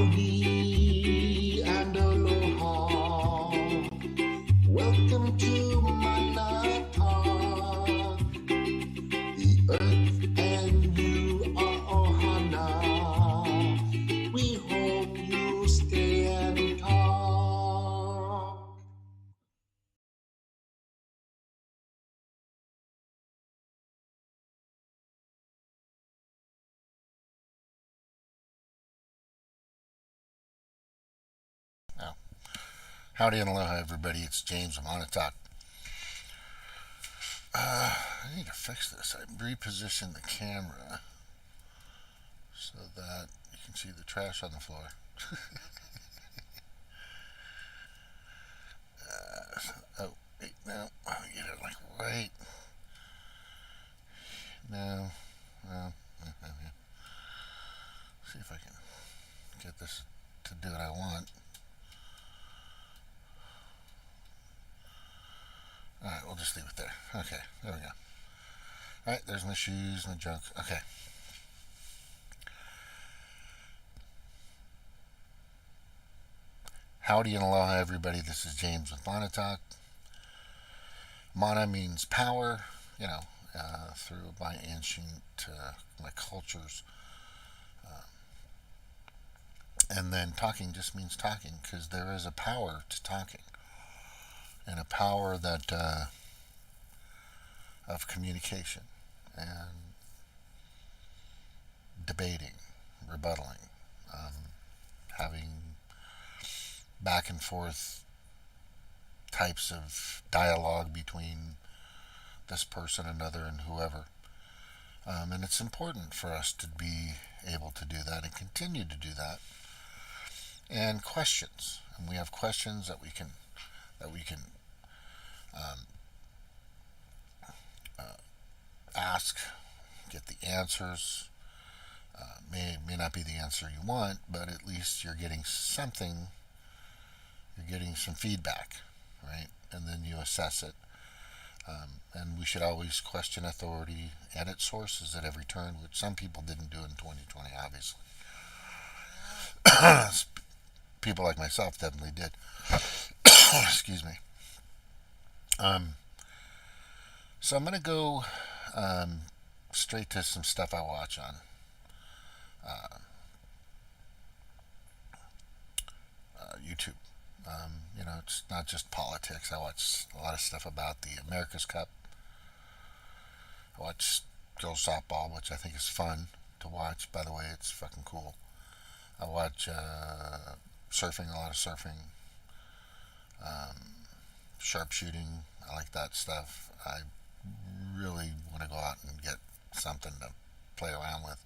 Howdy and aloha. Welcome to Manata. The earth and you are ohana. We hope you stay and talk. Oh. Howdy and aloha, everybody. It's James. I'm on a talk. I need to fix this. I repositioned the camera so that you can see the trash on the floor. Oh, wait, no. Let me get it like right. No. No. See if I can get this to do what I want. Alright, we'll just leave it there. Okay, there we go. Alright, there's my shoes, my junk. Okay. Howdy and aloha, everybody. This is James with Mana Talk. Mana means power, through my ancient, my cultures. And then talking just means talking because there is a power to talking and a power that of communication and debating, rebuttaling, having back and forth types of dialogue between this person, another, and whoever. And it's important for us to be able to do that and continue to do that. And questions, and we have questions that we can um, ask, get the answers. May not be the answer you want, but at least you're getting something. You're getting some feedback, right? And then you assess it. And we should always question authority, edit sources at every turn, which some people didn't do in 2020, obviously. People like myself definitely did. Excuse me. So I'm going to go straight to some stuff I watch on uh, YouTube. It's not just politics. I watch a lot of stuff about the America's Cup. I watch girls softball, which I think is fun to watch. By the way, it's fucking cool. I watch surfing, a lot of surfing, sharpshooting. I like that stuff. I really want to go out and get something to play around with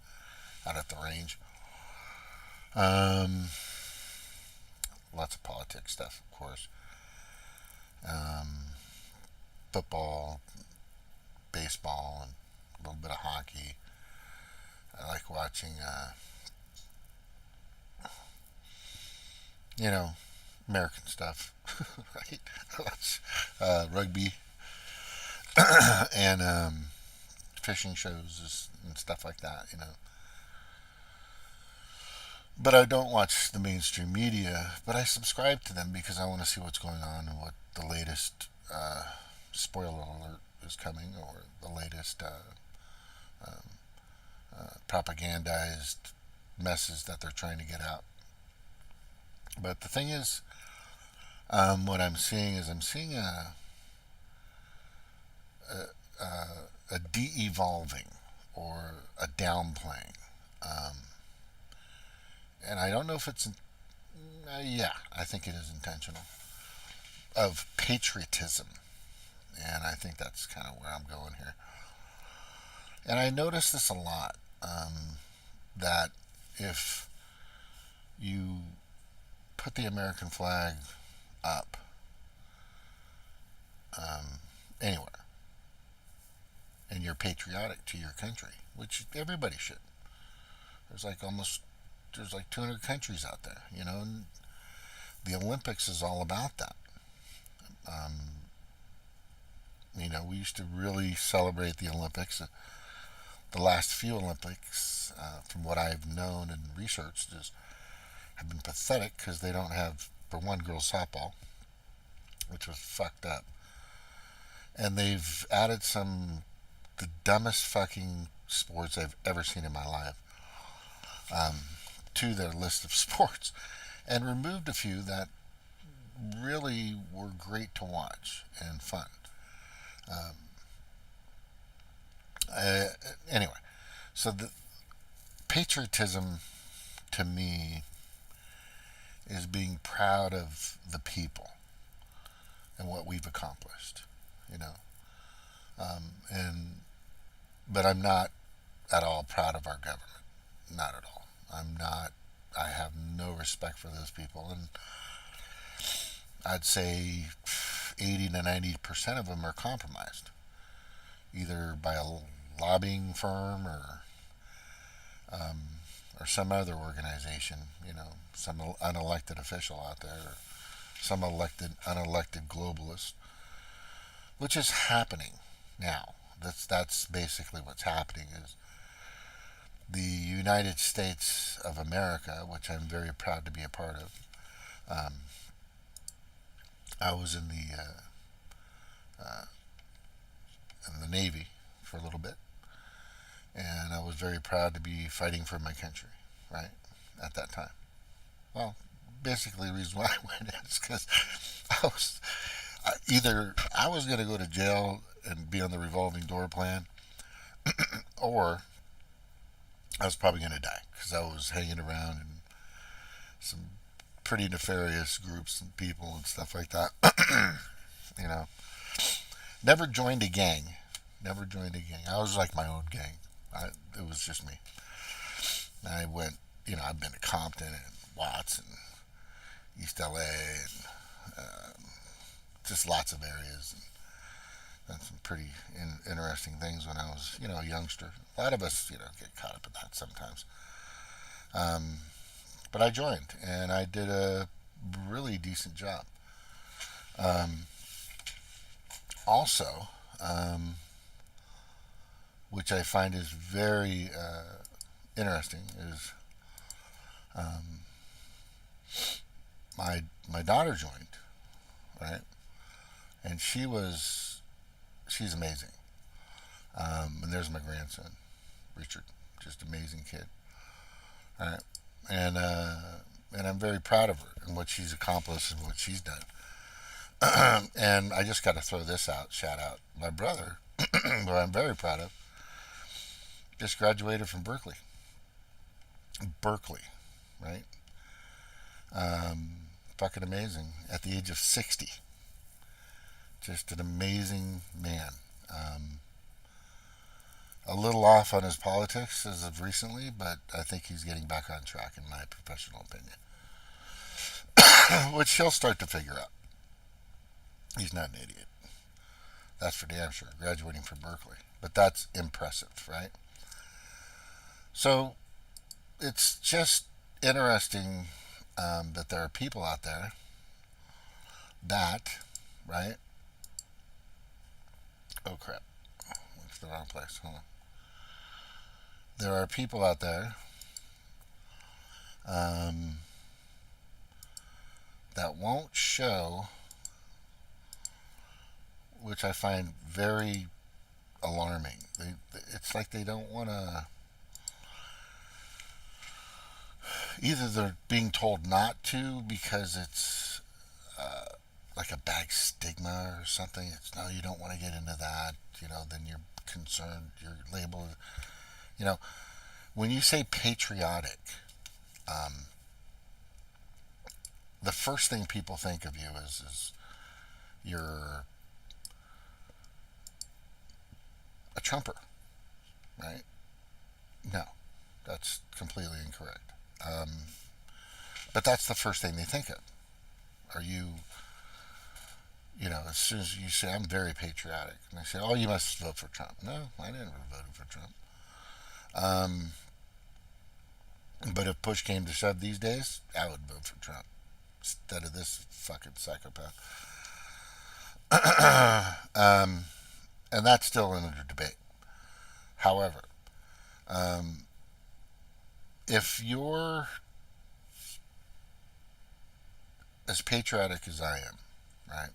out at the range. Um, Lots of politics stuff, of course. Um, Football, baseball, and a little bit of hockey. I like watching, you know, American stuff, right? Rugby and fishing shows and stuff like that. But I don't watch the mainstream media, but I subscribe to them because I want to see what's going on and what the latest spoiler alert is coming or the latest um, propagandized message that they're trying to get out. But the thing is, what I'm seeing is I'm seeing a de-evolving or a downplaying. Um, and I don't know if it's, yeah, I think it is intentional, of patriotism. And I think that's kind of where I'm going here. And I notice this a lot, that if you put the American flag up anywhere and you're patriotic to your country, which everybody should. There's like almost there's like 200 countries out there, and the Olympics is all about that. Um, we used to really celebrate the Olympics. The last few Olympics, from what I've known and researched, is have been pathetic because they don't have, for one, girls softball, which was fucked up, and they've added the dumbest fucking sports I've ever seen in my life um, to their list of sports, and removed a few that really were great to watch and fun. Um, uh, anyway, so the patriotism to me is being proud of the people and what we've accomplished, you know. And but I'm not at all proud of our government. Not at all. I'm not. I have no respect for those people, and I'd say 80 to 90% of them are compromised, either by a lobbying firm um, or some other organization. You know, some unelected official out there, or some unelected globalist, which is happening now. That's basically what's happening. Is the United States of America, which I'm very proud to be a part of. Um, I was uh, in the Navy for a little bit, and I was very proud to be fighting for my country, right, at that time. Well, basically, the reason why I went is because I was either I was going to go to jail and be on the revolving door plan, or I was probably going to die because I was hanging around in some pretty nefarious groups and people and stuff like that. You know, never joined a gang. Never joined a gang. I was like my own gang. It was just me. And I went. You know, I've been to Compton and Watts and East LA and just lots of areas. And done some pretty interesting things when I was, a youngster. A lot of us, get caught up in that sometimes. Um, but I joined, and I did a really decent job. Um, Also, which I find is very interesting, is um, my daughter joined, right, and she's amazing. And there's my grandson, Richard, just amazing kid. All right, and and I'm very proud of her and what she's accomplished and what she's done. And I just got to throw this out, shout out my brother, who I'm very proud of, just graduated from Berkeley, right? Um, Fucking amazing at the age of 60. Just an amazing man. Um, a little off on his politics as of recently, but I think he's getting back on track, in my professional opinion, which he'll start to figure out. He's not an idiot. That's for damn sure, graduating from Berkeley. But that's impressive, right? So it's just interesting that there are people out there that, right? Oh crap. That's the wrong place. Hold on. There are people out there um, that won't show, which I find very alarming. It's like they don't want to. Either they're being told not to because it's like a bad stigma or something. It's no, you don't want to get into that. Then you're concerned. You're labeled. You know, when you say patriotic, um, the first thing people think of you is you're a Trumper, right? No, that's completely incorrect. Um, but that's the first thing they think of. Are you, as soon as you say, I'm very patriotic, and they say, oh, you must vote for Trump. No, I never voted for Trump. Um, but if push came to shove these days, I would vote for Trump instead of this fucking psychopath. um, and that's still under debate. However, um, if you're as patriotic as I am, right?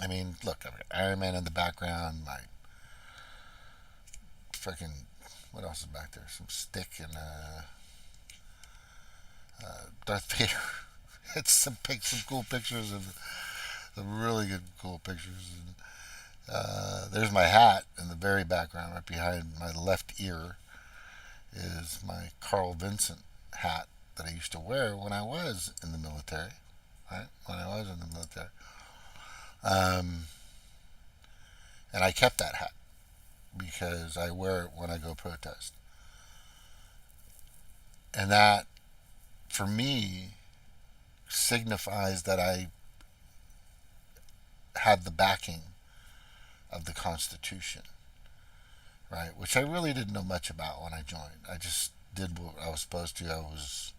I mean, look, I've got Iron Man in the background, my freaking, what else is back there? Some stick and Darth Vader. It's some cool pictures of some really good cool pictures. And, there's my hat in the very background, right behind my left ear is my Carl Vincent hat that I used to wear when I was in the military. Right, when I was in the military, um, and I kept that hat because I wear it when I go protest, and that for me signifies that I had the backing of the Constitution, right? Which I really didn't know much about when I joined. I just did what I was supposed to. I was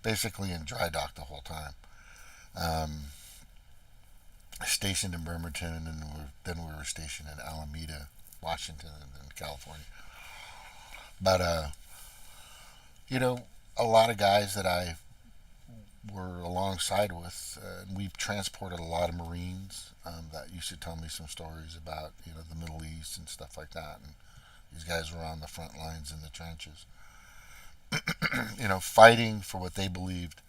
basically in dry dock the whole time. Um, Stationed in Bremerton, and then we were stationed in Alameda, Washington, and then California. But you know, a lot of guys that I were alongside with, we've transported a lot of Marines that used to tell me some stories about the Middle East and stuff like that. And these guys were on the front lines in the trenches, fighting for what they believed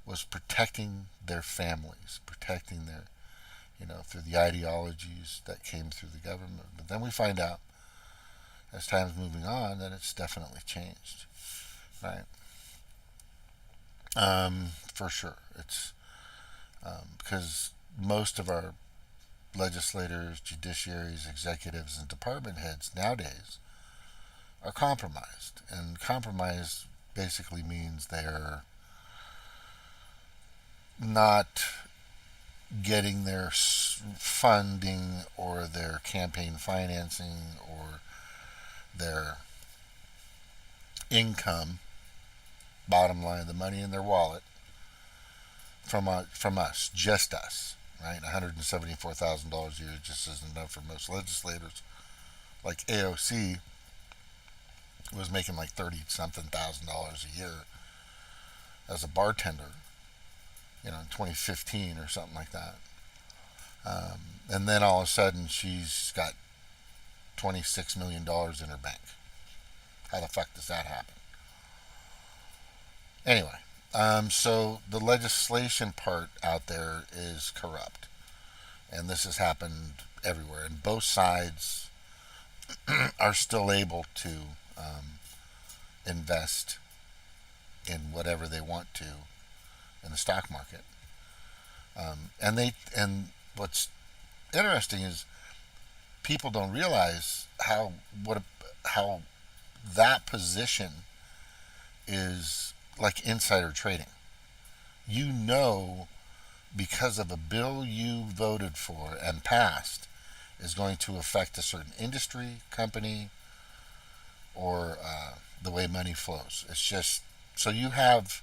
was protecting their families, protecting their, through the ideologies that came through the government. But then we find out, as time's moving on, that it's definitely changed, right? For sure. It's because most of our legislators, judiciaries, executives, and department heads nowadays are compromised. And compromise basically means they're not getting their funding or their campaign financing or their income, bottom line, the money in their wallet, from us, just us, right? $174,000 a year just isn't enough for most legislators. Like AOC was making like 30 something thousand dollars a year as a bartender, in 2015 or something like that. And then all of a sudden she's got $26 million in her bank. How the fuck does that happen? Anyway, so the legislation part out there is corrupt. And this has happened everywhere. And both sides are still able to invest in whatever they want to in the stock market. And what's interesting is people don't realize how that position is like insider trading. Because of a bill you voted for and passed is going to affect a certain industry, company, or the way money flows. It's just so you have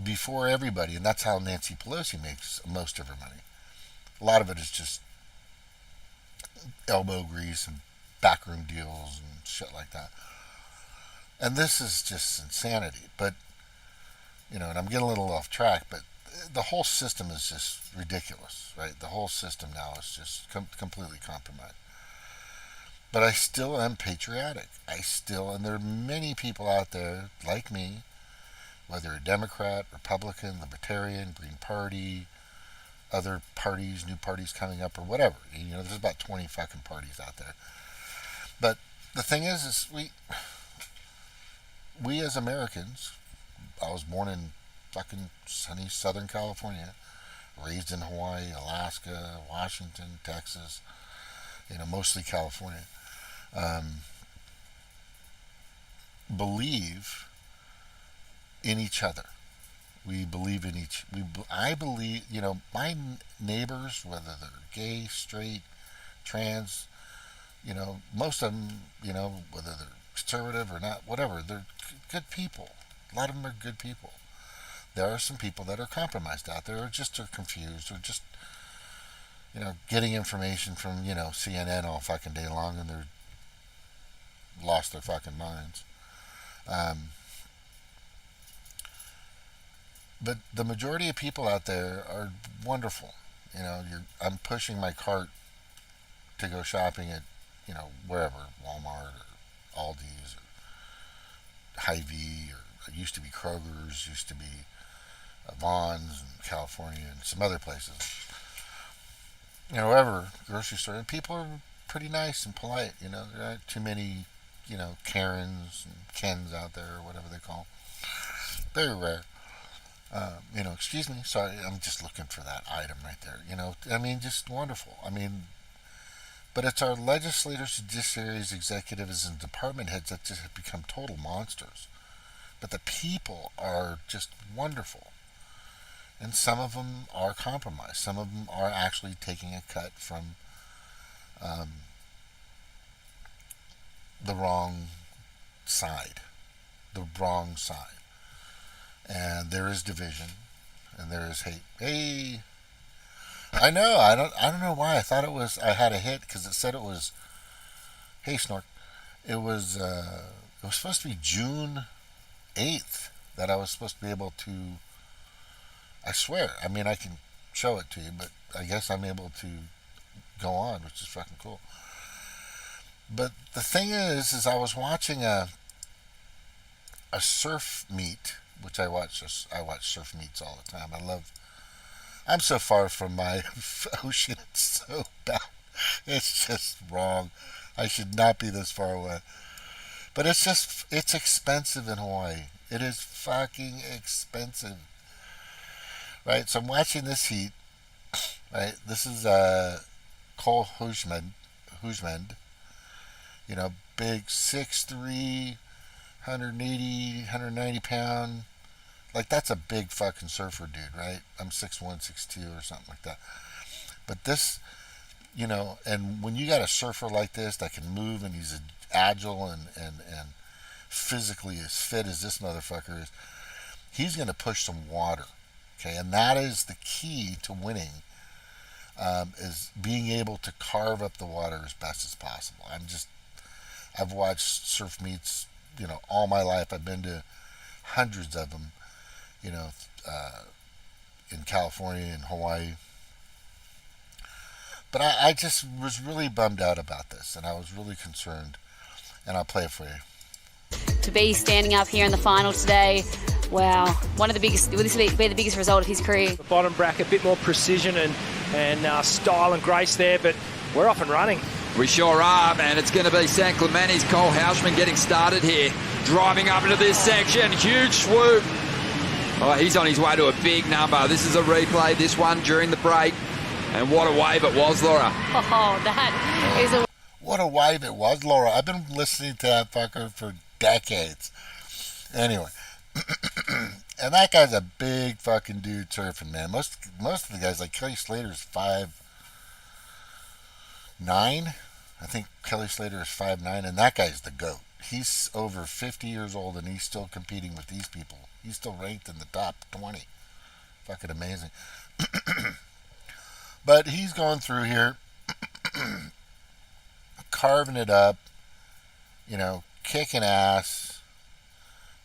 before everybody, and that's how Nancy Pelosi makes most of her money. A lot of it is just elbow grease and backroom deals and shit like that. And this is just insanity. But, and I'm getting a little off track, but the whole system is just ridiculous, right? The whole system now is just completely compromised. But I still am patriotic. And there are many people out there like me, whether a Democrat, Republican, Libertarian, Green Party, other parties, new parties coming up, or whatever. There's about 20 fucking parties out there. But the thing is we as Americans, I was born in fucking sunny Southern California, raised in Hawaii, Alaska, Washington, Texas, mostly California, believe in each other. We believe in I believe, my neighbors, whether they're gay, straight, trans, most of them, whether they're conservative or not, whatever, they're good people. A lot of them are good people. There are some people that are compromised out there, or just are confused, or just, getting information from, CNN all fucking day long, and they're lost their fucking minds. but the majority of people out there are wonderful. I'm pushing my cart to go shopping at, wherever, Walmart or Aldi's or Hy-Vee, or it used to be Kroger's, used to be Vaughn's in California and some other places. Wherever, grocery store, and people are pretty nice and polite. There aren't too many, Karens and Kens out there, or whatever they call them. Very rare. Excuse me, sorry, I'm just looking for that item right there. Just wonderful. But it's our legislators, judiciaries, executives, and department heads that just have become total monsters. But the people are just wonderful. And some of them are compromised. Some of them are actually taking a cut from the wrong side. The wrong side. And there is division. And there is hate. Hey! I know. I don't know why. I thought I had a hit because it said it was. Hey, Snork. It was supposed to be June 8th that I was supposed to be able to. I swear. I can show it to you, but I guess I'm able to go on, which is fucking cool. But the thing is I was watching a surf meet, which I watch surf meets all the time. I'm so far from my ocean, it's so bad. It's just wrong. I should not be this far away. But it's expensive in Hawaii. It is fucking expensive. Right? So I'm watching this heat. Right? This is Cole Hujmand. Big 6'3", 190 pound. Like, that's a big fucking surfer dude, right? I'm 6'1", 6'2", or something like that. But this, and when you got a surfer like this that can move and he's agile and physically as fit as this motherfucker is, he's going to push some water. Okay, and that is the key to winning, is being able to carve up the water as best as possible. I've watched surf meets, all my life. I've been to hundreds of them, in California and Hawaii. But I just was really bummed out about this, and I was really concerned, and I'll play it for you. To be standing up here in the final today, wow, one of the biggest, this will be the biggest result of his career. The bottom bracket, a bit more precision and style and grace there, but we're off and running. We sure are, and it's going to be San Clemente's Cole Hausman getting started here. Driving up into this section, huge swoop. Oh, he's on his way to a big number. This is a replay, this one during the break. And what a wave it was, Laura. Oh, that is a... What a wave it was, Laura. I've been listening to that fucker for decades. Anyway. And that guy's a big fucking dude surfing, man. Most of the guys, like Kelly Slater's 5'9". I think Kelly Slater is 5'9", and that guy's the GOAT. He's over 50 years old, and he's still competing with these people. He's still ranked in the top 20. Fucking amazing. But he's going through here, carving it up, kicking ass,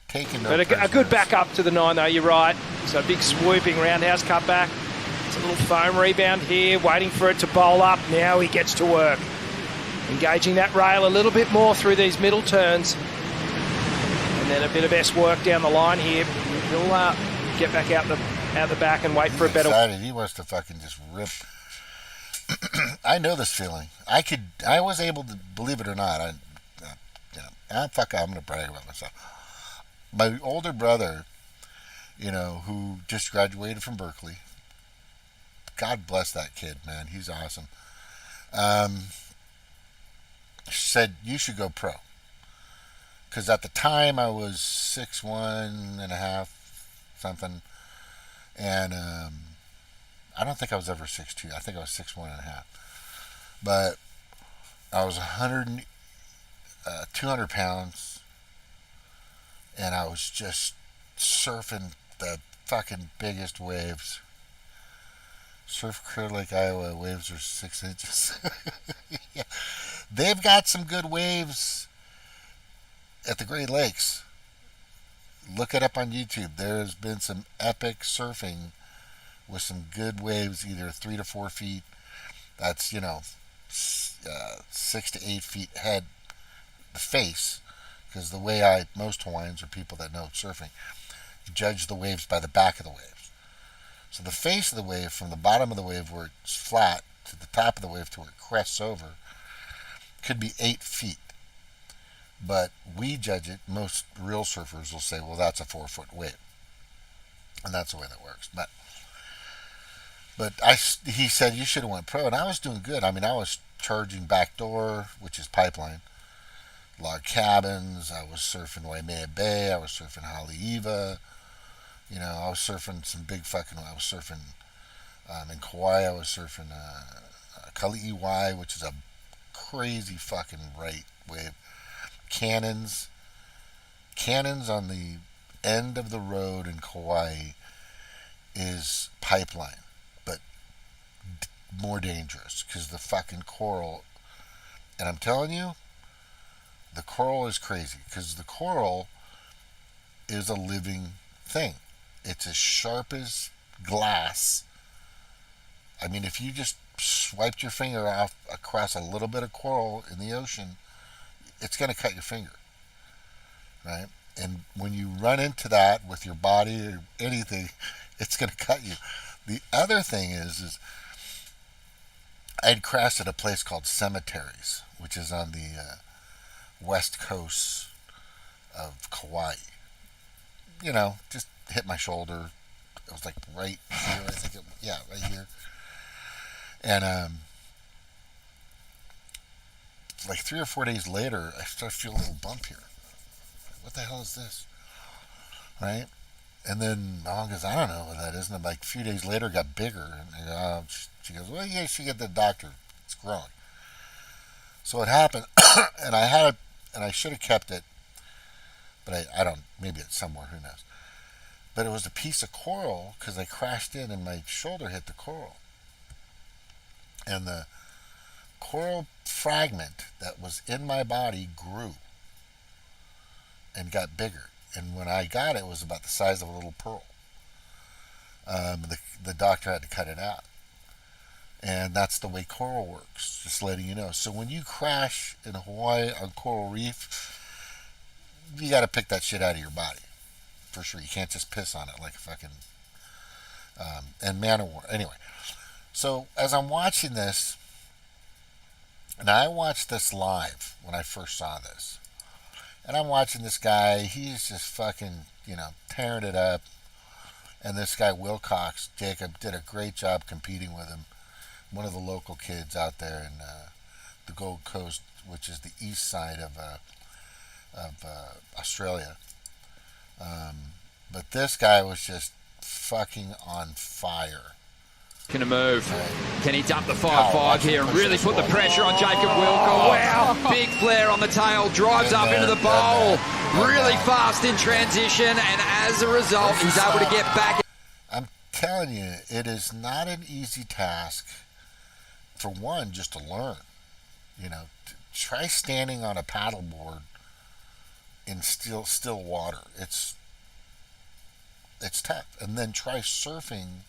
taking no But a good back up to the 9, though, you're right. So a big swooping roundhouse cut back. It's a little foam rebound here, waiting for it to bowl up. Now he gets to work. Engaging that rail a little bit more through these middle turns. And then a bit of S work down the line here. He'll get back out the back and wait for a better... Excited. He wants to fucking just rip. I know this feeling. I was able to, believe it or not, I'm going to brag about myself. My older brother, who just graduated from Berkeley, God bless that kid, man. He's awesome. Said, you should go pro. Because at the time I was 6'1" and a half, something. And I don't think I was ever 6'2". I think I was 6'1" and a half. But I was 200 pounds. And I was just surfing the fucking biggest waves. Surf Clear Lake, Iowa, waves are 6 inches. Yeah. They've got some good waves at the Great Lakes. look it up on YouTube. There's been some epic surfing with some good waves, either 3 to 4 feet. That's 6 to 8 feet head, the face, because the way most Hawaiians are people that know surfing, judge the waves by the back of the waves. So the face of the wave, from the bottom of the wave where it's flat to the top of the wave to where it crests over, could be 8 feet. But we judge it, most real surfers will say, well, that's a 4-foot wave. And that's the way that works. But he said, you should have went pro. And I was doing good. I mean, I was charging backdoor, which is pipeline, log cabins. I was surfing Waimea Bay. I was surfing Haleiwa. I was surfing some big fucking, I was surfing in Kauai. I was surfing Kali'iwai, which is a crazy fucking right wave. Cannons on the end of the road in Kauai is pipeline, but more dangerous because the fucking coral, and I'm telling you, the coral is crazy because the coral is a living thing. It's as sharp as glass. I mean, if you just swiped your finger across a little bit of coral in the ocean, it's going to cut your finger, right? And when you run into that with your body or anything, it's going to cut you. The other thing is I'd crashed at a place called Cemeteries, which is on the west coast of Kauai. Just hit my shoulder. It was like right here, I think. Right here. And like 3 or 4 days later, I started to feel a little bump here. What the hell is this? Right? And then my mom goes, I don't know what that is. And like a few days later, it got bigger. And she goes, well, yeah, you should get the doctor. It's growing. So it happened, and I should have kept it, but I don't. Maybe it's somewhere. Who knows? But it was a piece of coral because I crashed in and my shoulder hit the coral, and the coral fragment that was in my body grew and got bigger. And when I got it, it was about the size of a little pearl. The doctor had to cut it out. And that's the way coral works, just letting you know. So when you crash in Hawaii on coral reef, you got to pick that shit out of your body, for sure. You can't just piss on it like a fucking... and man of war. Anyway, so as I'm watching this, and I watched this live when I first saw this, and I'm watching this guy, he's just fucking, tearing it up. And this guy, Wilcox, Jacob, did a great job competing with him. One of the local kids out there in the Gold Coast, which is the east side of Australia. But this guy was just fucking on fire. Can he move? Can he dump the 5-5 here and really put the pressure on Jacob Wilcox? Wow! Big flare on the tail, drives up into the bowl, really fast in transition, and as a result, he's able to get back. I'm telling you, it is not an easy task. For one, just to learn. Try standing on a paddleboard in still water. It's tough. And then try surfing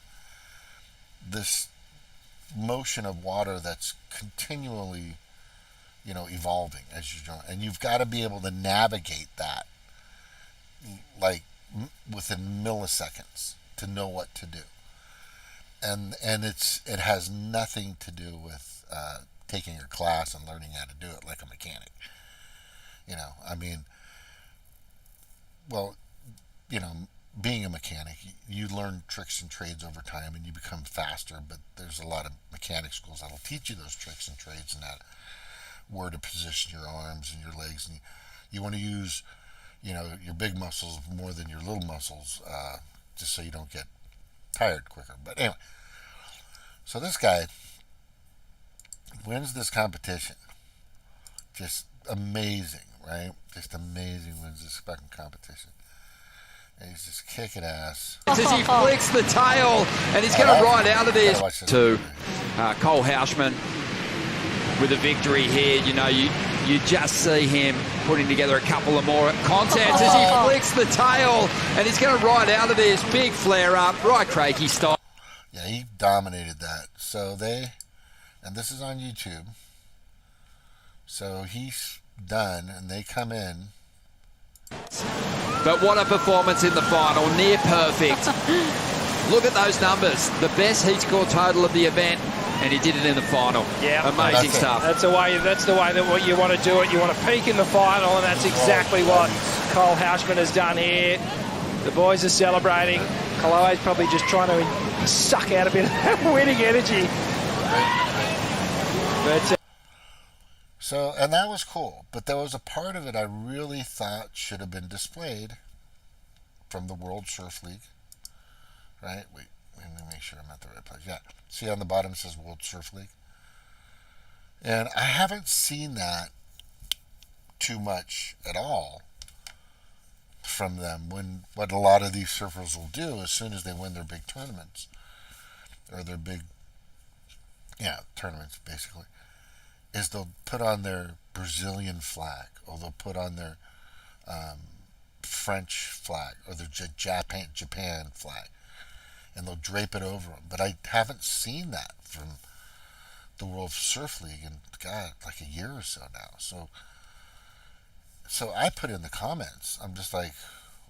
this motion of water that's continually, evolving as you're going. And you've got to be able to navigate that, like within milliseconds, to know what to do. And it has nothing to do with taking your class and learning how to do it like a mechanic. Being a mechanic, you learn tricks and trades over time and you become faster, but there's a lot of mechanic schools that'll teach you those tricks and trades and where to position your arms and your legs. And you want to use, your big muscles more than your little muscles, just so you don't get tired quicker. But anyway, so this guy wins this competition. Just amazing, right? Just amazing, wins this fucking competition. And he's just kicking ass. As he flicks the tail, and he's going to ride out of this. To Cole Houshman with a victory here. You just see him putting together a couple of more contests as he flicks the tail, and he's going to ride out of this big flare up, right Craigie style. Yeah, he dominated that. So and this is on YouTube. So he's done, and they come in. But what a performance in the final, near perfect. Look at those numbers. The best heat score total of the event, and he did it in the final. Yeah, amazing stuff. That's the way that what you want to do it. You want to peak in the final, and that's exactly what Cole Houshman has done here. The boys are celebrating. Koloe's probably just trying to suck out a bit of that winning energy. But So, and that was cool, but there was a part of it I really thought should have been displayed from the World Surf League, right? Wait, let me make sure I'm at the right place. Yeah, see on the bottom it says World Surf League. And I haven't seen that too much at all from them. When what a lot of these surfers will do as soon as they win their big tournaments, or their big, tournaments basically, is they'll put on their Brazilian flag, or they'll put on their French flag, or their Japan flag, and they'll drape it over them. But I haven't seen that from the World Surf League in, God, like a year or so now. So I put in the comments, I'm just like,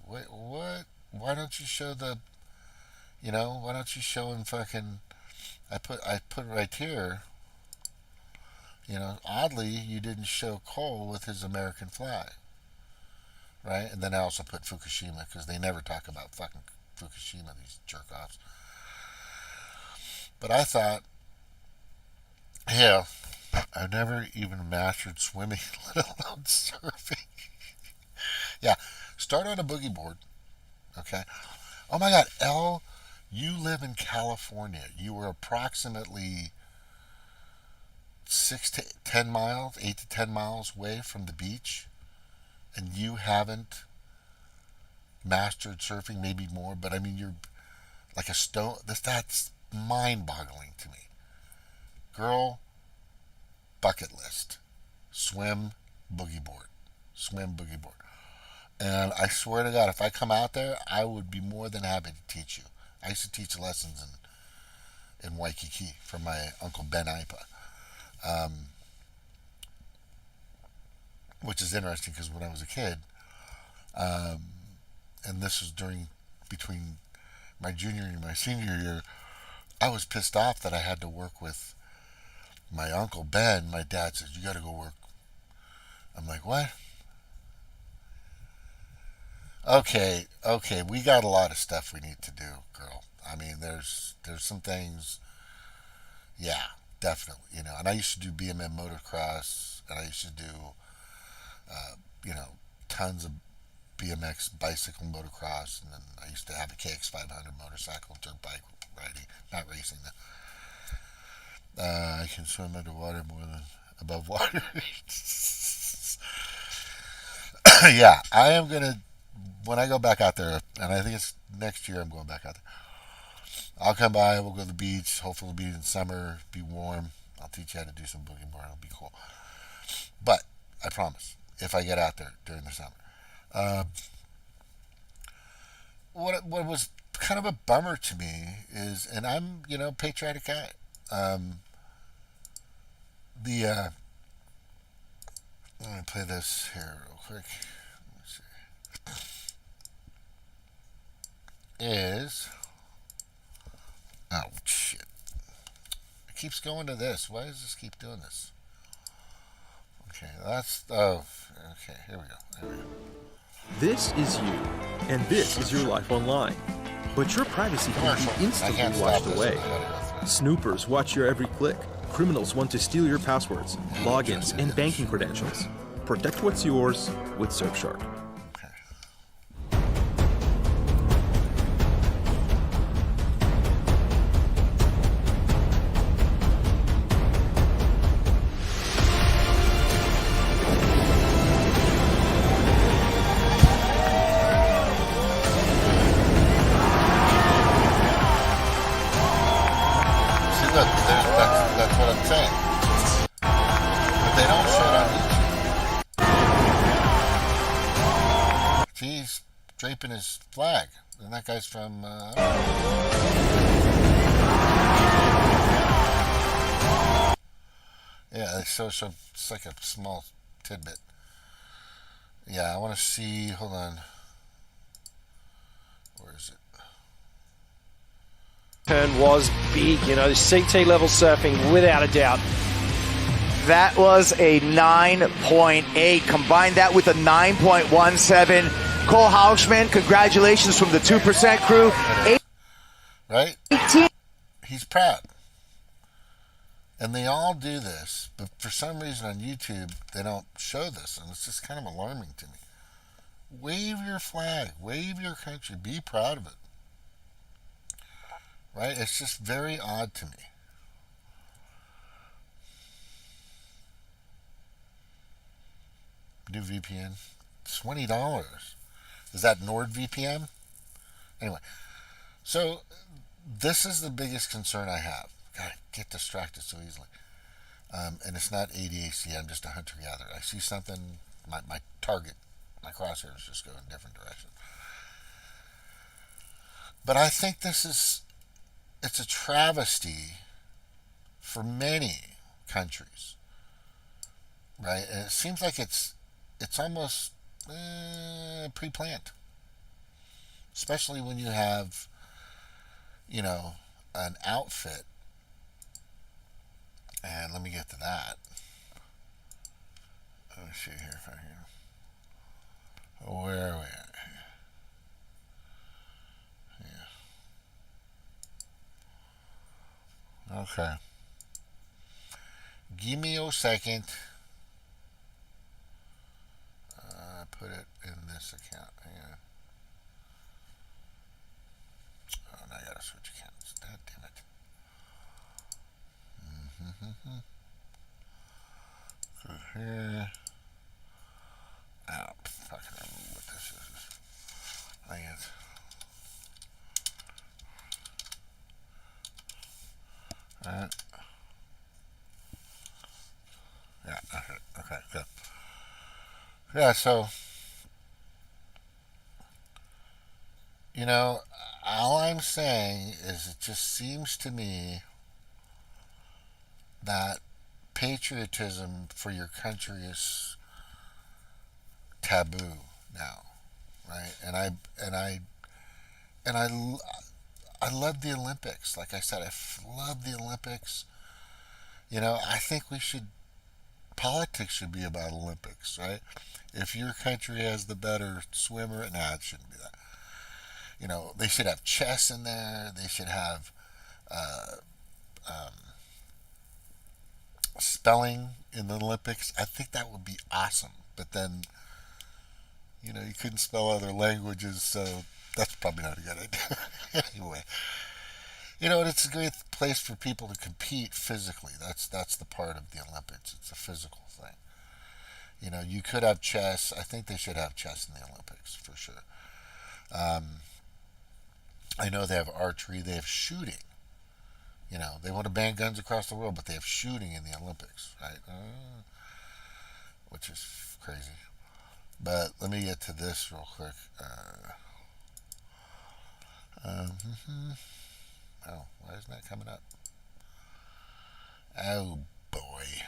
wait, what? Why don't you show the, why don't you show him fucking, I put right here, oddly, you didn't show Cole with his American flag, right? And then I also put Fukushima, because they never talk about fucking Fukushima, these jerk-offs. But I thought, hell, I've never even mastered swimming, let alone surfing. Yeah, start on a boogie board, okay? Oh my God, Elle, you live in California. You were approximately 8 to 10 miles away from the beach, and you haven't mastered surfing, maybe more, but I mean, you're like a stone. That's mind-boggling to me. Girl, bucket list. Swim, boogie board. And I swear to God, if I come out there, I would be more than happy to teach you. I used to teach lessons in Waikiki from my Uncle Ben Ipa. Which is interesting, because when I was a kid, and this was between my junior and my senior year, I was pissed off that I had to work with my Uncle Ben. My dad said, you got to go work. I'm like, what? Okay, we got a lot of stuff we need to do, girl. I mean, there's some things, yeah, definitely, and I used to do BMM motocross, and I used to do, tons of BMX bicycle motocross, and then I used to have a KX500 motorcycle, dirt bike riding, not racing. I can swim underwater more than above water. Yeah, I am going to, when I go back out there, and I think it's next year I'm going back out there, I'll come by, we'll go to the beach, hopefully it'll be in summer, be warm, I'll teach you how to do some boogie board, it'll be cool. But, I promise, if I get out there during the summer. What was kind of a bummer to me is, and I'm, patriotic guy, let me play this here real quick. Let's see. Is, oh shit, it keeps going to this. Why does this keep doing this? Okay, okay, here we go. This is you, and this is your life online. But your privacy can be instantly washed away. Snoopers watch your every click. Criminals want to steal your passwords, logins, and banking credentials. Protect what's yours with Surfshark. That's what I'm saying. But they don't show it on YouTube. See, he's draping his flag. And that guy's from... yeah, so it's like a small tidbit. Yeah, I want to see... Hold on. Where is it? Turn was big, you know, CT level surfing without a doubt. That was a 9.8. Combine that with a 9.17. Cole Hausman, congratulations from the 2% crew. Right? 18. He's proud. And they all do this, but for some reason on YouTube, they don't show this, and it's just kind of alarming to me. Wave your flag. Wave your country. Be proud of it. Right? It's just very odd to me. New VPN. $20. Is that NordVPN? Anyway. So, this is the biggest concern I have. God, I get distracted so easily. And it's not ADHD. I'm just a hunter-gatherer. I see something, my target, my crosshairs just go in different directions. But I think it's a travesty for many countries, right? And it seems like it's almost pre-planned, especially when you have, you know, an outfit. And let me get to that. Let me see here if I can. Where are we at? Yeah. Okay. Give me a second. Put it in this account. Hang on. Oh, now I gotta switch accounts. God damn it. Go here. Oh, fucking remember what this is. Hang it. Alright. Yeah, okay, good. Yeah, so, you know, all I'm saying is it just seems to me that patriotism for your country is taboo now, right? And I love the Olympics. Like I said, I love the Olympics. You know, I think politics should be about Olympics, right? If your country has the better swimmer, it shouldn't be that. You know, they should have chess in there. They should have spelling in the Olympics. I think that would be awesome. But then, you know, you couldn't spell other languages, so that's probably not a good idea. Anyway, you know, it's a great place for people to compete physically. That's the part of the Olympics. It's a physical thing. You know, you could have chess. I think they should have chess in the Olympics for sure. I know they have archery. They have shooting. You know, they want to ban guns across the world, but they have shooting in the Olympics, right? Which is crazy. But let me get to this real quick. Oh, why isn't that coming up? Oh, boy.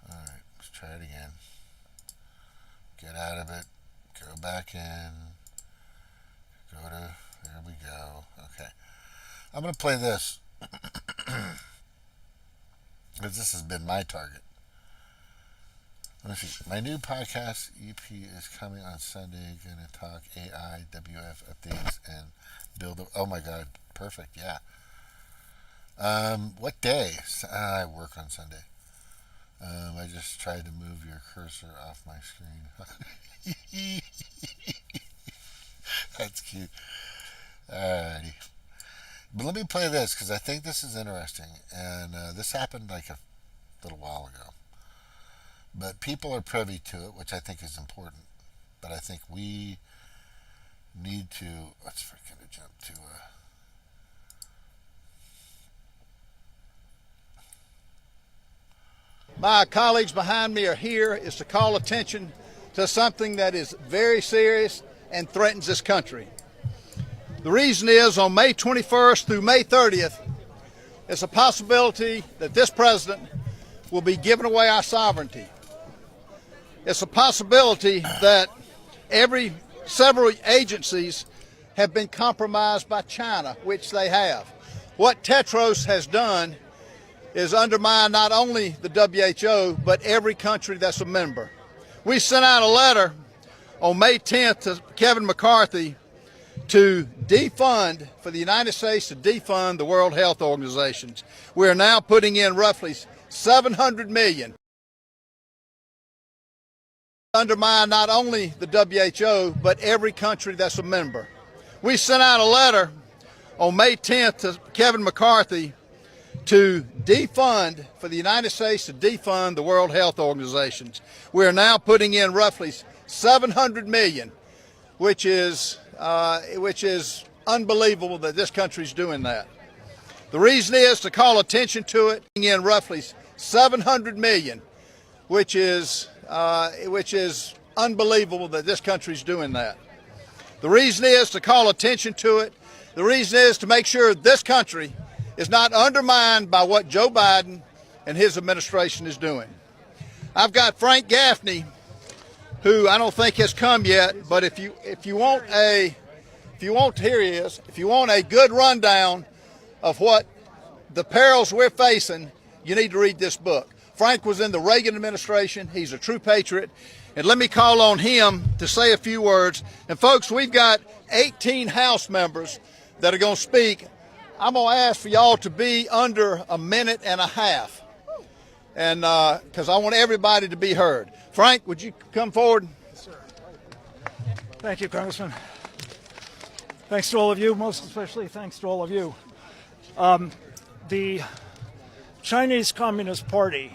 Alright, let's try it again. Get out of it. Go back in. Go to... There we go. Okay. I'm going to play this. Because this has been my target. Let me see. My new podcast EP is coming on Sunday. Gonna talk AI, WF updates, and build a... Oh my god. Perfect. Yeah. What day? I work on Sunday. I just tried to move your cursor off my screen. That's cute. Alrighty. But let me play this because I think this is interesting. And this happened like a little while ago. But people are privy to it, which I think is important. But I think we need to... Let's freaking jump to... My colleagues behind me are here is to call attention to something that is very serious and threatens this country. The reason is on May 21st through May 30th, it's a possibility that this president will be giving away our sovereignty. It's a possibility that several agencies have been compromised by China, which they have. What Tetros has done is undermine not only the WHO, but every country that's a member. We sent out a letter on May 10th to Kevin McCarthy to defund, for the United States to defund the World Health Organization. We are now putting in roughly $700 million. Undermine not only the WHO, but every country that's a member. We sent out a letter on May 10th to Kevin McCarthy to defund, for the United States to defund the World Health Organization. We are now putting in roughly $700 million, which is unbelievable that this country's doing that. The reason is to call attention to it. In roughly $700 million, which is unbelievable that this country's doing that. The reason is to call attention to it. The reason is to make sure this country is not undermined by what Joe Biden and his administration is doing. I've got Frank Gaffney, who I don't think has come yet, but if you want here he is. If you want a good rundown of what the perils we're facing, you need to read this book. Frank was in the Reagan administration. He's a true patriot. And let me call on him to say a few words. And folks, we've got 18 House members that are going to speak. I'm going to ask for y'all to be under a minute and a half, and because I want everybody to be heard. Frank, would you come forward? Yes, sir. Thank you, Congressman. Thanks to all of you, most especially thanks to all of you. The Chinese Communist Party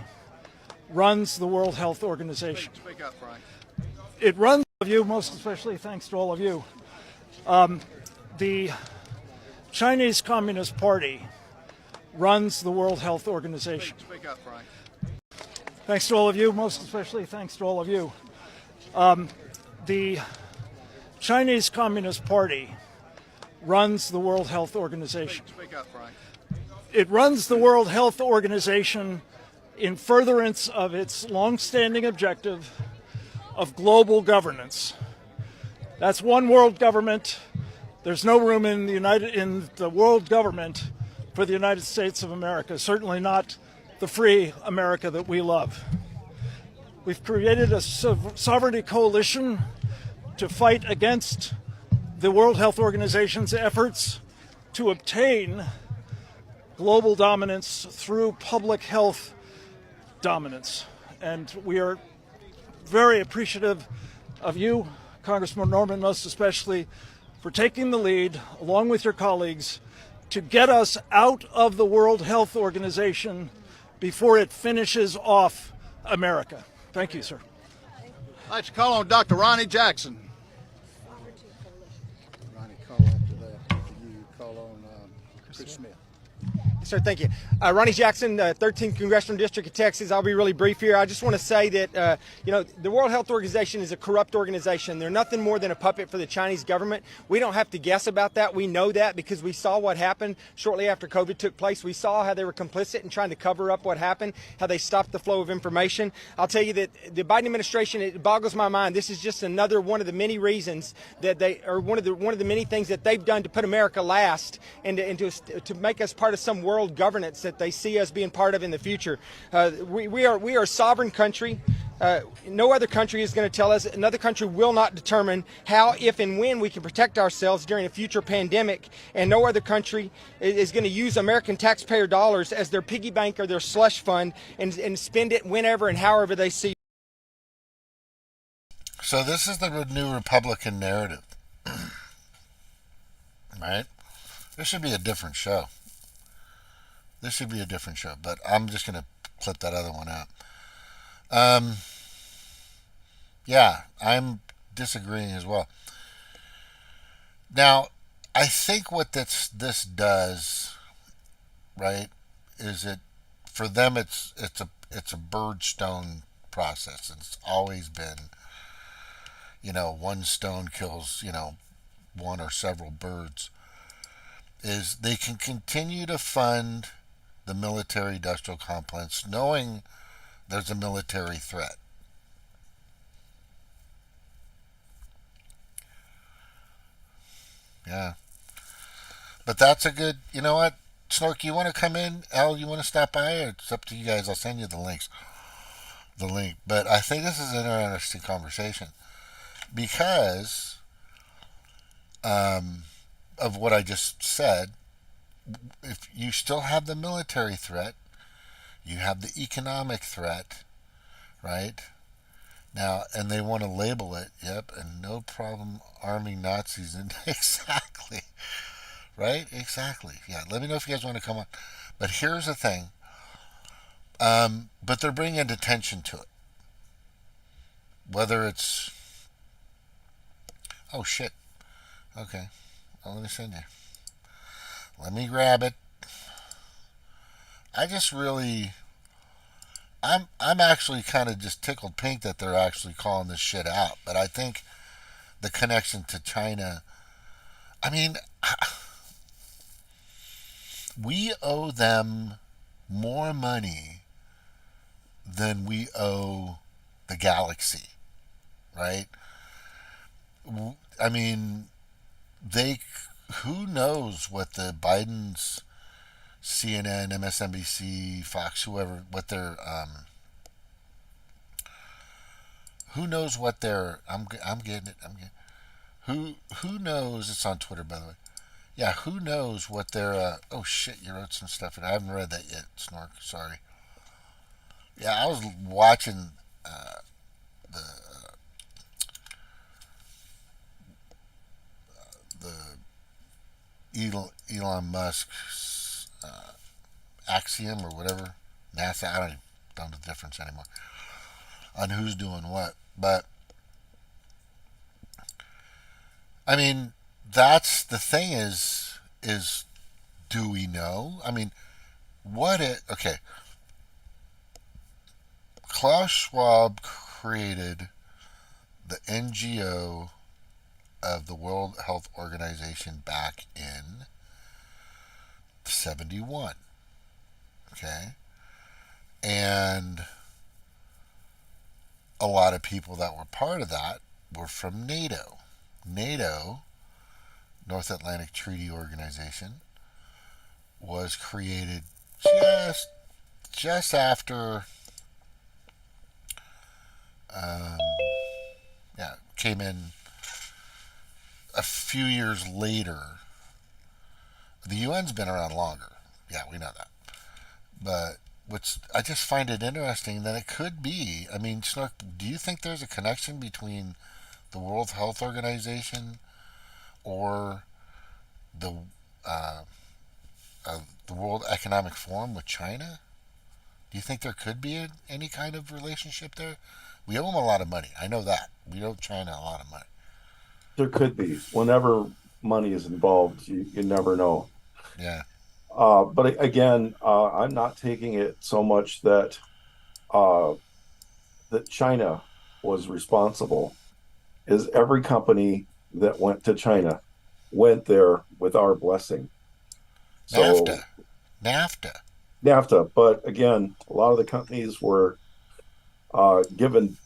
runs the World Health Organization. Speak up, Frank. It runs all of you, most especially thanks to all of you. The Chinese Communist Party runs the World Health Organization. Speak up, Frank. Thanks to all of you, most especially thanks to all of you. The Chinese Communist Party runs the World Health Organization. Speak up, Frank. It runs the World Health Organization in furtherance of its long-standing objective of global governance. That's one world government. There's no room in the world government for the United States of America, certainly not the free America that we love. We've created a sovereignty coalition to fight against the World Health Organization's efforts to obtain global dominance through public health dominance. And we are very appreciative of you, Congressman Norman, most especially, for taking the lead, along with your colleagues, to get us out of the World Health Organization before it finishes off America. Thank you, sir. I'd like to call on Dr. Ronnie Jackson. Ronnie, call after that. After you call on Chris Smith. Sir, thank you. Ronnie Jackson, 13th Congressional District of Texas. I'll be really brief here. I just want to say that, the World Health Organization is a corrupt organization. They're nothing more than a puppet for the Chinese government. We don't have to guess about that. We know that because we saw what happened shortly after COVID took place. We saw how they were complicit in trying to cover up what happened, how they stopped the flow of information. I'll tell you that the Biden administration, it boggles my mind. This is just another one of the many reasons that one of the many things that they've done to put America last and to make us part of some world governance that they see us being part of in the future. We are a sovereign country. No other country is going to tell us. Another country will not determine how, if, and when we can protect ourselves during a future pandemic. And no other country is going to use American taxpayer dollars as their piggy bank or their slush fund and spend it whenever and however they see. So this is the new Republican narrative, right? This should be a different show. This should be a different show, but I'm just going to clip that other one out. Yeah, I'm disagreeing as well. Now, I think what this does, right, is it for them it's a Birdstone process. It's always been one stone kills, one or several birds, is they can continue to fund the military industrial complex knowing there's a military threat. Yeah. But that's a good, you know what? Snork, you want to come in? Al, you want to stop by? Or it's up to you guys. I'll send you the link. But I think this is an interesting conversation because of what I just said. If you still have the military threat, you have the economic threat, right? Now, and they want to label it, yep, and no problem arming Nazis. And exactly, right? Exactly. Yeah, let me know if you guys want to come on. But here's the thing. But they're bringing attention to it. Whether it's... Oh, shit. Okay. Well, let me send you. Let me grab it. I just really... I'm actually kind of just tickled pink that they're actually calling this shit out. But I think the connection to China... I mean... We owe them more money than we owe the galaxy, right? I mean, who knows what the Biden's CNN, MSNBC, Fox, whoever, what their, who knows what their, I'm getting it, who knows, it's on Twitter, by the way. Yeah, who knows what their, oh shit, you wrote some stuff, and I haven't read that yet, Snork, sorry. Yeah, I was watching the Elon Musk's Axiom or whatever, NASA, I don't know the difference anymore on who's doing what. But I mean, that's the thing is do we know? I mean, okay. Klaus Schwab created the NGO of the World Health Organization back in 71. Okay? And a lot of people that were part of that were from NATO. NATO, North Atlantic Treaty Organization, was created just after came in a few years later. The UN's been around longer. Yeah, we know that. But I just find it interesting that it could be. I mean, Snork, do you think there's a connection between the World Health Organization or the World Economic Forum with China? Do you think there could be any kind of relationship there? We owe them a lot of money. I know that. We owe China a lot of money. There could be. Whenever money is involved, you never know. Yeah. But again, I'm not taking it so much that China was responsible. Is every company that went to China went there with our blessing. So, NAFTA. But again, a lot of the companies were given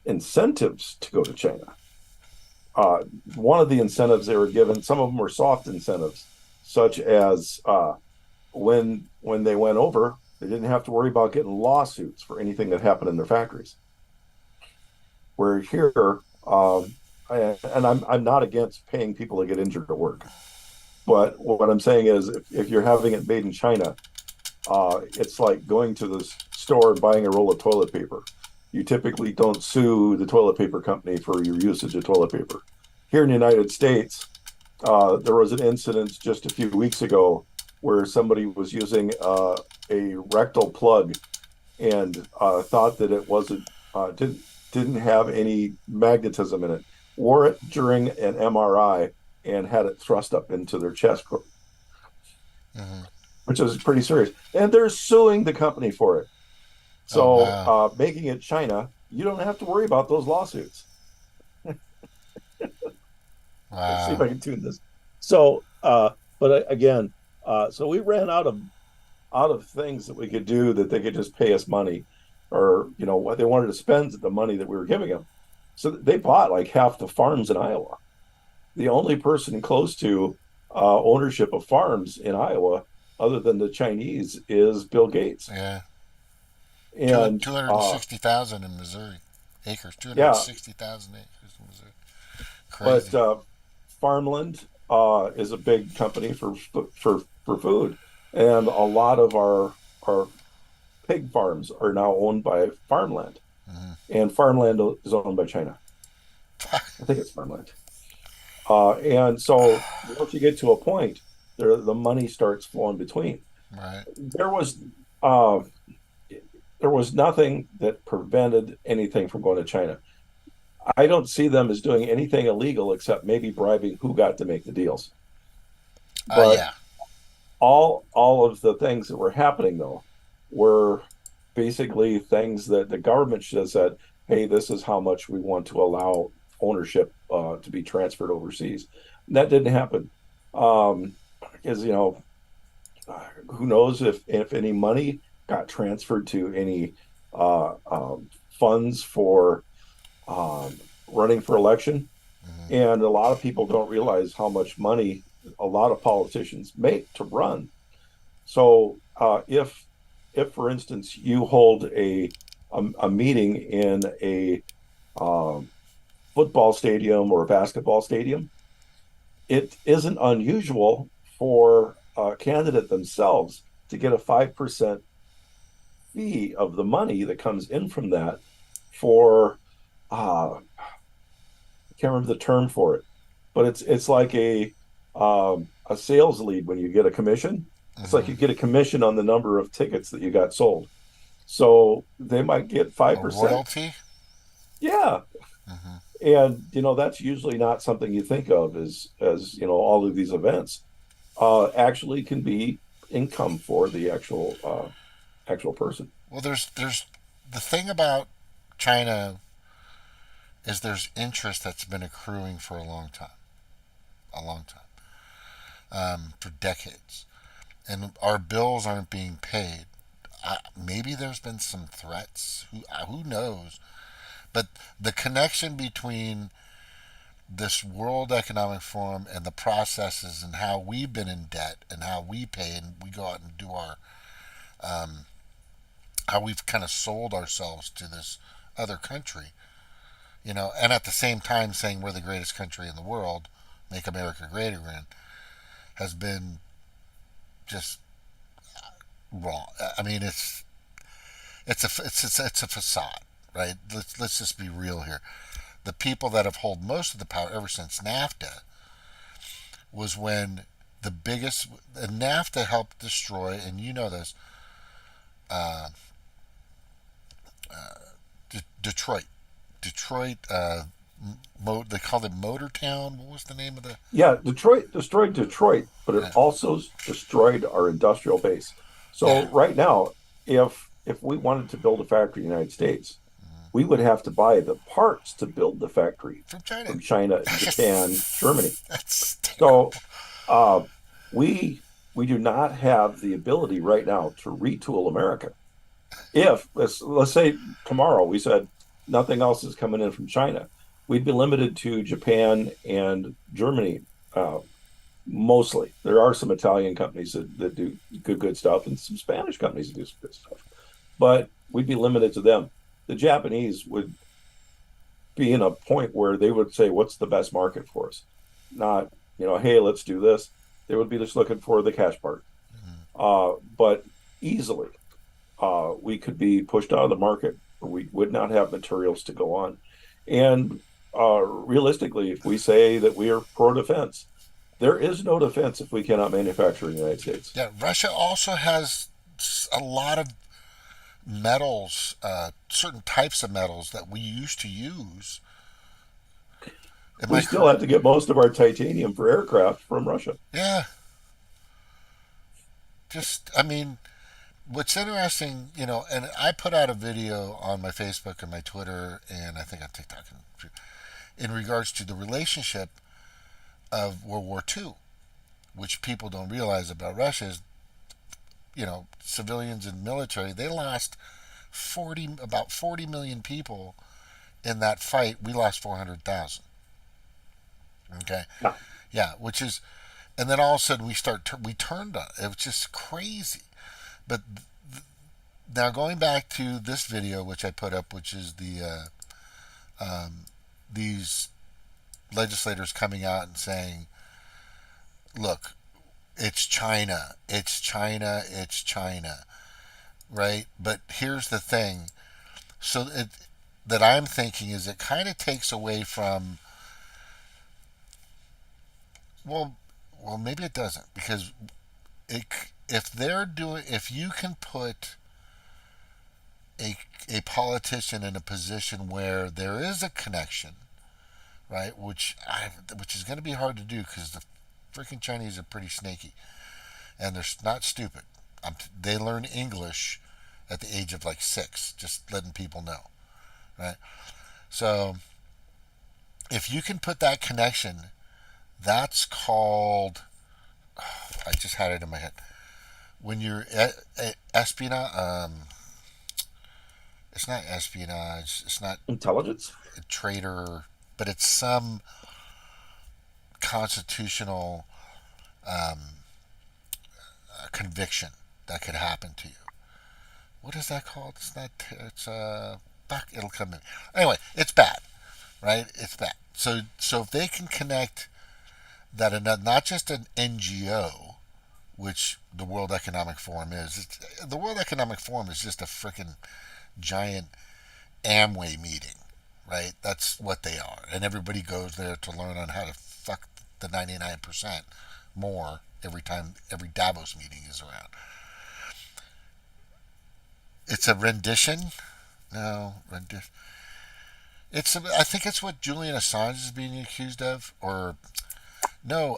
incentives to go to China. One of the incentives they were given, some of them were soft incentives, such as when they went over, they didn't have to worry about getting lawsuits for anything that happened in their factories. Where here, and I'm not against paying people to get injured at work, but what I'm saying is if you're having it made in China, it's like going to the store and buying a roll of toilet paper. You typically don't sue the toilet paper company for your usage of toilet paper. Here in the United States, there was an incident just a few weeks ago where somebody was using a rectal plug and thought that it wasn't didn't have any magnetism in it, wore it during an MRI and had it thrust up into their chest, which is pretty serious. And they're suing the company for it. So making it China you don't have to worry about those lawsuits. Let's see if I can tune this. So, but again, so we ran out of things that we could do that they could just pay us money, or what they wanted to spend the money that we were giving them. So they bought like half the farms in Iowa. The only person close to ownership of farms in Iowa, other than the Chinese, is Bill Gates. Yeah. And 260,000 in Missouri acres. 260,000 acres in Missouri. Crazy. But farmland is a big company for food, and a lot of our pig farms are now owned by farmland, and farmland is owned by China. I think it's farmland. And so once you get to a point, the money starts flowing between. Right. There was nothing that prevented anything from going to China. I don't see them as doing anything illegal except maybe bribing who got to make the deals. But yeah. all of the things that were happening, though, were basically things that the government should have said, hey, this is how much we want to allow ownership to be transferred overseas. And that didn't happen. Because, who knows if any money got transferred to any funds for running for election. And a lot of people don't realize how much money a lot of politicians make to run. So if for instance you hold a meeting in a football stadium or a basketball stadium, it isn't unusual for a candidate themselves to get a 5% fee of the money that comes in from that for I can't remember the term for it, but it's like a sales lead when you get a commission. It's like you get a commission on the number of tickets that you got sold. So they might get 5%. Royalty? Yeah. And that's usually not something you think of as all of these events actually can be income for the actual person. Well, there's the thing about China is there's interest that's been accruing for a long time, for decades, and our bills aren't being paid. Maybe there's been some threats. Who knows? But the connection between this World Economic Forum and the processes and how we've been in debt and how we pay and we go out and do our how we've kind of sold ourselves to this other country, and at the same time saying we're the greatest country in the world, make America great again, has been just wrong. I mean, it's a facade, right? Let's just be real here. The people that have held most of the power ever since NAFTA was when the biggest NAFTA helped destroy, and you know this, Detroit. They called it Motor Town. What was the name of the? Yeah, Detroit destroyed Detroit, but it also destroyed our industrial base. So right now, if we wanted to build a factory in the United States, we would have to buy the parts to build the factory from China, Japan, Germany. That's terrible. So we do not have the ability right now to retool America. If let's say tomorrow we said nothing else is coming in from China, we'd be limited to Japan and Germany mostly. There are some Italian companies that do good stuff, and some Spanish companies that do some good stuff, but we'd be limited to them. The Japanese would be in a point where they would say, what's the best market for us? Not, hey, let's do this. They would be just looking for the cash part. But easily, we could be pushed out of the market. We would not have materials to go on. And realistically, if we say that we are pro-defense, there is no defense if we cannot manufacture in the United States. Yeah, Russia also has a lot of metals, certain types of metals that we used to use. We still have to get most of our titanium for aircraft from Russia. Yeah. Just, I mean, what's interesting, and I put out a video on my Facebook and my Twitter, and I think on TikTok, in regards to the relationship of World War II, which people don't realize about Russia is, civilians and military, they lost about 40 million people in that fight. We lost 400,000. Okay. Yeah, which is, and then all of a sudden we turned on it. It was just crazy. But now going back to this video, which I put up, which is these legislators coming out and saying, look, it's China, right? But here's the thing. So that I'm thinking is it kind of takes away from, well, maybe it doesn't, because if you can put a politician in a position where there is a connection, right, which is going to be hard to do because the freaking Chinese are pretty snaky, and they're not stupid. They learn English at the age of like 6, just letting people know, right? So if you can put that connection, that's called, I just had it in my head, when you're espionage, it's not espionage, it's not intelligence, a traitor, but it's some constitutional conviction that could happen to you. What is that called? It's not. It's it'll come in. Anyway, it's bad, right? It's bad. So if they can connect that, not just an NGO, which the World Economic Forum is. The World Economic Forum is just a freaking giant Amway meeting, right? That's what they are, and everybody goes there to learn on how to fuck the 99% more every Davos meeting is around. It's a rendition. No, rendition. I think it's what Julian Assange is being accused of, or no.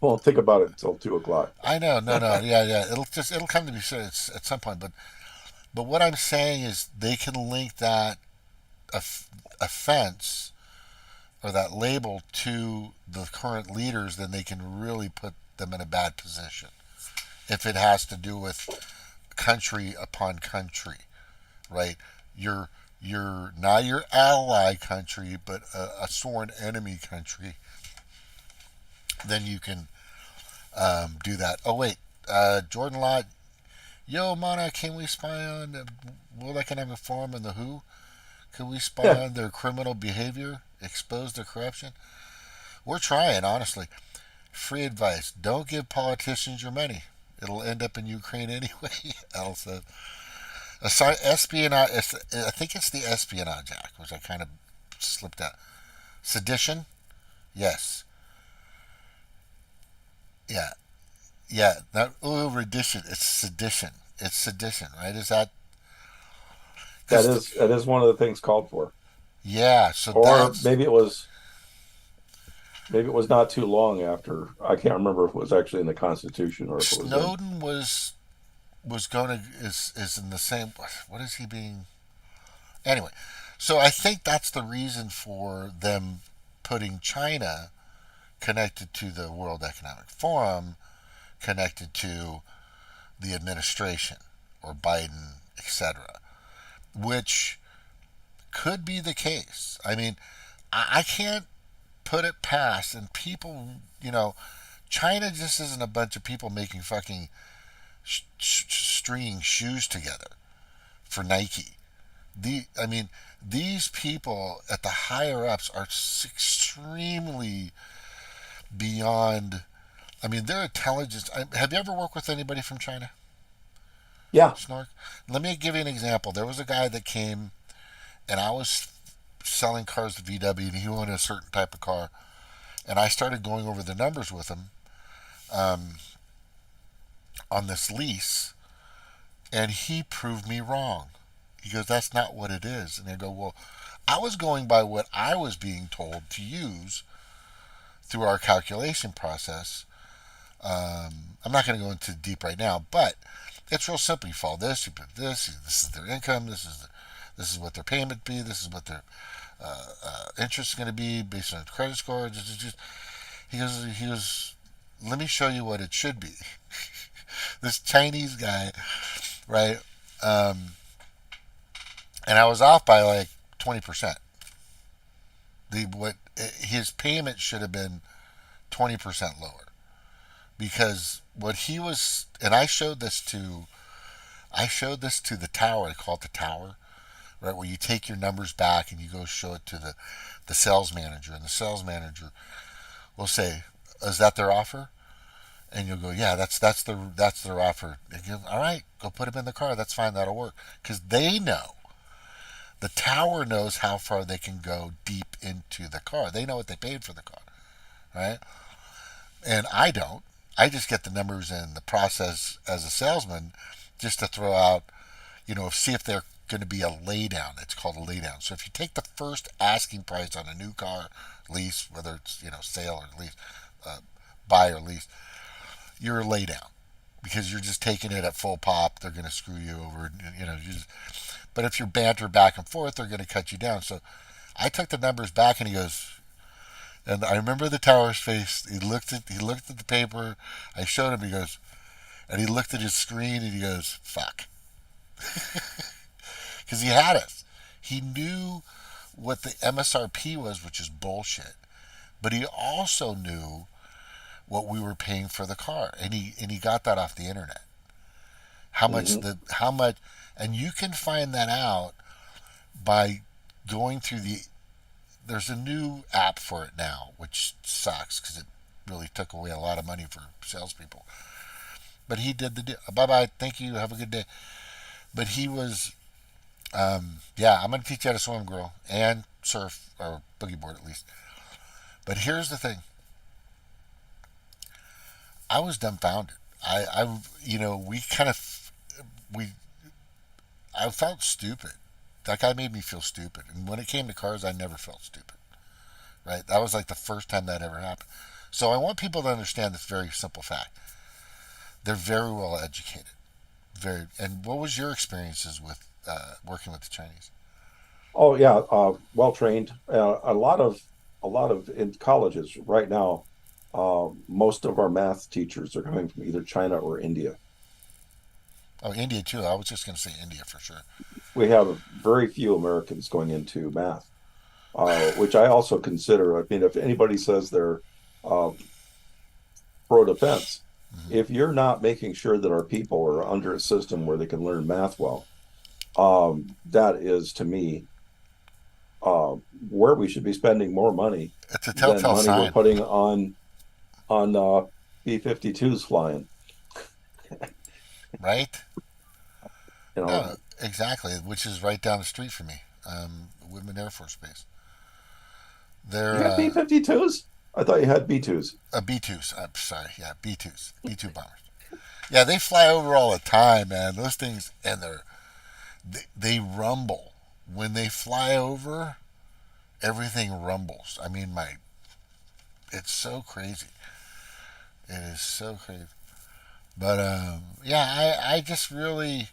Won't think about it until 2:00. I know, no, yeah. It'll come to be said at some point, but what I'm saying is they can link that offense or that label to the current leaders, then they can really put them in a bad position if it has to do with country upon country, right? You're not your ally country, but a sworn enemy country. Then you can do that. Oh wait, Jordan Lott, yo Mana, can we spy on the World Economic Forum and the WHO? Can we spy on their criminal behavior, expose their corruption? We're trying, honestly. Free advice: don't give politicians your money. It'll end up in Ukraine anyway. Also, espionage. I think it's the Espionage Act, which I kind of slipped out. Sedition, yes. Yeah. Not rendition. It's sedition. It's sedition, right? Is that? That is one of the things called for. Yeah. So or maybe it was not too long after. I can't remember if it was actually in the Constitution or if it was. Snowden is in the same. What is he being? Anyway, so I think that's the reason for them putting China connected to the World Economic Forum, connected to the administration or Biden, etc., which could be the case. I mean, I can't put it past, and people, China just isn't a bunch of people making fucking stringing shoes together for Nike. These people at the higher ups are extremely beyond. Their intelligence. Have you ever worked with anybody from China? Yeah. Snark. Let me give you an example. There was a guy that came, and I was selling cars to VW, and he wanted a certain type of car, and I started going over the numbers with him on this lease, and he proved me wrong. He goes, "That's not what it is." And I go, "Well, I was going by what I was being told to use through our calculation process. I'm not going to go into deep right now, but it's real simple. You follow this, you put this. This is their income. This is what their payment be. This is what their interest is going to be based on credit score. He goes. Let me show you what it should be. This Chinese guy, right? And I was off by like 20%. His payment should have been 20% lower, because what he was, and I showed this to the tower. I call it the tower, right? Where you take your numbers back and you go show it to the sales manager, and the sales manager will say, "Is that their offer?" And you'll go, "Yeah, that's their offer." They go, "All right, go put them in the car. That's fine. That'll work." Because they know, the tower knows how far they can go deep into the car. They know what they paid for the car, right? And I don't. I just get the numbers and the process as a salesman, just to throw out, see if they're going to be a laydown. It's called a laydown. So if you take the first asking price on a new car lease, whether it's sale or lease, buy or lease, you're a laydown, because you're just taking it at full pop. They're going to screw you over, but if you're banter back and forth, they're going to cut you down. So I took the numbers back, and he goes, and I remember the tower's face. He looked at the paper. I showed him. He goes, and he looked at his screen, and he goes, "Fuck," because he had us. He knew what the MSRP was, which is bullshit, but he also knew what we were paying for the car, and he got that off the internet. How much, and you can find that out by going through there's a new app for it now, which sucks because it really took away a lot of money for salespeople. But he did the deal. Bye-bye, thank you, have a good day. But he was, I'm going to teach you how to swim, girl, and surf, or boogie board at least. But here's the thing. I was dumbfounded. I felt stupid. That guy made me feel stupid. And when it came to cars, I never felt stupid. Right? That was like the first time that ever happened. So I want people to understand this very simple fact. They're very well educated. And what was your experiences with working with the Chinese? Oh yeah, well trained. A lot of in colleges right now. Most of our math teachers are coming from either China or India. Oh, India too. I was just going to say India for sure. We have very few Americans going into math, which I also consider. I mean, if anybody says they're pro-defense, if you're not making sure that our people are under a system where they can learn math well, that is, to me, where we should be spending more money it's a telltale than money sign. we're putting on B-52s flying. Right? No, exactly, which is right down the street from me, Woodman Air Force Base. You got B-52s? I thought you had B-2s. B-2s. I'm sorry. Yeah, B-2s. B-2 bombers. Yeah, they fly over all the time, man. Those things, and they rumble. When they fly over, everything rumbles. I mean, it's so crazy. It is so crazy. But, I just really,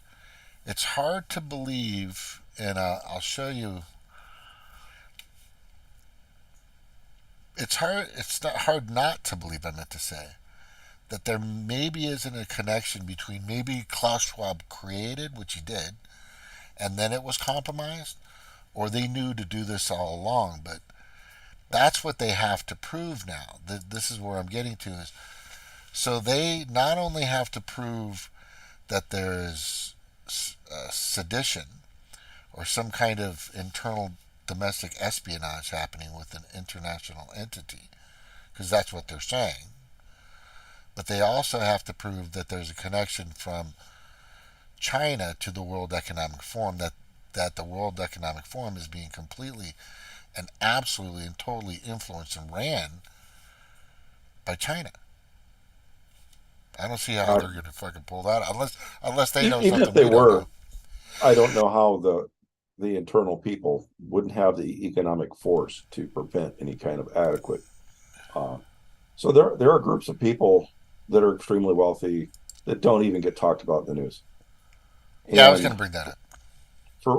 it's hard to believe, and I'll show you. It's not hard not to believe, I meant to say, that there maybe isn't a connection between maybe Klaus Schwab created, which he did, and then it was compromised, or they knew to do this all along. But that's what they have to prove now. This is where I'm getting to is, so they not only have to prove that there is sedition or some kind of internal domestic espionage happening with an international entity, because that's what they're saying, but they also have to prove that there's a connection from China to the World Economic Forum, that the World Economic Forum is being completely and absolutely and totally influenced and ran by China. I don't see how they're going to fucking pull that out, unless they know even something if they we don't were. know. I don't know how the internal people wouldn't have the economic force to prevent any kind of adequate. So there are groups of people that are extremely wealthy that don't even get talked about in the news. Yeah, I was going to bring that up.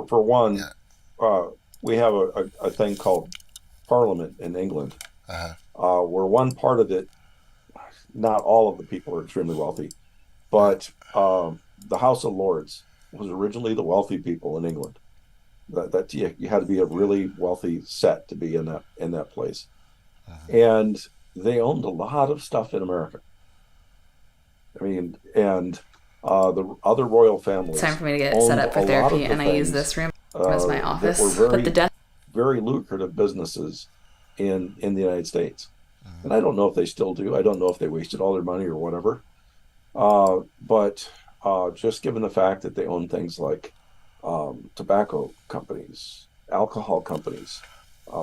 For one, we have a thing called Parliament in England, where one part of it, not all of the people are extremely wealthy, but the House of Lords was originally the wealthy people in England. That you had to be a really wealthy set to be in that place, and they owned a lot of stuff in America. I mean, and the other royal families. It's time for me to get set up for therapy, and I use this room as my office. Were very lucrative businesses in the United States, and I don't know if they still do. I don't know if they wasted all their money or whatever. But just given the fact that they own things like tobacco companies, alcohol companies,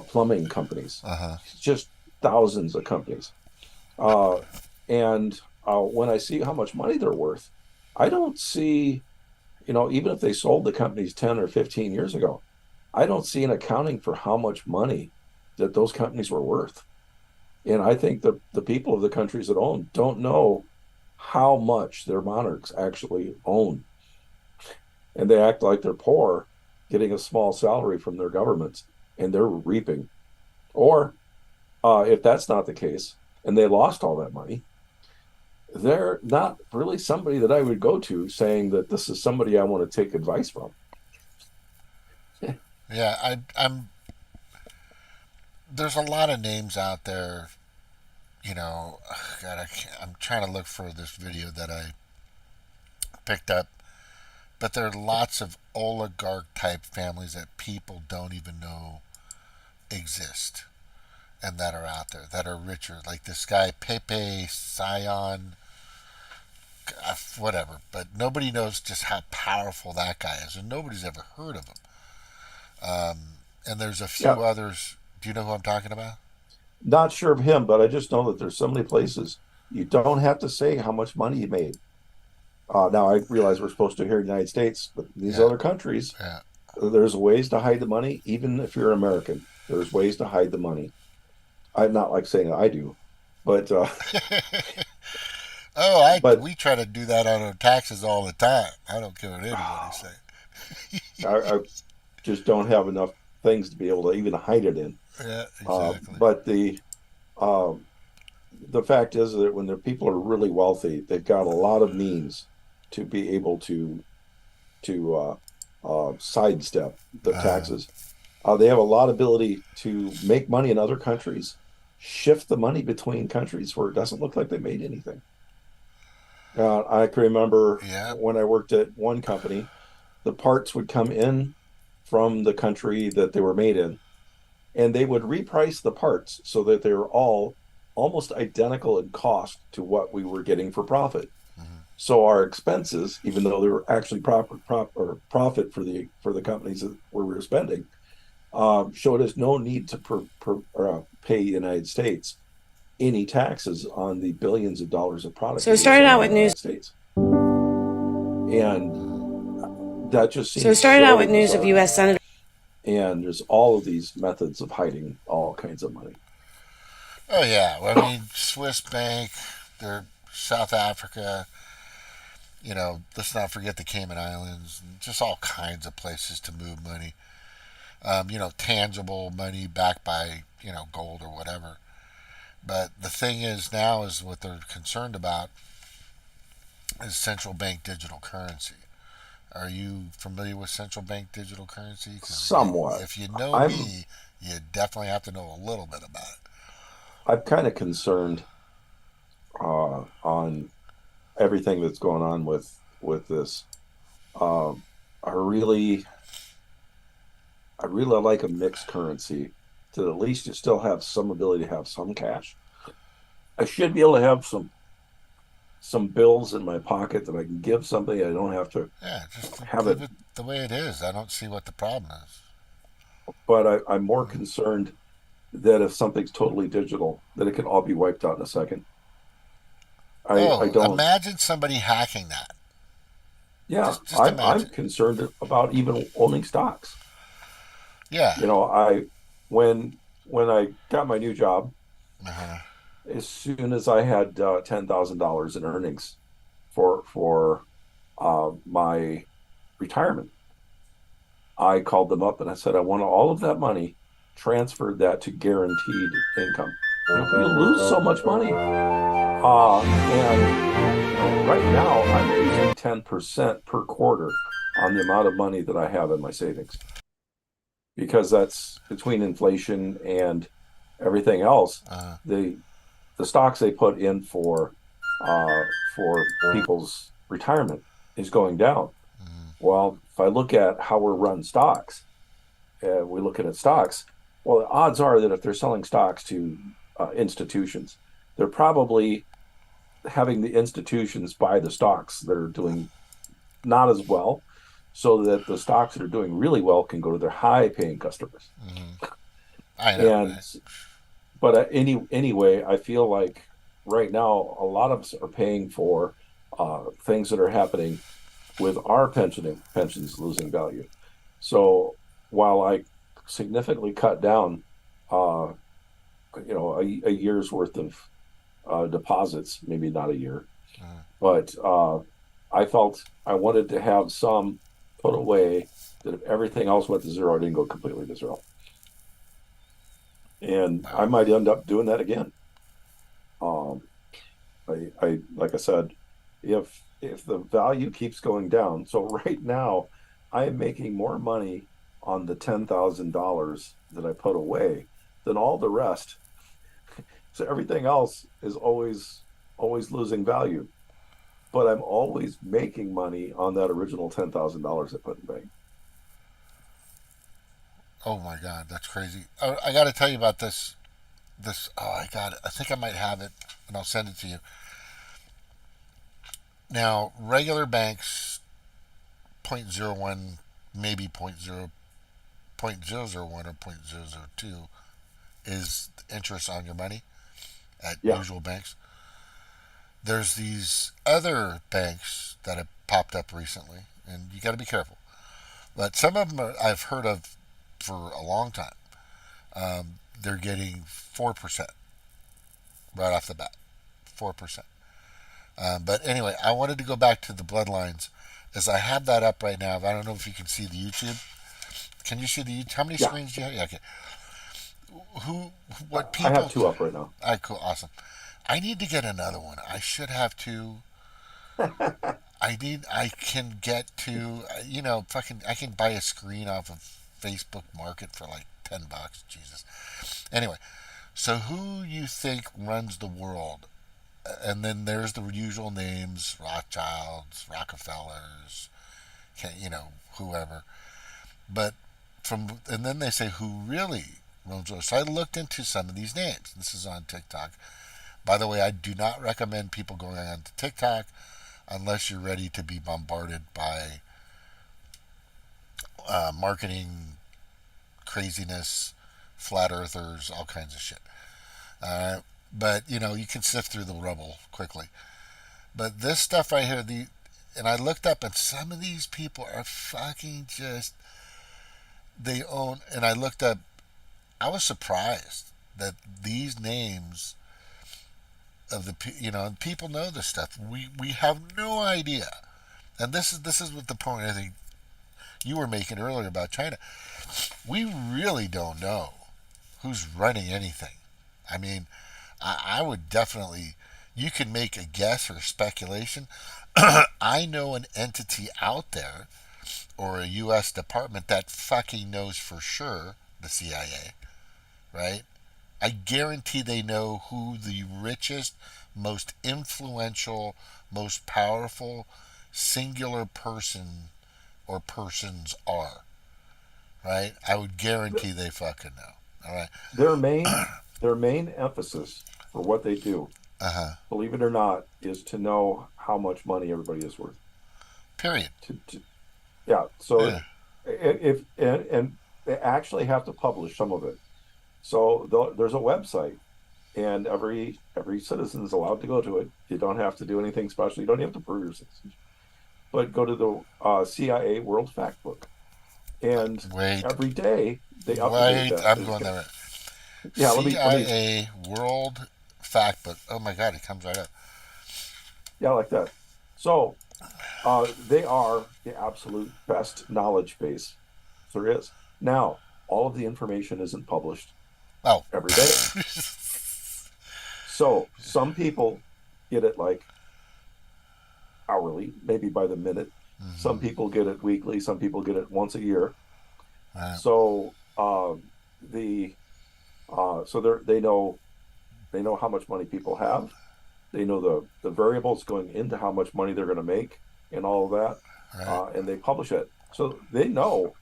plumbing companies, just thousands of companies. And when I see how much money they're worth, I don't see, even if they sold the companies 10 or 15 years ago, I don't see an accounting for how much money that those companies were worth. And I think the people of the countries that own don't know how much their monarchs actually own. And they act like they're poor, getting a small salary from their governments, and they're reaping. Or if that's not the case, and they lost all that money, they're not really somebody that I would go to saying that this is somebody I want to take advice from. Yeah, there's a lot of names out there, God, I'm trying to look for this video that I picked up, but there are lots of oligarch type families that people don't even know exist and that are out there that are richer, like this guy Pepe Sion, whatever, but nobody knows just how powerful that guy is, and nobody's ever heard of him. And there's a few others. Do you know who I'm talking about? Not sure of him, but I just know that there's so many places you don't have to say how much money you made. Now I realize we're supposed to here in the United States, but these other countries, there's ways to hide the money. Even if you're American, there's ways to hide the money. I'm not like saying I do, but we try to do that on our taxes all the time. I don't care what anybody says. I just don't have enough things to be able to even hide it in. Yeah, exactly. But the fact is that when the people are really wealthy, they've got a lot of means to be able to sidestep the taxes. They have a lot of ability to make money in other countries, shift the money between countries where it doesn't look like they made anything. I can remember when I worked at one company, the parts would come in from the country that they were made in, and they would reprice the parts so that they were all almost identical in cost to what we were getting for profit. So our expenses, even though they were actually profit for the companies that we were spending, showed us no need to pay the United States any taxes on the billions of dollars of products. So it started out with news. States. And that just seems with news of U.S. Senators. And there's all of these methods of hiding all kinds of money. Oh, yeah. Well, I mean, Swiss Bank, they're South Africa, let's not forget the Cayman Islands, and just all kinds of places to move money. Tangible money backed by, gold or whatever. But the thing is now is what they're concerned about is central bank digital currency. Are you familiar with central bank digital currency? Somewhat. If you know me, you definitely have to know a little bit about it. I'm kind of concerned on everything that's going on with this. I really like a mixed currency to at least you still have some ability to have some cash. I should be able to have some bills in my pocket that I can give somebody. I don't have to just have leave it the way it is. I don't see what the problem is. But I'm more concerned that if something's totally digital, that it can all be wiped out in a second. I don't imagine somebody hacking that. Yeah, I'm concerned about even owning stocks. Yeah. When I got my new job, as soon as I had $10,000 in earnings for my retirement, I called them up and I said, I want all of that money transferred that to guaranteed income. You lose so much money. And right now I'm losing 10% per quarter on the amount of money that I have in my savings, because that's between inflation and everything else. The stocks they put in for people's retirement is going down. Well, if I look at how we're run stocks, we look at stocks. Well, the odds are that if they're selling stocks to institutions, they're probably having the institutions buy the stocks that are doing not as well, so that the stocks that are doing really well can go to their high-paying customers. I know. But anyway, I feel like right now a lot of us are paying for things that are happening with our pensions losing value. So while I significantly cut down, a year's worth of deposits, maybe not a year, but I felt I wanted to have some put away, that if everything else went to zero, I didn't go completely to zero. And I might end up doing that again. I like I said, if the value keeps going down, so right now I am making more money on the $10,000 that I put away than all the rest. So everything else is always losing value, but I'm always making money on that original $10,000 I put in bank. Oh my God, that's crazy. I got to tell you about this. I got it. I think I might have it, and I'll send it to you. Now, regular banks, 0.01, maybe 0.001 or 0.002 is interest on your money at usual banks. There's these other banks that have popped up recently, and you got to be careful. But some of them I've heard of for a long time. They're getting 4% right off the bat, 4%. But anyway, I wanted to go back to the bloodlines, as I have that up right now. I don't know if you can see the YouTube. Can you see the YouTube? How many screens do you have? Yeah, okay. What people? I have 2 up right now. All right, cool, awesome. I need to get another one. I should have 2. I can get to, I can buy a screen off of Facebook Market for like $10. Jesus. Anyway, so who you think runs the world? And then there's the usual names: Rothschilds, Rockefellers, whoever. But and then they say who really runs the world. So I looked into some of these names. This is on TikTok. By the way, I do not recommend people going on to TikTok unless you're ready to be bombarded by marketing craziness, flat earthers, all kinds of shit. But you can sift through the rubble quickly. But this stuff right here, and I looked up, and some of these people are fucking just, they own. And I looked up, I was surprised that these names of the people know this stuff. We have no idea, and this is what the point I think you were making earlier about China. We really don't know who's running anything. I mean, I would definitely, you can make a guess or speculation. I know an entity out there, or a U.S. department, that fucking knows for sure, the CIA, right? I guarantee they know who the richest, most influential, most powerful singular person or persons are, right? I would guarantee they fucking know. All right. Their main emphasis for what they do, believe it or not, is to know how much money everybody is worth. Period. So if they actually have to publish some of it. So there's a website, and every citizen is allowed to go to it. You don't have to do anything special. You don't have to prove your citizenship. But go to the CIA World Factbook, and every day they update that. I'm going there. CIA World fact, but oh my God, it comes right up. Yeah, like that. So they are the absolute best knowledge base there is. Now, all of the information isn't published every day. So some people get it like hourly, maybe by the minute. Mm-hmm. Some people get it weekly. Some people get it once a year. Right. So they know how much money people have. They know the variables going into how much money they're going to make and all of that, right. And they publish it. So they know,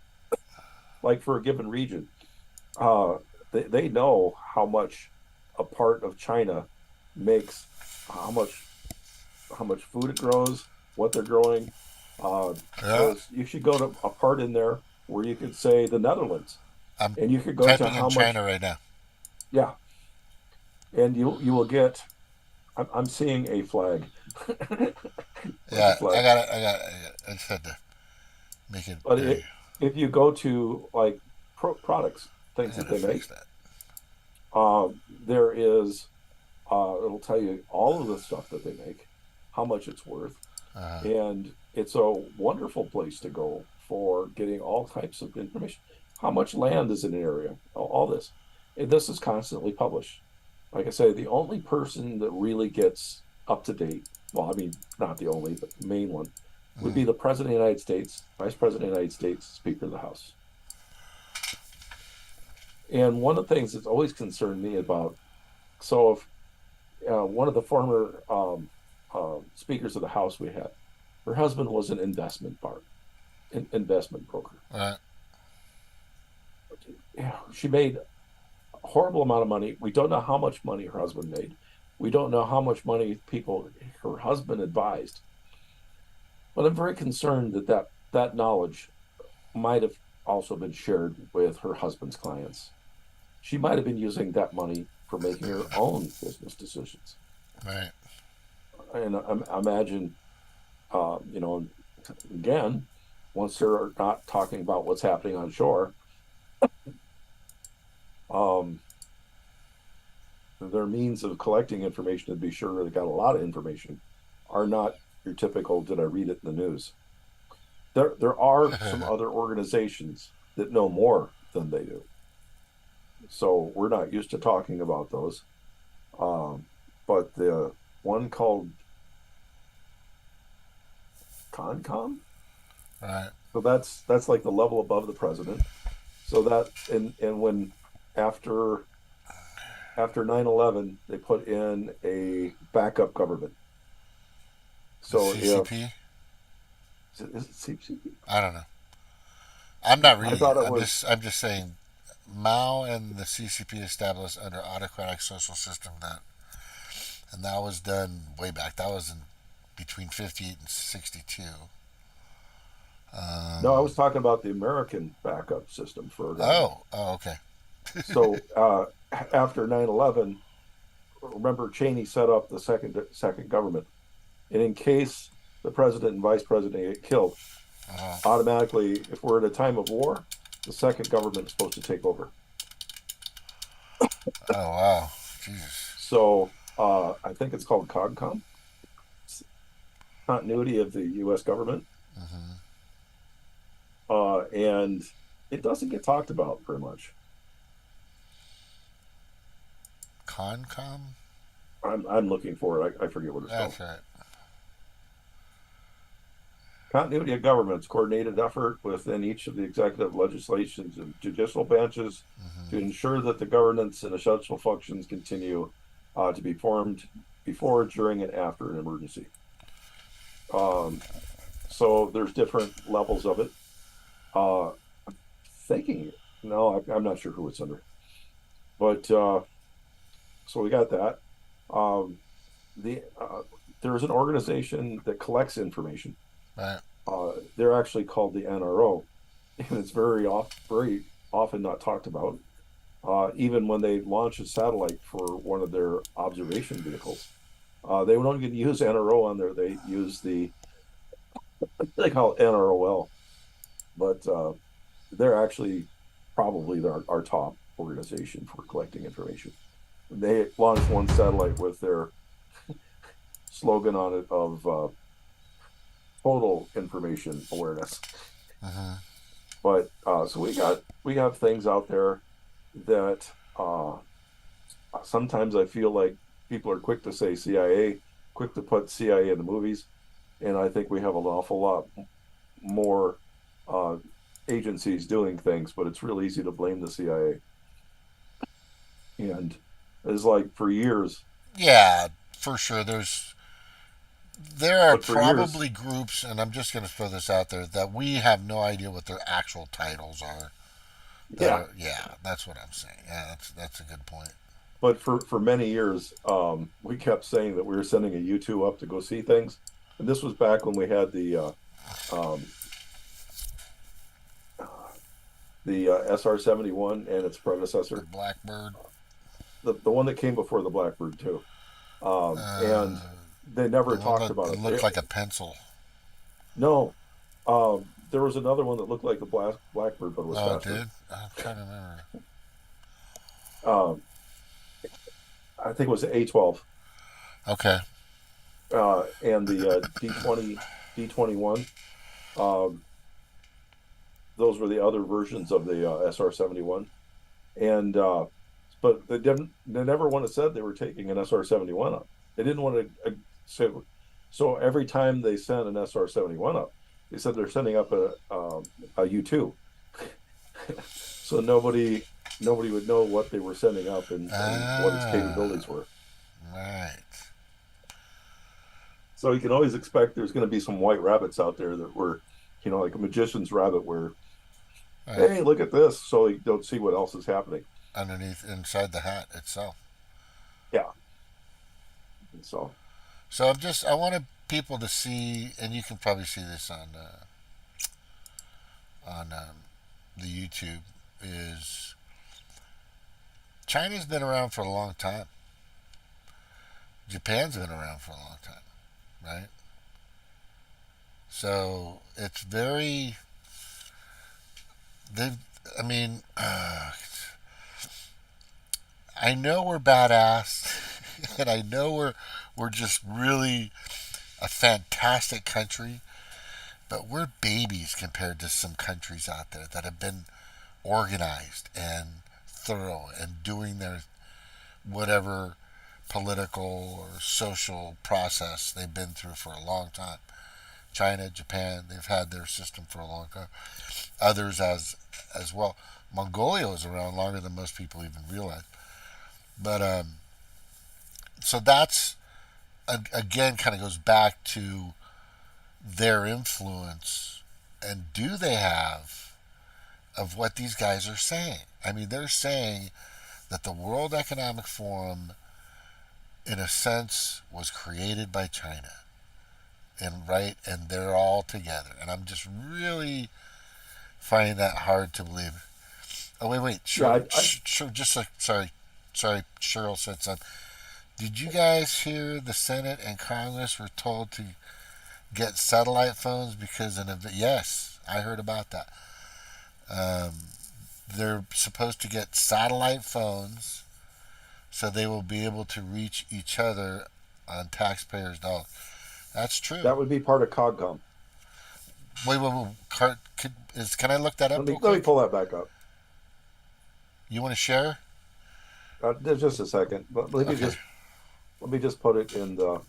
like for a given region, they know how much a part of China makes, how much food it grows, what they're growing. You should go to a part in there where you could say the Netherlands, and you could go to how much China right now. Yeah, and you will get. I'm seeing a flag. Yeah, flag. I got it. I just had to make it. But if you go to like products, things that they make, there is. It'll tell you all of the stuff that they make, how much it's worth, and it's a wonderful place to go for getting all types of information. How much land is in an area? All this. And this is constantly published. Like I say, the only person that really gets up to date, well, I mean, not the only, but the main one, would be the President of the United States, Vice President of the United States, Speaker of the House. And one of the things that's always concerned me about, so if one of the former speakers of the House we had, her husband was an investment broker. Right. She made a horrible amount of money. We don't know how much money her husband made. We don't know how much money her husband advised. But I'm very concerned that knowledge might have also been shared with her husband's clients. She might have been using that money for making her own business decisions. Right. And I imagine, again, once they're not talking about what's happening on shore, their means of collecting information to be sure they got a lot of information are not your typical, did I read it in the news? There are some other organizations that know more than they do. So we're not used to talking about those. But the one called CONCOM, right? So that's like the level above the president. So that and when after 9/11, they put in a backup government. So the CCP? Is it CCP? I don't know. I'm not reading. I'm just saying, Mao and the CCP established under autocratic social system and that was done way back. That was in between 58 and 62. No, I was talking about the American backup system for. Okay. So after 9/11, remember Cheney set up the second government, and in case the president and vice president get killed, automatically, if we're in a time of war, the second government is supposed to take over. Oh wow, Jesus! So I think it's called CONCOM, continuity of the U.S. government. Mm-hmm. And it doesn't get talked about very much. CONCOM? I'm looking for it. I forget what it's called. That's right. Continuity of government's coordinated effort within each of the executive, legislations, and judicial branches to ensure that the governance and essential functions continue to be formed before, during, and after an emergency. So there's different levels of it. I'm not sure who it's under, but so we got that. There's an organization that collects information. Right. They're actually called the NRO, and it's very often not talked about. Even when they launch a satellite for one of their observation vehicles, they don't even use NRO on there. They use they call it NROL. But they're actually probably our top organization for collecting information. they launched one satellite with their slogan on it of total information awareness. But so we have things out there that sometimes I feel like people are quick to say CIA, quick to put CIA in the movies, and I think we have an awful lot more agencies doing things, but it's real easy to blame the CIA. And it's like for years. Yeah, for sure. There are probably years, groups, and I'm just going to throw this out there, that we have no idea what their actual titles are. Yeah, that's what I'm saying. Yeah, that's a good point. But for many years, we kept saying that we were sending a U2 up to go see things, and this was back when we had the SR-71 and its predecessor, the Blackbird, the one that came before the Blackbird too, and they never talked about it. It looked like a pencil. No, there was another one that looked like a Blackbird, but it was faster. It did? I'm trying to remember. I think it was the A12. Okay. And the D21. Those were the other versions of the SR-71, and but they never once said they were taking an SR-71 up. They didn't want to say. So every time they sent an SR-71 up, they said they're sending up a U2. So nobody would know what they were sending up and what its capabilities were. Right. So you can always expect there's going to be some white rabbits out there that were, like a magician's rabbit where, hey, look at this. So you don't see what else is happening. Inside the hat itself. Yeah. And so I wanted people to see, and you can probably see this on the YouTube, is China's been around for a long time. Japan's been around for a long time, right? So it's very, I know we're badass, and I know we're just really a fantastic country, but we're babies compared to some countries out there that have been organized and thorough and doing their whatever political or social process they've been through for a long time. China, Japan, they've had their system for a long time. Others as well. Mongolia was around longer than most people even realize. But so that's again kind of goes back to their influence, and do they have of what these guys are saying. I mean, they're saying that the World Economic Forum, in a sense, was created by China, and they're all together, and I'm just really finding that hard to believe. Oh wait, sure, sorry, Cheryl said something. Did you guys hear the Senate and Congress were told to get satellite phones because yes, I heard about that. They're supposed to get satellite phones so they will be able to reach each other on taxpayers' dollars. That's true. That would be part of COGCOM. Wait. Can I look that up? Let me pull that back up. You want to share? Just a second. Let me just put it in the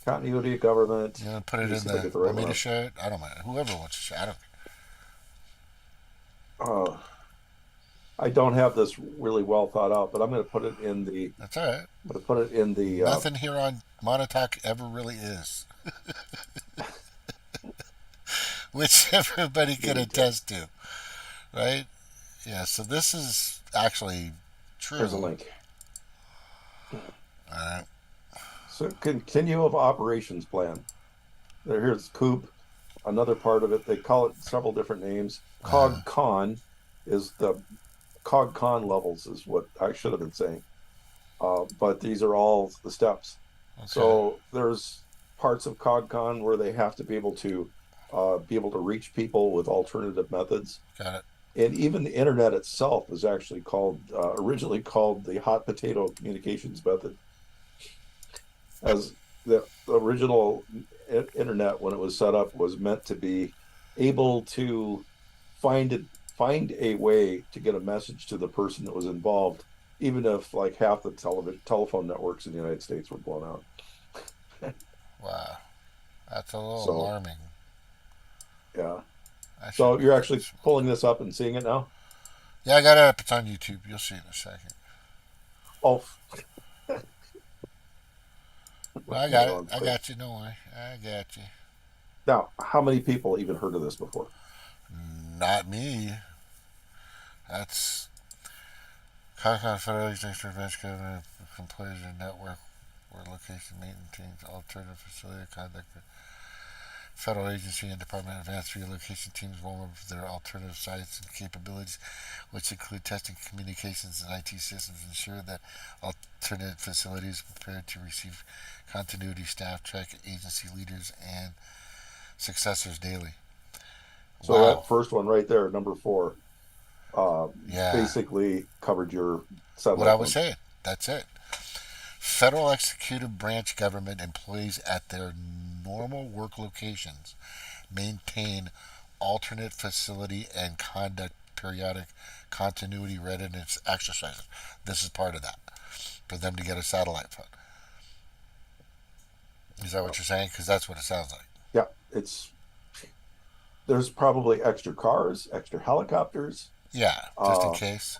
continuity of government. Yeah, put it in the. Want me to share it? I don't mind. Whoever wants to share. I don't. I don't have this really well thought out, but I'm going to put it in the. That's all right. I'm going to put it in the. Nothing here on Montauk ever really is, which everybody can attest to, right? Yeah. So this is actually true. There's a link. All right. So continue of operations plan. Here's COOP. Another part of it, they call it several different names. COGCON is the COGCON levels is what I should have been saying. But these are all the steps. Okay. So there's parts of COGCON where they have to be able to reach people with alternative methods. Got it. And even the internet itself was actually originally called the hot potato communications method, as the original internet, when it was set up, was meant to be able to find a way to get a message to the person that was involved, even if like half the telephone networks in the United States were blown out. Wow, that's a little alarming. Yeah. So you're actually pulling this up and seeing it now? Yeah, I got it up. It's on YouTube. You'll see it in a second. Oh. I got it. I got you. Don't worry. I got you. Now, how many people even heard of this before? Not me. That's Federal Executive Branch Government completed a network where location maintains alternative facility conduct. Federal agency and Department of Advanced Relocation teams warm up their alternative sites and capabilities, which include testing communications and IT systems, ensure that alternate facilities are prepared to receive continuity staff, track agency leaders and successors daily. So that first one right there, number 4, basically covered your satellite. What I was saying. That's it. Federal executive branch government employees at their normal work locations maintain alternate facility and conduct periodic continuity readiness exercises. This is part of that, for them to get a satellite phone. Is that what you're saying? Because that's what it sounds like. Yeah, there's probably extra cars, extra helicopters. Yeah, just in case.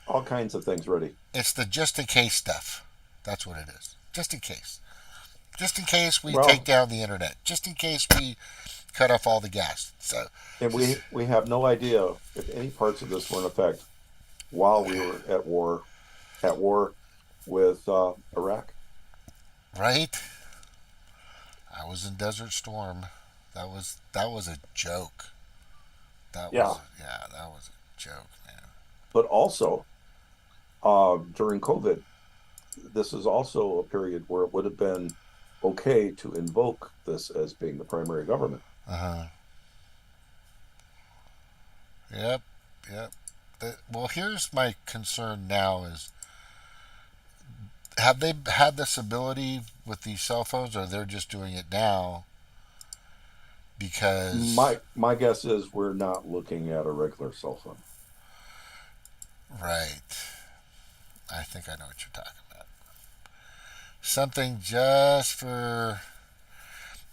All kinds of things ready. It's the just in case stuff. That's what it is. Just in case. Just in case we take down the internet. Just in case we cut off all the gas. So, and we have no idea if any parts of this were in effect while we were at war with Iraq. Right? I was in Desert Storm. That was a joke. That was a joke, man. But also, during COVID, this is also a period where it would have been okay to invoke this as being the primary government. Yep. Well, here's my concern now is, have they had this ability with these cell phones, or they're just doing it now? Because my guess is we're not looking at a regular cell phone. Right. I think I know what you're talking about. Something just for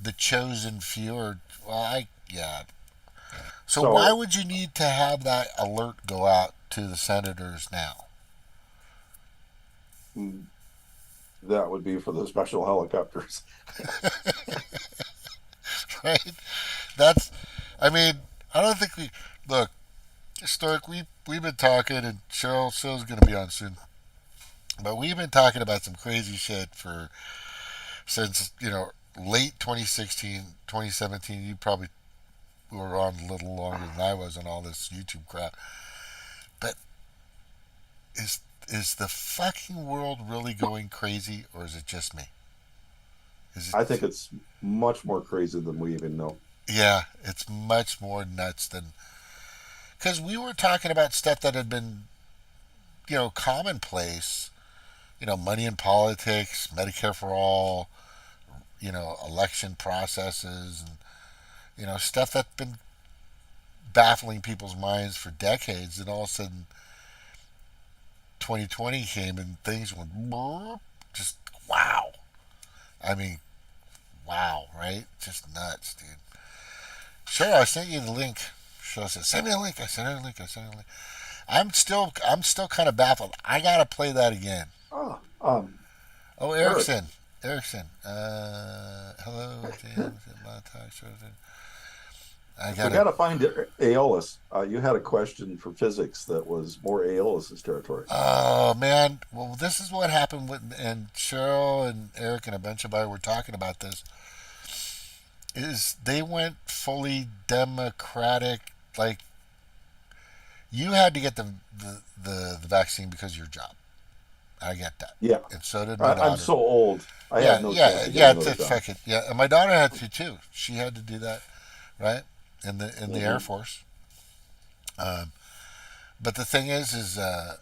the chosen few, So why would you need to have that alert go out to the senators now? That would be for the special helicopters. Right? I don't think look, Stork, we've been talking, and Cheryl's going to be on soon. But we've been talking about some crazy shit since, late 2016, 2017. You probably were on a little longer than I was on all this YouTube crap. But is the fucking world really going crazy, or is it just me? I think it's much more crazy than we even know. Yeah, it's much more nuts than... Because we were talking about stuff that had been, commonplace. Money in politics, Medicare for all, election processes, and, stuff that's been baffling people's minds for decades. And all of a sudden, 2020 came and things went just wow. Wow, right? Just nuts, dude. Sure, I sent you the link. Sure, said, send me a link. I sent her a link. I'm still kind of baffled. I gotta play that again. Erickson. Hello, James. We gotta find Aeolus. You had a question for physics that was more Aeolus's territory. Oh man! Well, this is what happened and Cheryl and Eric and a bunch of others were talking about this. Is they went fully democratic, like you had to get the vaccine because of your job. I get that. Yeah. And so did my daughter. I'm so old. I had no chance to get another job. Yeah, and my daughter had to too. She had to do that, right? In the Air Force. But the thing is a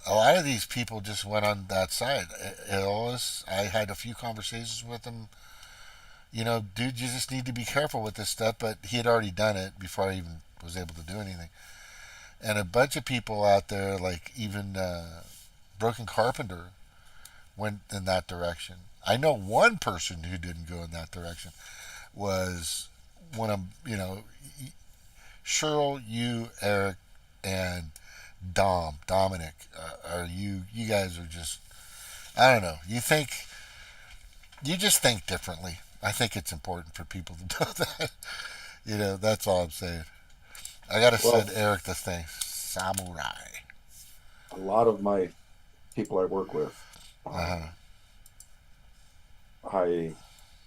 lot of these people just went on that side. I had a few conversations with him. Dude, you just need to be careful with this stuff. But he had already done it before I even was able to do anything. And a bunch of people out there, like even Broken Carpenter, went in that direction. I know one person who didn't go in that direction was one of, Cheryl, you, Eric, and Dominic. You guys are just, I don't know. You just think differently. I think it's important for people to know that. That's all I'm saying. I gotta send Eric this thing. Samurai. A lot of my people I work with, I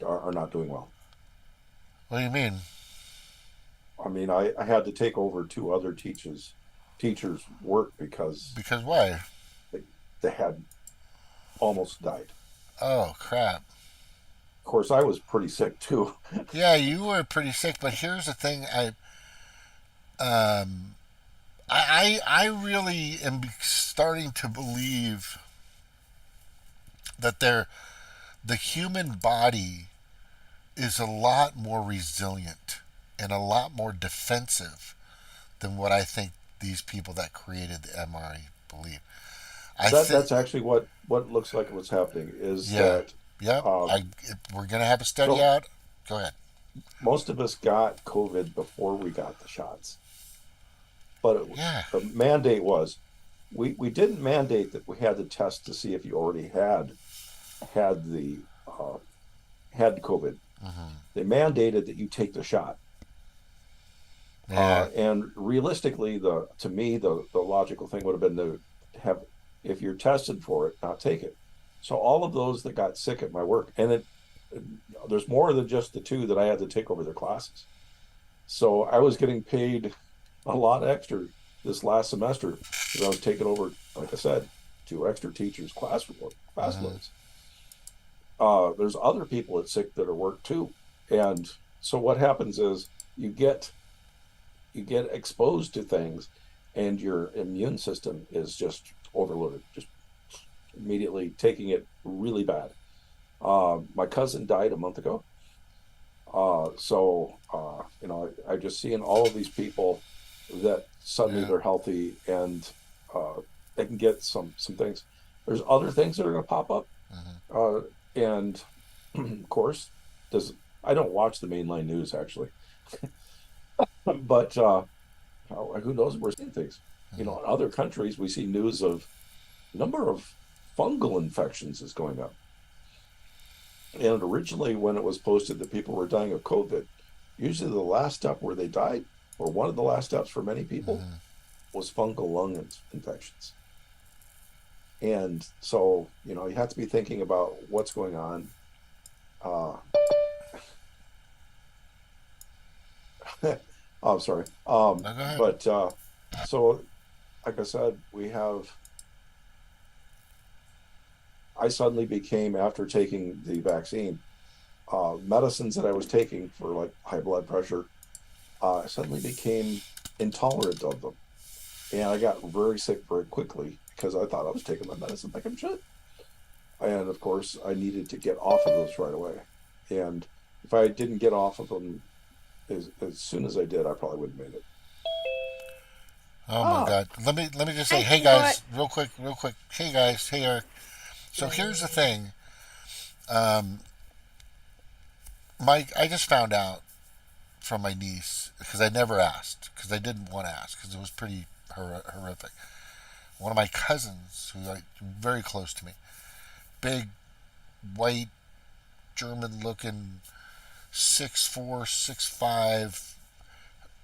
are not doing well. What do you mean? I mean, I had to take over 2 other teachers' work because why? They had almost died. Oh crap! Of course, I was pretty sick too. Yeah, you were pretty sick, but here's the thing: I really am starting to believe that the human body is a lot more resilient and a lot more defensive than what I think these people that created the MRE believe. That's actually what looks like what's happening is that. Yeah, we're going to have a study out. Go ahead. Most of us got COVID before we got the shots. But the mandate was, we didn't mandate that we had to test to see if you already had COVID. Mm-hmm. They mandated that you take the shot. Yeah. And realistically, to me, the logical thing would have been to have, if you're tested for it, not take it. So all of those that got sick at my work, and there's more than just the 2 that I had to take over their classes. So I was getting paid a lot extra this last semester because I was taking over, like I said, 2 extra teachers' class loads. There's other people that's sick that are work too, and so what happens is you get exposed to things, and your immune system is just overloaded, just immediately taking it really bad. My cousin died a month ago. I just seeing all of these people that suddenly they're healthy and they can get some things. There's other things that are going to pop up. And of course, I don't watch the mainline news actually, but who knows? We're seeing things. In other countries, we see news of number of fungal infections is going up. And originally, when it was posted that people were dying of COVID, usually the last step where they died, or one of the last steps for many people, was fungal lung infections. And so, you have to be thinking about what's going on. I'm sorry. But so, like I said, I suddenly became, after taking the vaccine, medicines that I was taking for like high blood pressure, I suddenly became intolerant of them. And I got very sick very quickly because I thought I was taking my medicine like I should. And of course, I needed to get off of those right away. And if I didn't get off of them as soon as I did, I probably wouldn't have made it. Oh my God. Let me just say, hey guys, real quick. Hey guys, hey Eric. So here's the thing. Mike, I just found out from my niece, because I never asked, because I didn't want to ask, because it was pretty horrific. One of my cousins, who's like very close to me, big, white, German-looking, 6'4", 6'5",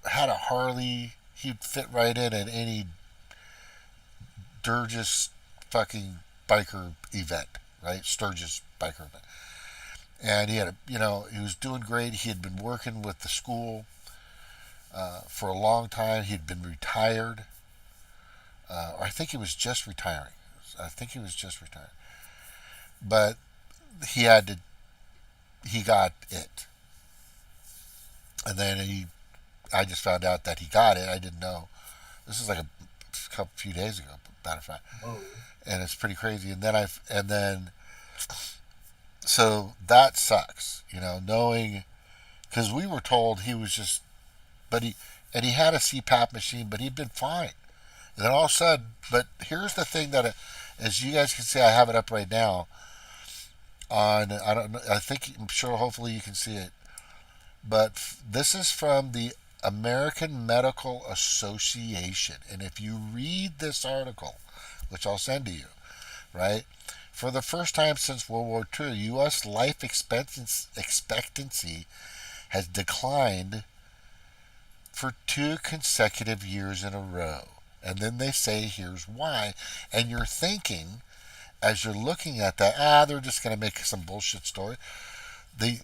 had a Harley. He'd fit right in at any Sturgis fucking biker event, right? Sturgis biker event. And he had he was doing great. He had been working with the school for a long time. He'd been retired. I think he was just retiring. But he got it. And then I just found out that he got it. I didn't know. This is like a a few days ago, matter of fact. And it's pretty crazy. And then so that sucks, knowing, because we were told he was just, he had a CPAP machine, but he'd been fine. And then all of a sudden, but here's the thing that, as you guys can see, I have it up right now on, I'm sure, hopefully you can see it, but this is from the American Medical Association. And if you read this article, which I'll send to you, right? For the first time since World War II, U.S. life expectancy has declined for 2 consecutive years in a row. And then they say, here's why. And you're thinking, as you're looking at that, they're just going to make some bullshit story. They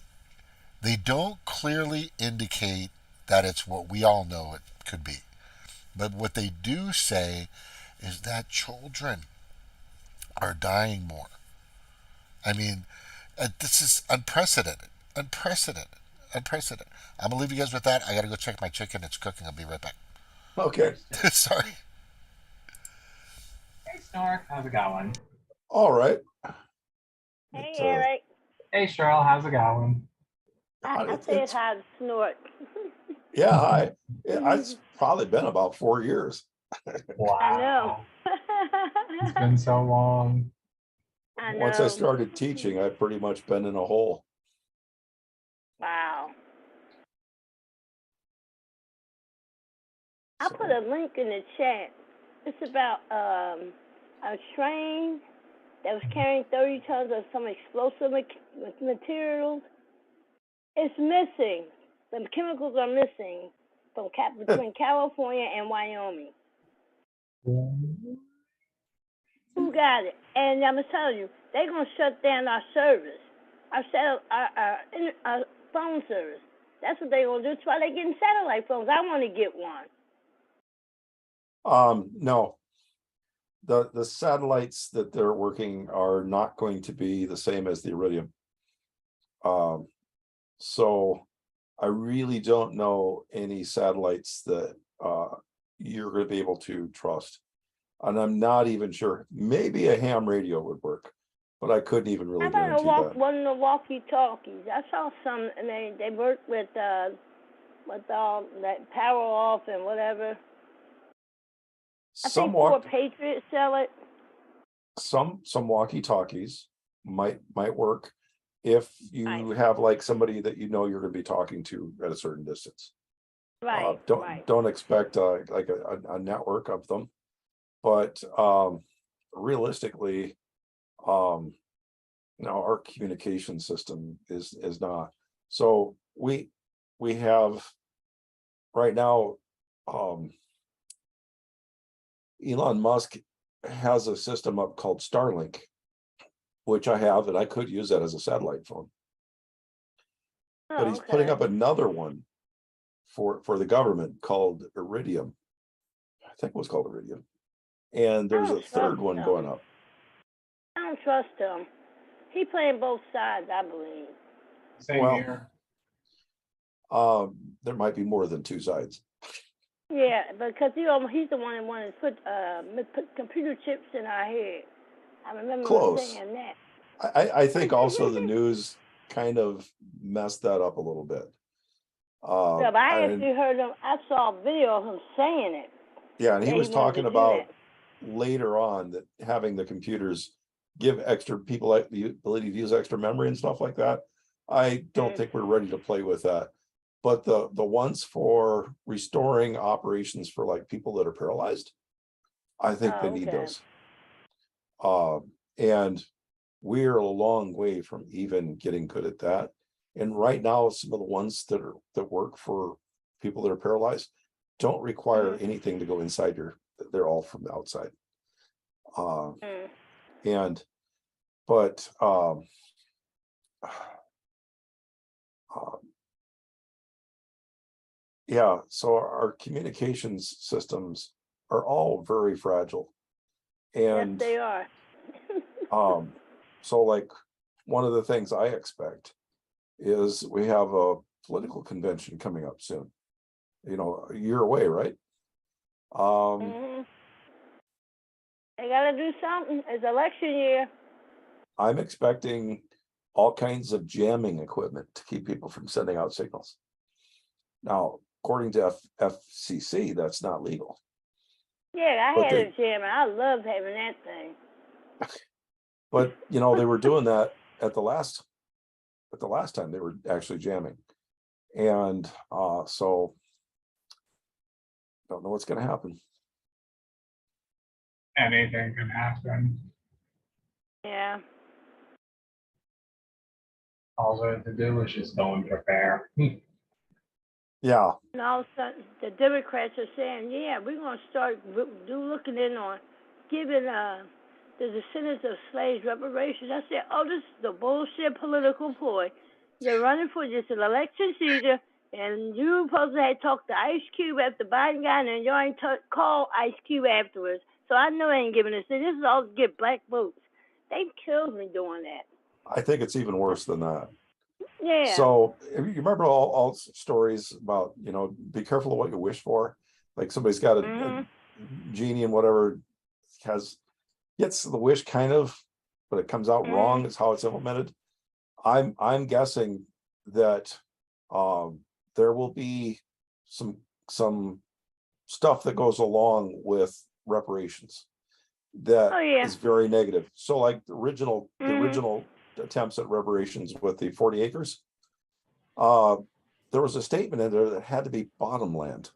don't clearly indicate that it's what we all know it could be. But what they do say is that children are dying more. I mean, this is unprecedented. Unprecedented. I'm going to leave you guys with that. I got to go check my chicken. It's cooking. I'll be right back. Okay. Sorry. Hey, Snork. How's it going? All right. Hey, Eric. Hey, Cheryl. How's it going? I said hi to Snort. Yeah, hi. It's probably been about 4 years. Wow. I know. It's been so long. I know. Once I started teaching, I've pretty much been in a hole. Wow. I put a link in the chat. It's about a train that was carrying 30 tons of some explosive materials. It's missing. The chemicals are missing from between California and Wyoming. Who got it? And I'm going to tell you, they're going to shut down our service, our phone service. That's what they're going to do. That's why they're getting satellite phones. I want to get one. No. The satellites that they're working are not going to be the same as the Iridium. So I really don't know any satellites that you're going to be able to trust. And I'm not even sure. Maybe a ham radio would work, but I couldn't even really guarantee that. One of the walkie-talkies. I saw some, and they work with all that power off and whatever. I think Four Patriots sell it. Some walkie-talkies might work if you have like somebody that you know you're going to be talking to at a certain distance. Right. Don't expect like a network of them, but realistically, now our communication system is not. So we have right now. Elon Musk has a system up called Starlink, which I have, and I could use that as a satellite phone. But he's putting up another one for the government called Iridium. I think it was called Iridium. And there's a third one going up. I don't trust him. He's playing both sides, I believe. Same here. There might be more than two sides. Yeah, because he's the one that wanted to put computer chips in our head. I remember saying that. I think also the news kind of messed that up a little bit. Yeah, but I actually heard him. I saw a video of him saying it. Yeah, and he was talking about later on that having the computers give extra people like the ability to use extra memory and stuff like that. I don't think we're ready to play with that. But the ones for restoring operations for like people that are paralyzed, I think they need those. And we're a long way from even getting good at that. And right now, some of the ones that work for people that are paralyzed don't require anything to go inside they're all from the outside. Yeah, so our communications systems are all very fragile. And yes, they are. So like one of the things I expect is we have a political convention coming up soon, a year away, right? They got to do something. It's election year. I'm expecting all kinds of jamming equipment to keep people from sending out signals. Now, according to FCC, that's not legal. Yeah, I had a jammer. I loved having that thing. But you know, they were doing that at the last time they were actually jamming, and so don't know what's going to happen. Anything can happen. Yeah. All they have to do is just go and prepare. Yeah. And all of a sudden, the Democrats are saying, yeah, we're going to start looking in on giving the descendants of slaves reparations. I said, oh, this is the bullshit political ploy. They're running for just an election season, and you supposed to have talked to Ice Cube after Biden got in, and you ain't called Ice Cube afterwards. So I know they ain't giving this. This is all to get black votes. They killed me doing that. I think it's even worse than that. Yeah. So you remember all stories about, you know, be careful of what you wish for. Like somebody's got a genie and whatever gets the wish kind of, but it comes out wrong is how it's implemented. I'm guessing that there will be some stuff that goes along with reparations that is very negative. So like the original attempts at reparations with the 40 acres, there was a statement in there that had to be bottom land.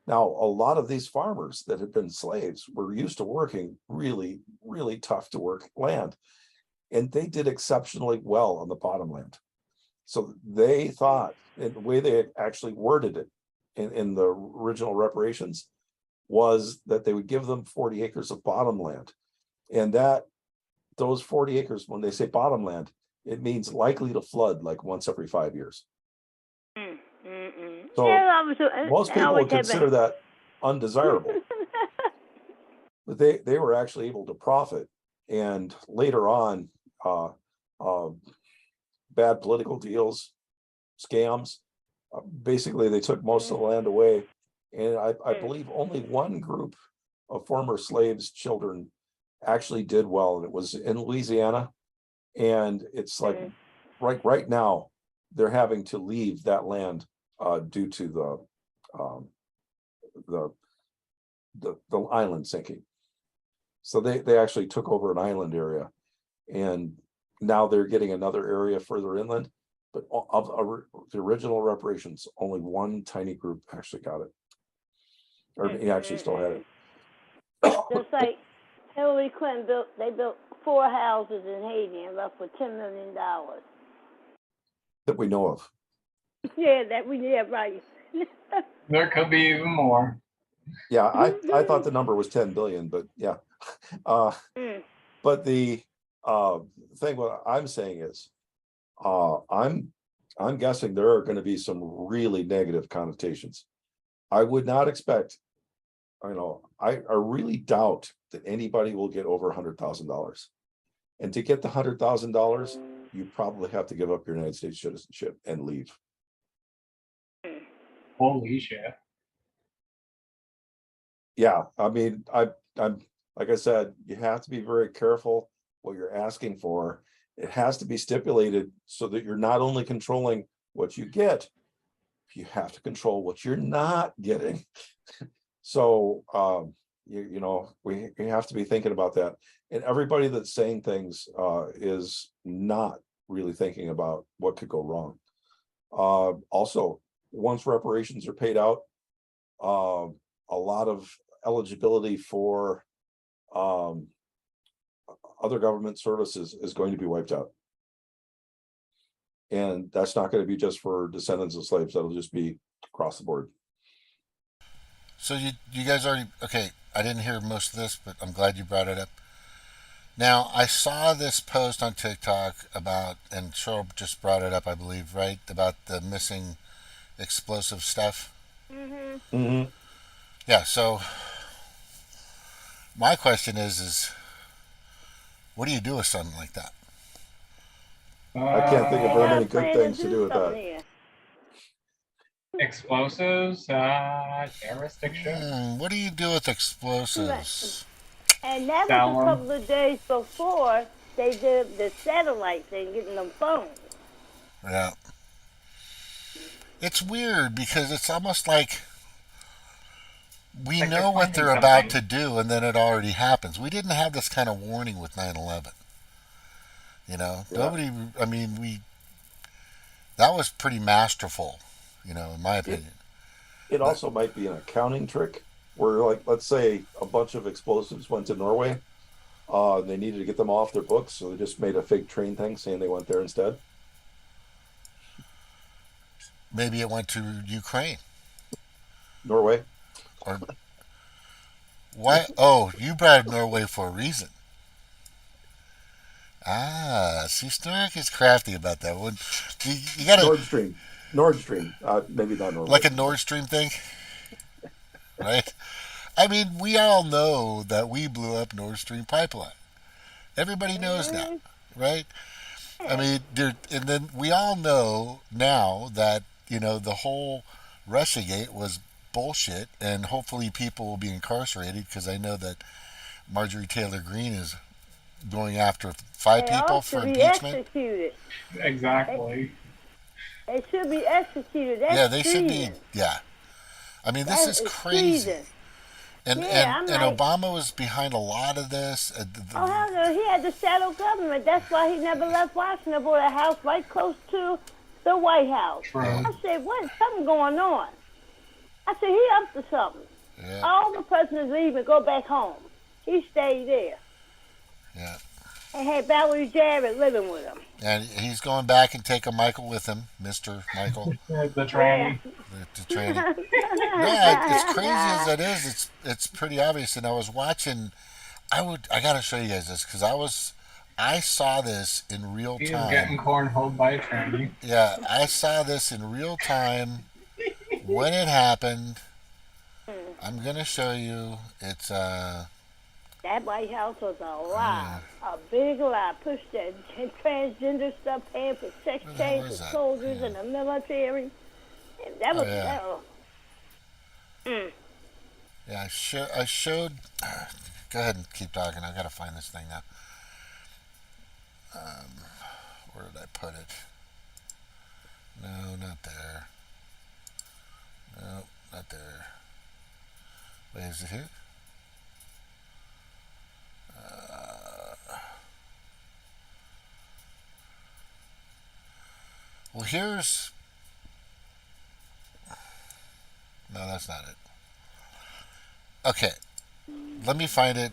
Now, a lot of these farmers that had been slaves were used to working really, really tough to work land, and they did exceptionally well on the bottom land. So they thought, and the way they actually worded it in the original reparations was that they would give them 40 acres of bottom land, and that those 40 acres, when they say bottom land, it means likely to flood like once every 5 years. So most people would consider that undesirable, but they were actually able to profit. And later on, bad political deals, scams, basically they took most of the land away. And I believe only one group of former slaves' children actually did well, and it was in Louisiana. And it's like right now they're having to leave that land due to the island sinking. So they actually took over an island area, and now they're getting another area further inland. But of the original reparations, only one tiny group actually got it, or he actually still had it. Just like Hillary Clinton built 4 houses in Haiti and left with $10 million. That we know of. Yeah, right. There could be even more. Yeah, I thought the number was 10 billion, but yeah. But the thing what I'm saying is, I'm guessing there are going to be some really negative connotations. I would not expect, I really doubt that anybody will get over $100,000. And to get the $100,000, you probably have to give up your United States citizenship and leave. Holy shit. Yeah, I mean, I'm like I said, you have to be very careful what you're asking for. It has to be stipulated so that you're not only controlling what you get, you have to control what you're not getting. So we have to be thinking about that. And everybody that's saying things is not really thinking about what could go wrong. Also, once reparations are paid out, a lot of eligibility for other government services is going to be wiped out. And that's not going to be just for descendants of slaves. That'll just be across the board. So you guys already, okay, I didn't hear most of this, but I'm glad you brought it up. Now, I saw this post on TikTok about, and Cheryl just brought it up, I believe, right? About the missing explosive stuff. Yeah, so my question is what do you do with something like that? I can't think of very many good things to do with that. Explosives, terroristic shit. What do you do with explosives? And that was a couple of days before they did the satellite thing, getting them phones. Yeah. It's weird because it's almost like we know what they're about to do, and then it already happens. We didn't have this kind of warning with 9/11. You know, nobody. I mean, that was pretty masterful. You know, in my opinion. It also might be an accounting trick where, like, let's say a bunch of explosives went to Norway. They needed to get them off their books, so they just made a fake train thing saying they went there instead. Maybe it went to Ukraine. Norway. Or why? Oh, you brought Norway for a reason. See, Snork is crafty about that one. You got Nord Stream. Maybe not Norway. Like a Nord Stream thing, right? I mean, we all know that we blew up Nord Stream pipeline. Everybody knows that, right? I mean, and then we all know now that, you know, the whole Russiagate was bullshit, and hopefully people will be incarcerated, because I know that Marjorie Taylor Greene is going after 5 people for impeachment. Executed. Exactly. They should be executed. That's they treason. should be. Yeah. I mean, this is crazy. Treason. And Obama was behind a lot of this. Hell no, he had the shadow government. That's why he never left Washington, bought a house right close to the White House. True. I said, what's something going on? I said, he up to something. Yeah. All the presidents leave and go back home. He stayed there. Yeah. And had Valerie Jarrett living with him. And he's going back and taking Michael with him, Mr. Michael. The tranny. The tranny. Yeah, as crazy as it is, it's pretty obvious. And I was watching. I gotta show you guys this, because I saw this in real time. He's getting cornholed by a tranny. Yeah, I saw this in real time when it happened. I'm gonna show you. It's that White House was a lie, a big lie. Pushed that transgender stuff, paying for sex change for soldiers in the military. And that was Yeah, I showed. Go ahead and keep talking. I gotta find this thing now. Where did I put it? No, not there. No, not there. Wait, is it here? Well, here's... No, that's not it. Okay. Let me find it.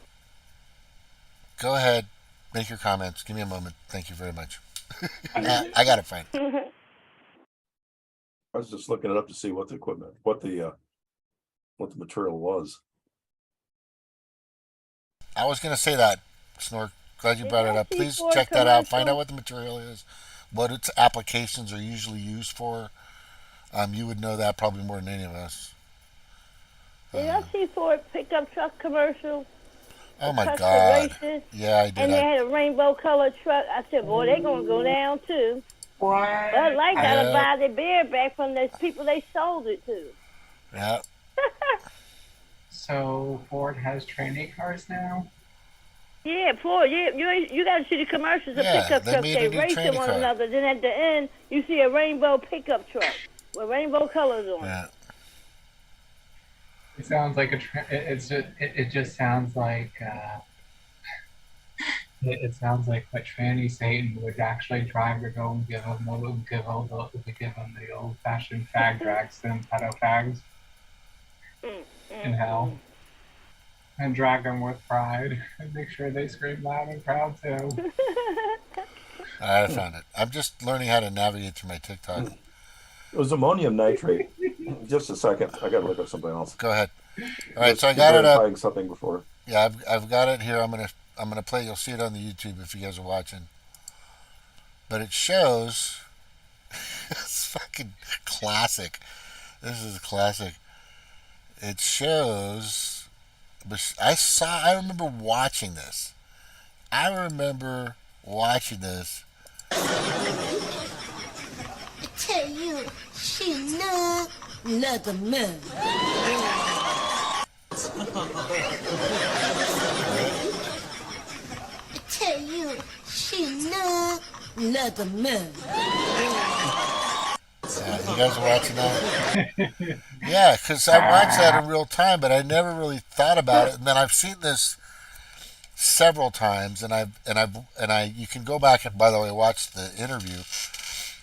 Go ahead. Make your comments. Give me a moment. Thank you very much. I got to find it. I was just looking it up to see what the equipment, what the material was. I was going to say that, Snork. Glad you brought it up. Please check that out. Find out what the material is, what its applications are usually used for. You would know that probably more than any of us. Did I see Ford pickup truck commercial? Oh my God! Yeah, I did. And they had a rainbow colored truck. I said, boy, they're gonna go down too. What? Bud Light gotta buy their beer back from the people they sold it to. Yeah. So Ford has trainee cars now? Yeah, Ford. Yeah, you got to see the commercials of pickup trucks. They race to one another. Then at the end, you see a rainbow pickup truck with rainbow colors on it. It sounds like it just sounds like it sounds like what tranny Satan would actually drive to go and give them the old-fashioned fag drags, them pedo fags in hell, and drag them with pride and make sure they scream loud and proud too. I found it. I'm just learning how to navigate through my TikTok. It was ammonium nitrate. Just a second. I got to look up something else. Go ahead. All right, so I got it up. Something before. Yeah, I've got it here. I'm gonna play. You'll see it on the YouTube if you guys are watching. But it shows. It's fucking classic. This is classic. It shows. I remember watching this. I tell you, she love the man. I tell you, she love the man. Yeah, you guys are watching that? Yeah, because I watched that in real time, but I never really thought about it. And then I've seen this several times, and you can go back and, by the way, watch the interview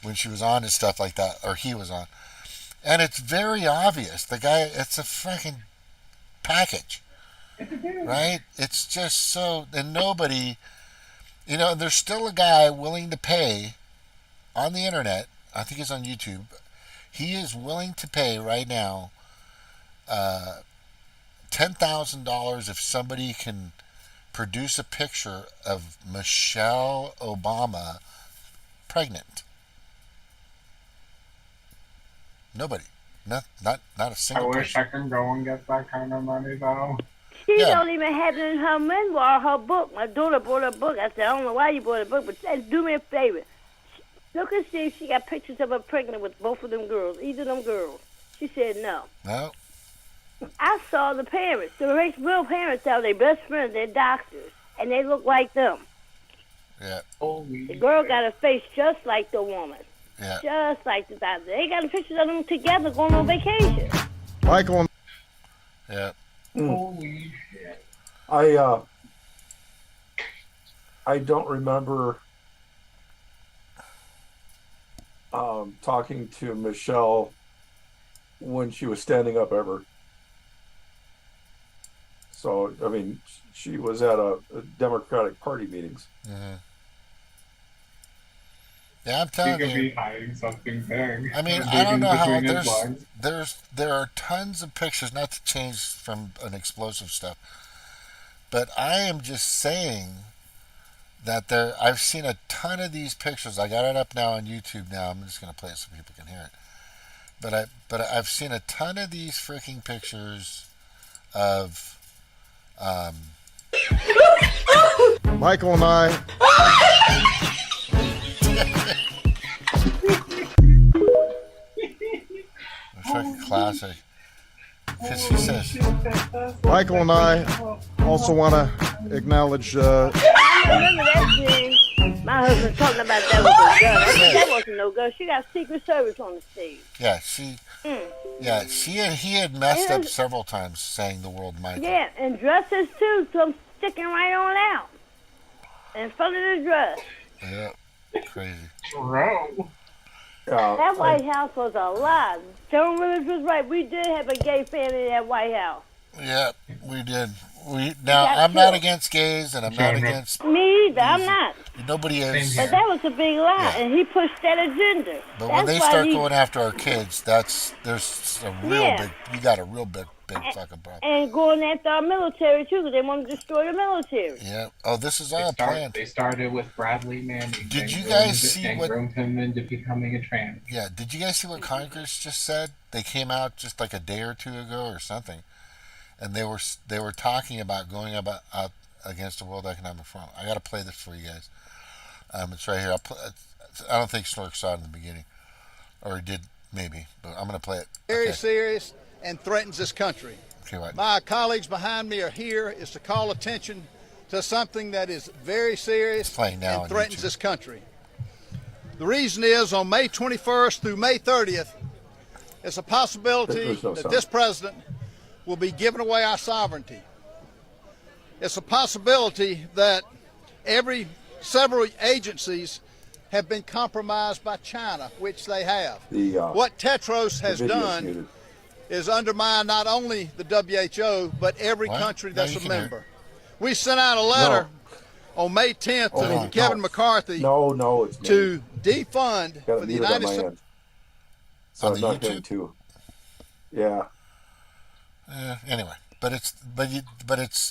when she was on and stuff like that, or he was on, and it's very obvious. The guy, it's a fucking package, right? It's just so, and nobody, there's still a guy willing to pay on the internet. I think it's on YouTube. He is willing to pay right now $10,000 if somebody can produce a picture of Michelle Obama pregnant. Nobody. Not a single I wish person. I could go and get that kind of money, though. She don't even have it in her memoir, her book. My daughter bought a book. I said, I don't know why you bought a book, but do me a favor. Look and see if she got pictures of her pregnant with both of them girls, either of them girls. She said no. No. I saw the parents. The real parents are their best friends. They're doctors, and they look like them. Yeah. The girl got a face just like the woman. Yeah. Just like the doctor. They got pictures of them together going on vacation. Michael. Yeah. Holy shit. I don't remember talking to Michelle when she was standing up ever. So, I mean, she was at a Democratic Party meetings. Mm-hmm. Yeah, I'm telling you. He could be hiding something big. I mean, I don't know how there are tons of pictures, not to change from an explosive stuff, but I am just saying that I've seen a ton of these pictures. I got it up now on YouTube now. I'm just going to play it so people can hear it. But I've seen a ton of these freaking pictures of Michael and I. A fucking classic. Because she says, Michael and I also want to acknowledge. I remember that scene. My husband talking about that was a gun. I said that wasn't no gun. She got Secret Service on the stage. Yeah, he had messed up several times saying the word Michael. Yeah, and dresses too, so I'm sticking right on out. In front of the dress. Yeah, crazy. Bro. That White House was a lie. Joan Williams was right. We did have a gay fan in that White House. Yeah, we did. I'm not against gays, and I'm not against... Me either, I'm not. Nobody is. But that was a big lie, and he pushed that agenda. But when they start going after our kids, there's a real big... You got a real big fucking problem. And going after our military, too, because they want to destroy the military. Yeah. Oh, this is all planned. They started with Bradley Manning. Did you guys see what... groomed him into becoming a trans. Yeah, did you guys see what Congress just said? They came out just like a day or two ago or something. And they were talking about going up against the World Economic Forum. I got to play this for you guys. It's right here. I don't think Snork saw it in the beginning, or he did maybe, but I'm going to play it. Very serious and threatens this country. Okay, what? My colleagues behind me are here is to call attention to something that is very serious and threatens this country. The reason is on May 21st through May 30th, it's a possibility that this president will be giving away our sovereignty. It's a possibility that several agencies have been compromised by China, which they have. What Tetros has done is undermine not only the WHO, but every country that's a member. We sent out a letter on May 10th to Kevin McCarthy to defund for the United States. So I'm not going to. Yeah. Anyway, but it's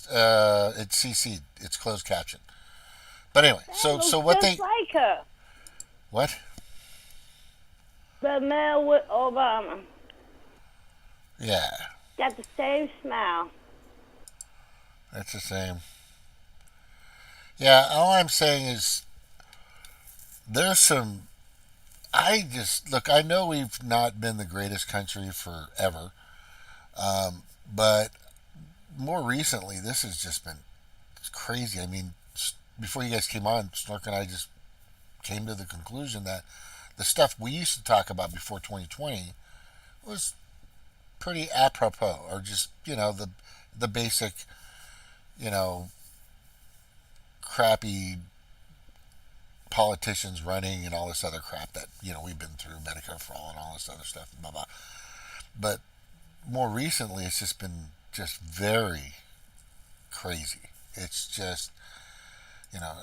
CC'd. It's closed caption. But anyway, so what they like her. What? The man with Obama. Yeah. Got the same smile. That's the same. Yeah, all I'm saying is there's some. I know we've not been the greatest country forever. But more recently, this has just been crazy. I mean, before you guys came on, Snork and I just came to the conclusion that the stuff we used to talk about before 2020 was pretty apropos, or just, the basic, crappy politicians running and all this other crap that, we've been through, Medicare for all and all this other stuff, blah, blah. But more recently, it's just been just very crazy. It's just,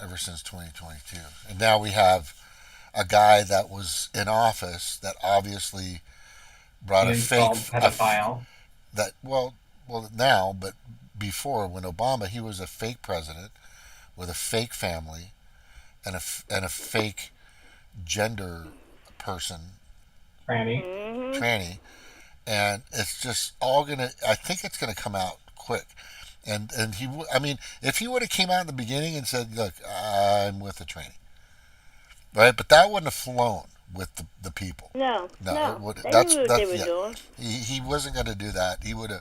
ever since 2022. And now we have a guy that was in office that obviously brought a fake pedophile. Now, but before, when Obama, he was a fake president with a fake family and a fake gender person, tranny, and it's just all gonna. I think it's gonna come out quick. And if he would have came out in the beginning and said, "Look, I'm with a tranny," right? But that wouldn't have flown with the people. No. That's he wasn't going to do that. He would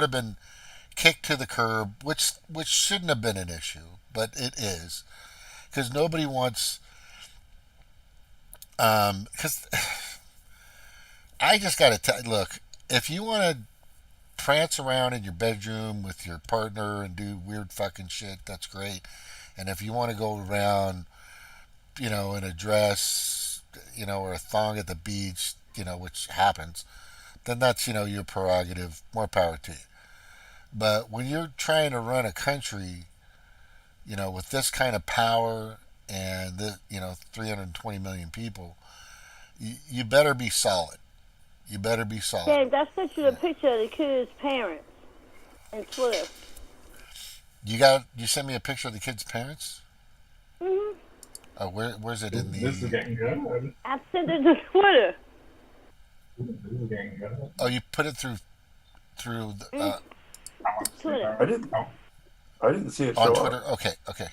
have been kicked to the curb, which shouldn't have been an issue, but it is, because nobody wants. Because I just got to tell. Look, if you want to prance around in your bedroom with your partner and do weird fucking shit, that's great. And if you want to go around, in a dress, or a thong at the beach, which happens, then that's, your prerogative. More power to you. But when you're trying to run a country, with this kind of power and 320 million people, you better be solid. You better be solid. James, I sent you a picture of the kids' parents in Twitter. You sent me a picture of the kids' parents? Mm-hmm. Oh, where's it in the... This is getting good. I sent it to Twitter. This is getting good. Oh, you put it through the... Twitter. I didn't see it on show Twitter? up. Okay.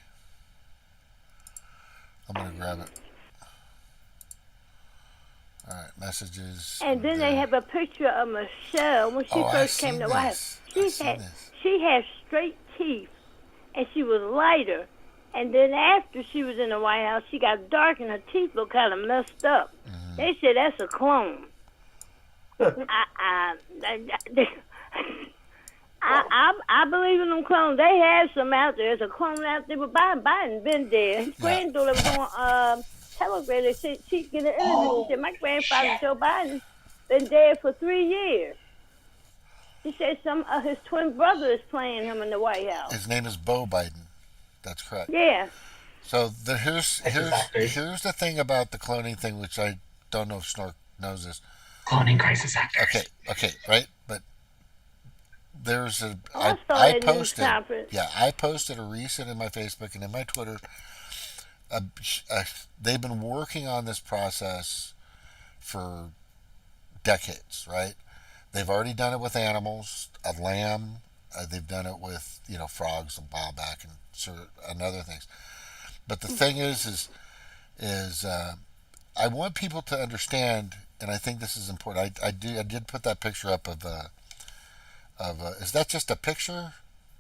I'm going to grab it. All right, messages. And then they have a picture of Michelle when she first came to White House. She had straight teeth, and she was lighter. And then after she was in the White House, she got dark, and her teeth looked kind of messed up. Mm-hmm. They said that's a clone. I believe in them clones. They have some out there. There's a clone out there, but Biden been dead. His granddaughter was on Telegram. They said she'd get an interview. She said, my grandfather, Joe Biden, been dead for 3 years. She said some of his twin brother is playing him in the White House. His name is Beau Biden. That's correct. Yeah. So here's the thing about the cloning thing, which I don't know if Snork knows this. Cloning crisis actors. Okay, right? But there's I posted a recent in my Facebook and in my Twitter. They've been working on this process for decades, right? They've already done it with animals, a lamb. They've done it with frogs a while back and other things. But the thing is I want people to understand, and I think this is important. I did put that picture up of is that just a picture,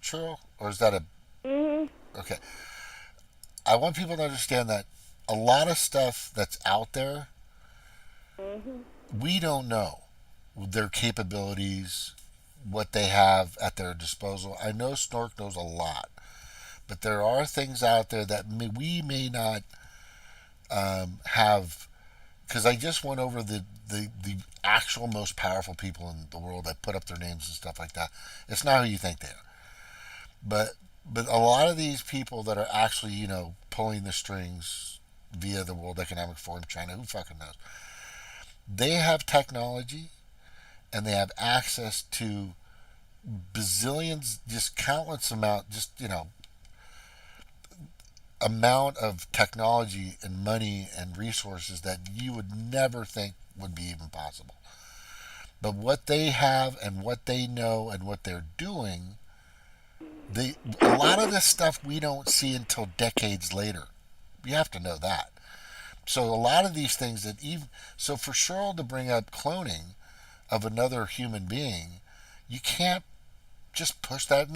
Cheryl, or is that a? Mm-hmm. Okay. I want people to understand that a lot of stuff that's out there, we don't know their capabilities, what they have at their disposal. I know Snork knows a lot, but there are things out there that we may not have, because I just went over the actual most powerful people in the world that put up their names and stuff like that. It's not who you think they are. But a lot of these people that are actually, pulling the strings via the World Economic Forum, China, who fucking knows? They have technology and they have access to bazillions, just countless amount, amount of technology and money and resources that you would never think would be even possible. But what they have and what they know and what they're doing, a lot of this stuff we don't see until decades later. You have to know that. So a lot of these things so for Cheryl to bring up cloning of another human being, you can't just push that.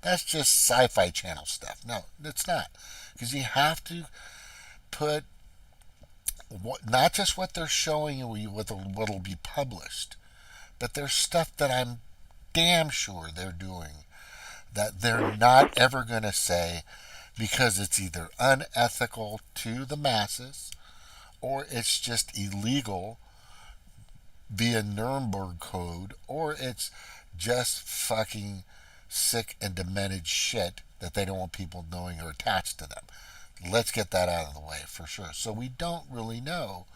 That's just Sci-Fi Channel stuff. No, it's not, because you have to put not just what they're showing you, what'll be published, but there's stuff that I'm damn sure they're doing that they're not ever going to say, because it's either unethical to the masses or it's just illegal via Nuremberg Code, or it's just fucking sick and demented shit that they don't want people knowing or attached to them. Let's get that out of the way for sure. So we don't really know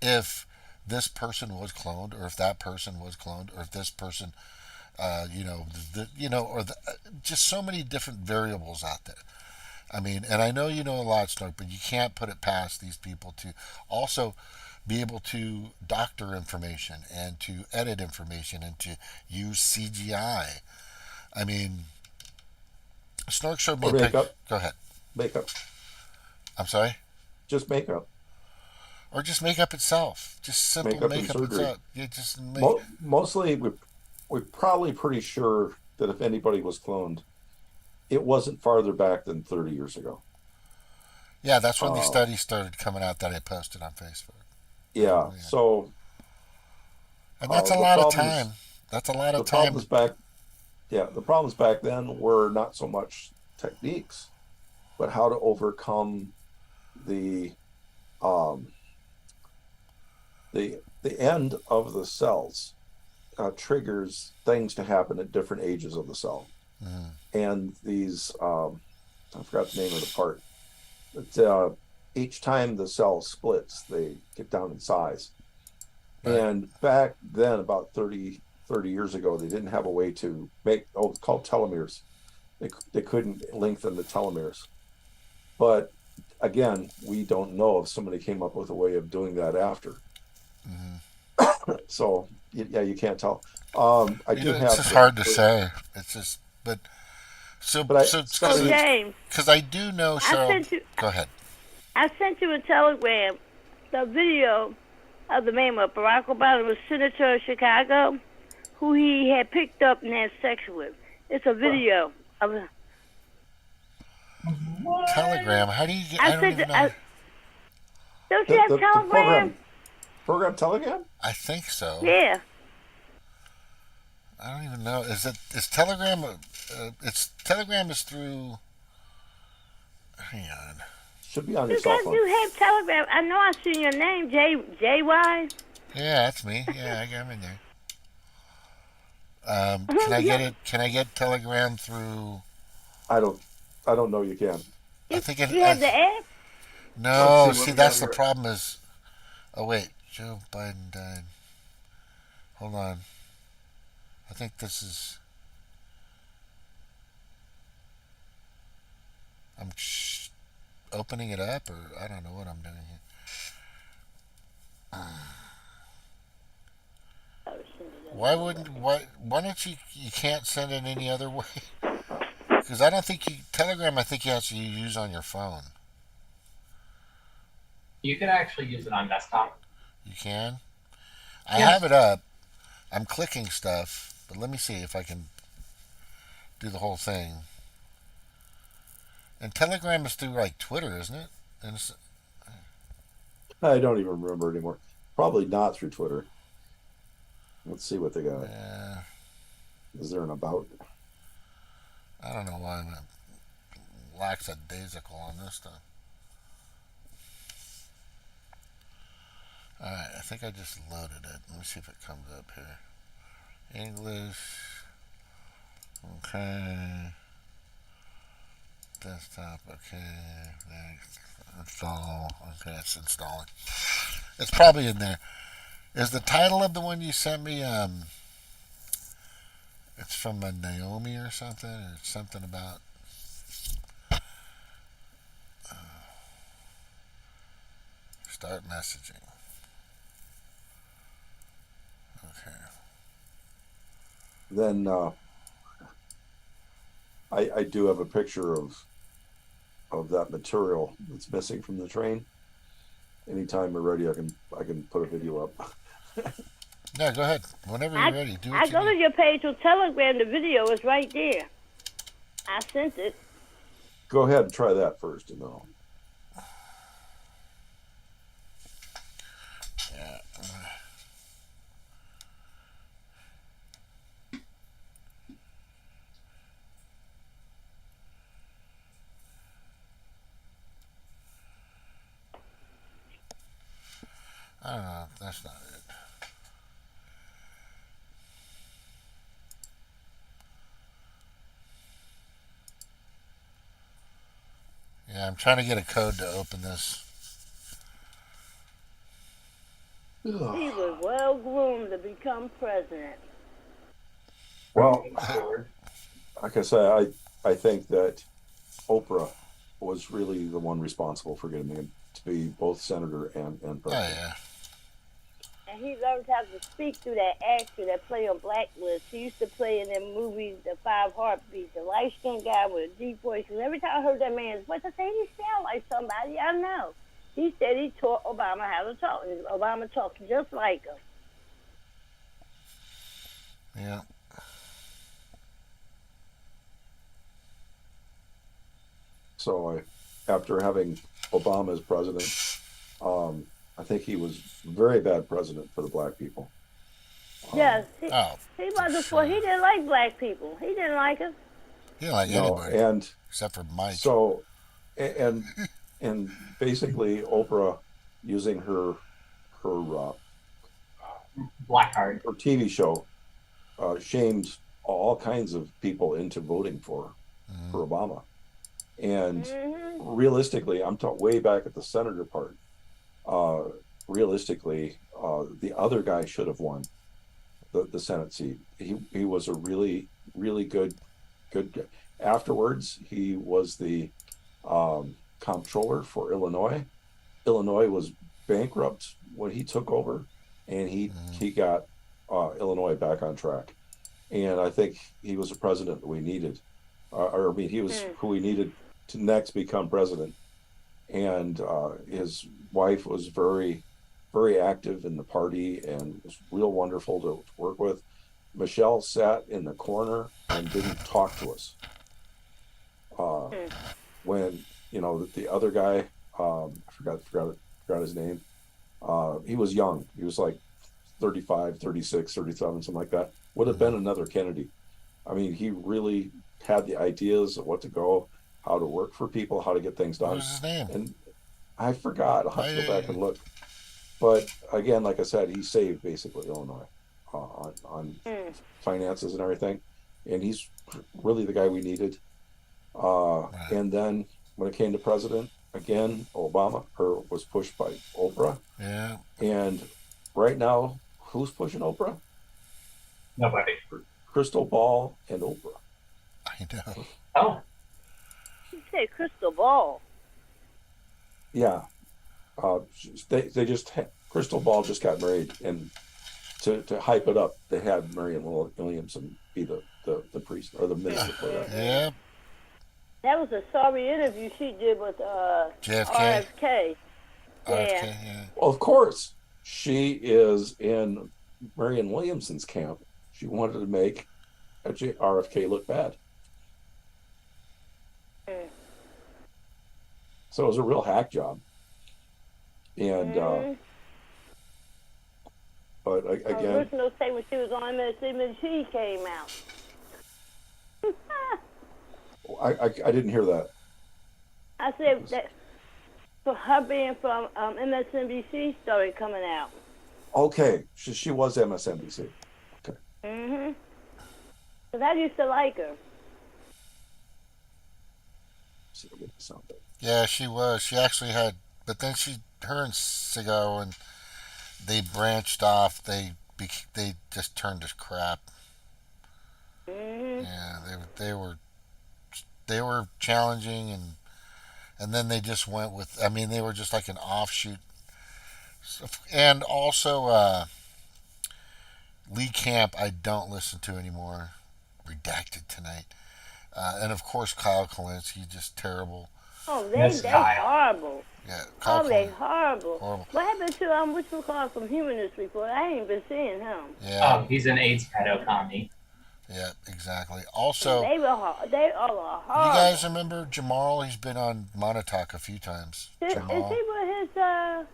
if this person was cloned, or if that person was cloned, or if this person, just so many different variables out there. I mean, and I know you know a lot, Snark, but you can't put it past these people to also be able to doctor information and to edit information and to use CGI. I mean, Snark showed me a picture. Go ahead. Makeup. I'm sorry? Just makeup. Or just makeup itself. Just simple makeup itself. Yeah, just mostly, we're probably pretty sure that if anybody was cloned, it wasn't farther back than 30 years ago. Yeah, that's when these studies started coming out that I posted on Facebook. Yeah, so... And that's a lot of time. That's a lot of time. The problems back then were not so much techniques, but how to overcome the end of the cells triggers things to happen at different ages of the cell. Mm-hmm. And these, I forgot the name of the part, but each time the cell splits, they get down in size. Right. And back then, about 30 years ago, they didn't have a way to make, it's called telomeres. They couldn't lengthen the telomeres. But again, we don't know if somebody came up with a way of doing that after. Mm-hmm. So, yeah, you can't tell. It's just hard to say. It's just, James, because I do know, Cheryl. Go ahead. I sent you a telegram, the video of the man with Barack Obama was senator of Chicago, who he had picked up and had sex with. It's a video of a Telegram. How do you get? I don't even know. Don't you have Telegram? Program Telegram? I think so. Yeah. I don't even know. Is Telegram? Telegram is through. Hang on. Should be on your cell phone. You have Telegram. I know I seen your name, JY. Yeah, that's me. Yeah, I got him in there. Can I get it? Can I get Telegram through? I don't know. You can. I think you have the app. No, see, that's the problem. Is wait, Joe Biden died. Hold on. I think this is. I'm opening it up, or I don't know what I'm doing here. Why don't you can't send it any other way? Because I don't think Telegram, I think you actually use on your phone. You can actually use it on desktop. You can? I have it up. I'm clicking stuff, but let me see if I can do the whole thing. And Telegram is through like Twitter, isn't it? And I don't even remember anymore. Probably not through Twitter. Let's see what they got. Yeah. Is there an about? I don't know why I'm lackadaisical on this stuff. Alright, I think I just loaded it. Let me see if it comes up here. English. Okay. Desktop. Okay. Next. Install. Okay, it's installing. It's probably in there. Is the title of the one you sent me, it's from a Naomi or something? Or something about... start messaging. Okay. Then I do have a picture of that material that's missing from the train. Anytime we're ready, I can put a video up. Yeah, go ahead. Whenever you're ready, do what I you go to need. your page on Telegram. The video is right there. I sent it. Go ahead and try that first, and then I'll... Yeah. I don't know. That's not it. Yeah, I'm trying to get a code to open this. He was well groomed to become president. Well, like I said, I think that Oprah was really the one responsible for getting him to be both senator and president. Oh, yeah. And he learned how to speak through that actor that played on Blacklist. He used to play in them movies, The Five Heartbeats, the light-skinned guy with a deep voice. And every time I heard that man's voice, I said, he sound like somebody I know. He said he taught Obama how to talk, and Obama talks just like him. Yeah. So after having Obama as president, I think he was a very bad president for the black people. Yes, he wasn't for. He didn't like black people. He didn't like us. He didn't like anybody, and except for Mike. So, and basically Oprah using her Blackheart, her TV show, shamed all kinds of people into voting for Obama. And realistically, I'm talking way back at the senator part. Realistically, the other guy should have won the Senate seat. He was a really, really good. Afterwards, he was the comptroller for Illinois. Illinois was bankrupt when he took over, and he got Illinois back on track. And I think he was a president that we needed. He was who we needed to next become president. And his wife was very, very active in the party and was real wonderful to work with. Michelle sat in the corner and didn't talk to us. When, the other guy, I forgot his name. He was young. He was like 35, 36, 37, something like that. Would have been another Kennedy. I mean, he really had the ideas of what to go, how to work for people, how to get things done. What was his name? And I forgot. I'll have to go back and look. But again, like I said, he saved basically Illinois on finances and everything. And he's really the guy we needed. And then when it came to president, again, Obama was pushed by Oprah. Yeah. And right now, who's pushing Oprah? Nobody. Crystal Ball and Oprah. I know. Oh. You say crystal ball. Yeah. They just Crystal Ball just got married, and to hype it up, they had Marianne Williamson be the priest or the minister for that. Yeah. That was a sorry interview she did with JFK. RFK. RFK, yeah. Well, of course, she is in Marianne Williamson's camp. She wanted to make RFK look bad. So it was a real hack job. And but again, original say when she was on MSNBC came out. I didn't hear that. I said that for her being from MSNBC started coming out. Okay, she was MSNBC. Okay. Because I used to like her. See if I get the sound better. Yeah, she was. She actually had, but then her and Seagal, and they branched off. They just turned to crap. Yeah, they were challenging, and then they just went with. I mean, they were just like an offshoot. And also, Lee Camp, I don't listen to anymore. Redacted tonight. And of course, Kyle Kalinske, just terrible. Oh, they're horrible. Yeah. Oh, they horrible. Horrible. What happened to what's the call from Humanist Report? I ain't been seeing him. Yeah. He's an AIDS pedo commie. Yeah, exactly. Also, They all are horrible. you guys remember Jamal? He's been on Montauk a few times. Is he Jamal. with his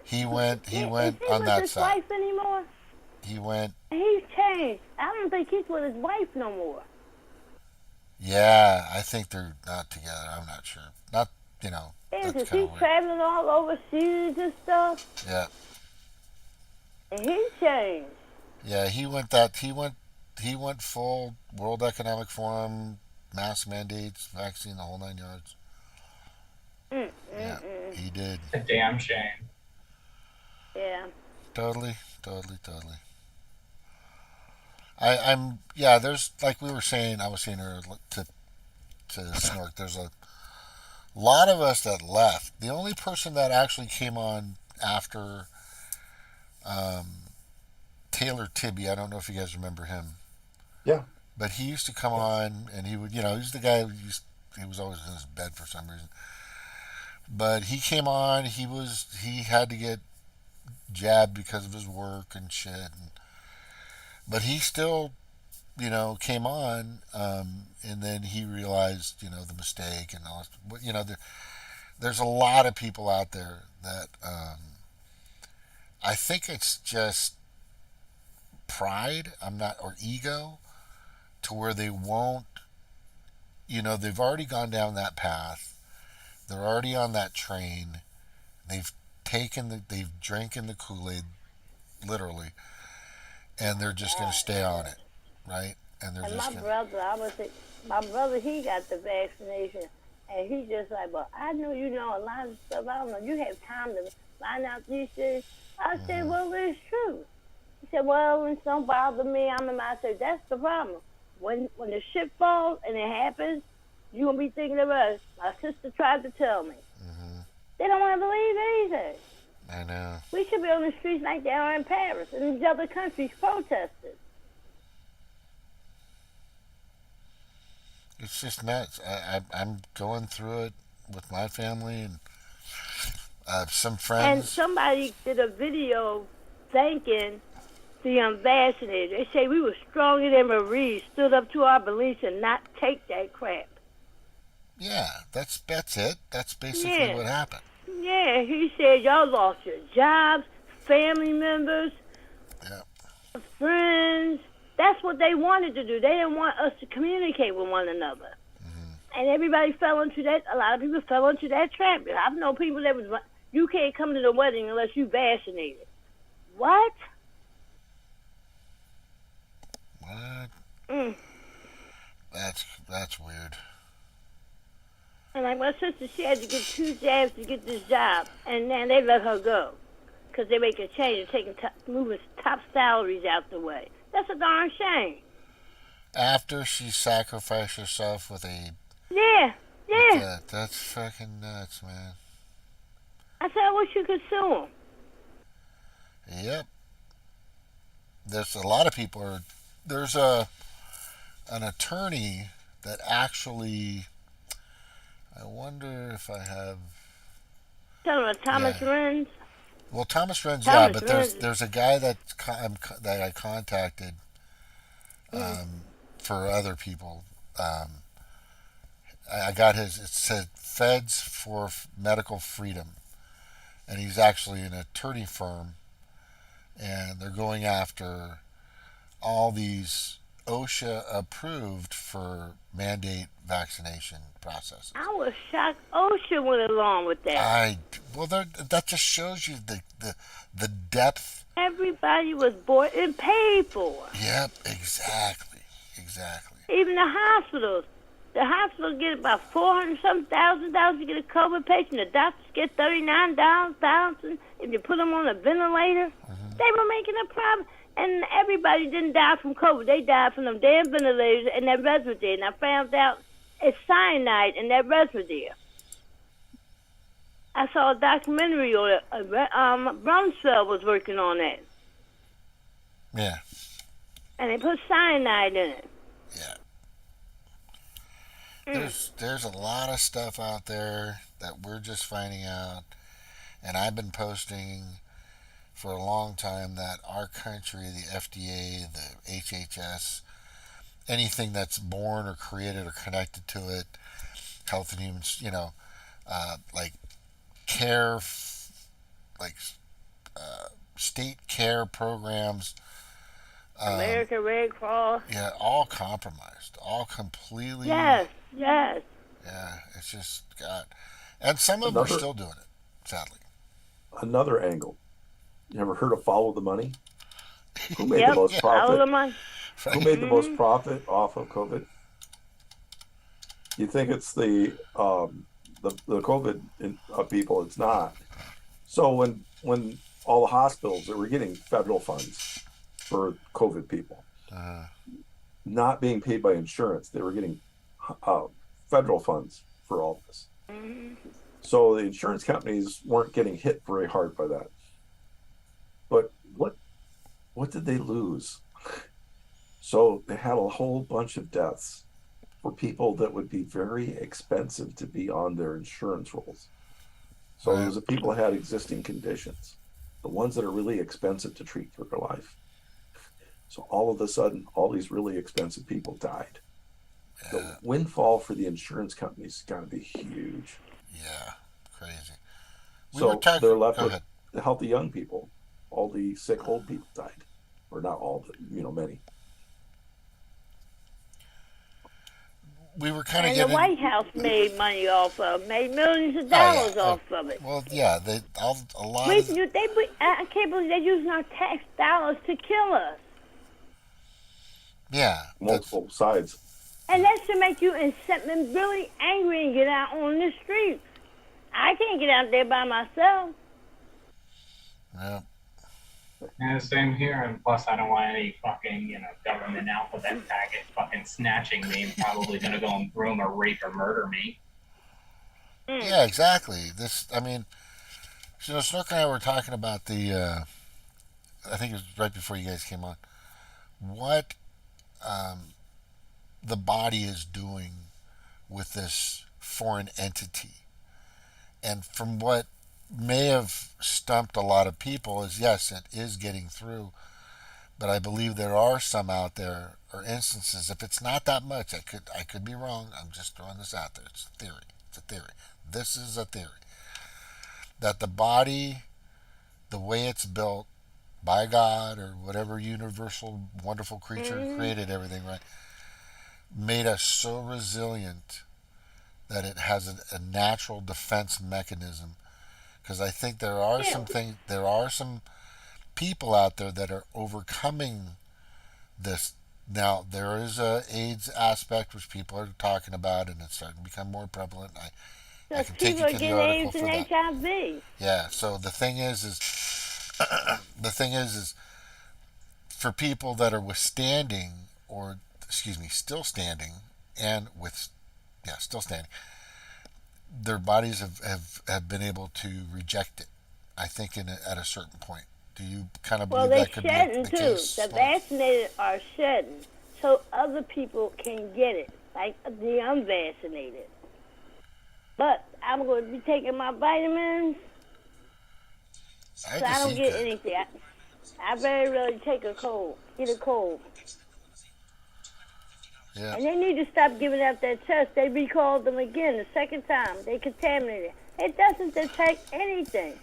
He went is he on with that his side. wife anymore? He went. He's changed. I don't think he's with his wife no more. Yeah, I think they're not together. I'm not sure. Not, Is that's he kind of weird. traveling all overseas and stuff? Yeah. And he changed. Yeah, he went full World Economic Forum, mask mandates, vaccine, the whole 9 yards. He did. A damn shame. Yeah. Totally. There's, like we were saying, I was saying earlier to Snork, there's a lot of us that left. The only person that actually came on after Taylor Tibby, I don't know if you guys remember him. Yeah. But he used to come on, and he would, he's the guy he was always in his bed for some reason. But he came on, he had to get jabbed because of his work and shit. But he still, came on, and then he realized, the mistake and all. There's a lot of people out there that I think it's just pride, or ego, to where they won't, they've already gone down that path. They're already on that train. They've drinking the Kool-Aid, literally, and they're just going to stay on it, right? And they're just my brother, he got the vaccination, and he's just like, well, I know you know a lot of stuff. I don't know. You have time to find out these things. I said, well, it's true. He said, well, it don't bother me. I said, that's the problem. When the shit falls and it happens, you're going to be thinking of us. My sister tried to tell me. They don't want to believe anything. I know. We should be on the streets like they are in Paris and these other countries protesting. It's just nuts. I'm going through it with my family and some friends. And somebody did a video thanking the unvaccinated. They say we were stronger than Marie, stood up to our beliefs and not take that crap. Yeah, that's it. That's basically what happened. Yeah, he said y'all lost your jobs, family members, friends. That's what they wanted to do. They didn't want us to communicate with one another. And everybody fell into that. A lot of people fell into that trap. I've known people that was, you can't come to the wedding unless you vaccinated. What? What? That's weird. And like my sister, she had to get 2 jabs to get this job, and then they let her go because they make a change and moving top salaries out the way. That's a darn shame. After she sacrificed herself with a... Yeah. That's fucking nuts, man. I said, I wish you could sue them. Yep. There's a lot of people there's an attorney that actually... I wonder if I have... Talking about Thomas Renz? Well, Thomas Renz, but there's a guy that I contacted for other people. I got it said Feds for Medical Freedom, and he's actually an attorney firm, and they're going after all these OSHA approved for mandate vaccination processes. I was shocked OSHA went along with that. That just shows you the depth. Everybody was bought and paid for. Yep, exactly. Even the hospitals. The hospitals get about $400,000 to get a COVID patient. The doctors get $39,000 if you put them on a ventilator. They were making a problem. And everybody didn't die from COVID. They died from them damn ventilators and that Resveratrol. And I found out it's cyanide in that Resveratrol. I saw a documentary on it. Brumsfeld was working on that. Yeah. And they put cyanide in it. Yeah. There's a lot of stuff out there that we're just finding out. And I've been posting for a long time that our country, the FDA, the HHS, anything that's born or created or connected to it, Health and Human, like care, like state care programs, American Red Cross. yeah, all compromised, all completely. Yes, yes. Yeah, it's just God, and some of them are still doing it, sadly. Another angle. You ever heard of follow the money? Who made the most profit? Follow the money. Who made the most profit off of COVID? You think it's the COVID people? It's not. So when all the hospitals that were getting federal funds for COVID people, not being paid by insurance, they were getting federal funds for all this. So the insurance companies weren't getting hit very hard by that. But what did they lose? So they had a whole bunch of deaths for people that would be very expensive to be on their insurance rolls. So those are people that had existing conditions, the ones that are really expensive to treat for their life. So all of a sudden, all these really expensive people died. The windfall for the insurance companies has got to be huge. Yeah, crazy. They're left with the healthy young people. All the sick old people died, or not all, but many. We were kind of getting. And the White House made money off of, made millions of dollars off of it. Well, yeah, a lot. I can't believe they're using our tax dollars to kill us. Yeah, multiple sides. And that should make you really angry and get out on the streets. I can't get out there by myself. Yeah. Yeah, same here, and plus I don't want any fucking, government alphabet packet fucking snatching me and probably gonna go and groom or rape or murder me. Yeah, exactly. Snook and I were talking about I think it was right before you guys came on, what the body is doing with this foreign entity. And from what may have stumped a lot of people is, yes, it is getting through, but I believe there are some out there, or instances, if it's not that much, I could be wrong, I'm just throwing this out there, it's a theory, this is a theory, that the body, the way it's built by God or whatever universal wonderful creature created everything, right, made us so resilient that it has a natural defense mechanism. Because I think there are some people out there that are overcoming this. Now, there is a AIDS aspect which people are talking about, and it's starting to become more prevalent. I can take you to the article for that. HIV. Yeah. So the thing is for people that are still standing, still standing, their bodies have been able to reject it, I think, at a certain point. Do you kind of believe that could be the case? The vaccinated are shedding, so other people can get it, like the unvaccinated. But I'm going to be taking my vitamins, so I don't get anything. I very rarely get a cold. Yeah. And they need to stop giving out that test. They recalled them again the second time. They contaminated. It doesn't detect anything.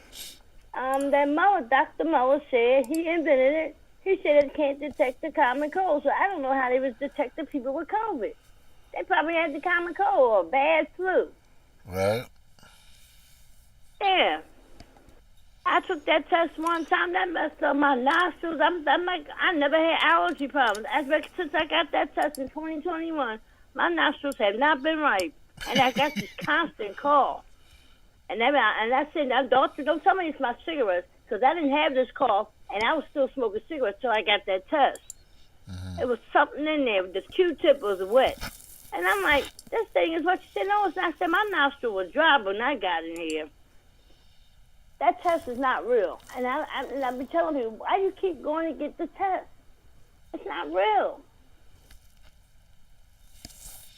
Dr. Muller said he invented it. He said it can't detect the common cold. So I don't know how they was detecting people with COVID. They probably had the common cold or bad flu. Right. Yeah. I took that test one time. That messed up my nostrils. I'm like, I never had allergy problems. Since I got that test in 2021, my nostrils have not been right. And I got this constant cough. And I said, now, doctor, don't tell me it's my cigarettes, because I didn't have this cough, and I was still smoking cigarettes till I got that test. It was something in there. The Q-tip was wet. And I'm like, this thing is what you said. No, it's not. I said, my nostril was dry when I got in here. That test is not real. And I've been telling people, why you keep going to get the test? It's not real.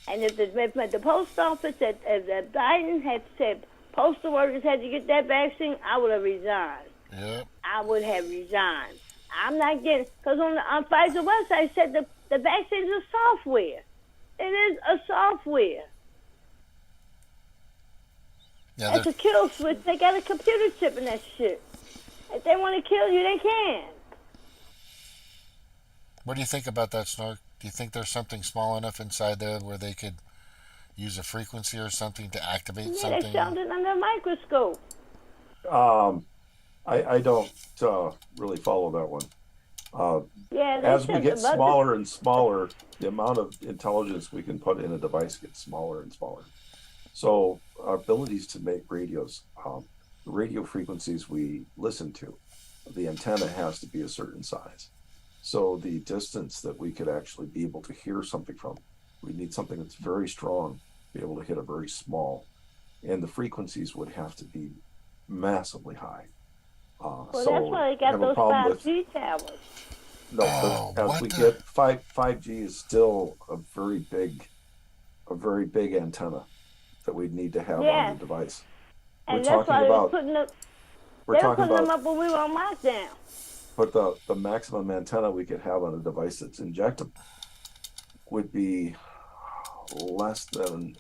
And if the post office, if Biden had said, postal workers had to get that vaccine, I would have resigned. Yep. I would have resigned. I'm not getting, because on Pfizer website it said the vaccine is a software. It is a software. Yeah, it's a kill switch. They got a computer chip in that shit. If they want to kill you, they can. What do you think about that, Snark? Do you think there's something small enough inside there where they could use a frequency or something to activate something? They found it under a microscope. I don't really follow that one. As we get smaller and smaller, the amount of intelligence we can put in a device gets smaller and smaller. So our abilities to make radios, the radio frequencies we listen to, the antenna has to be a certain size. So the distance that we could actually be able to hear something from, we need something that's very strong to be able to hit a very small, and the frequencies would have to be massively high. Well, so that's why they got those 5G towers. No, as we get 5G is still a very big antenna that we'd need to have on the device. And that's why they were putting them up when we were on lockdown. But the maximum antenna we could have on a device that's injectable would be less than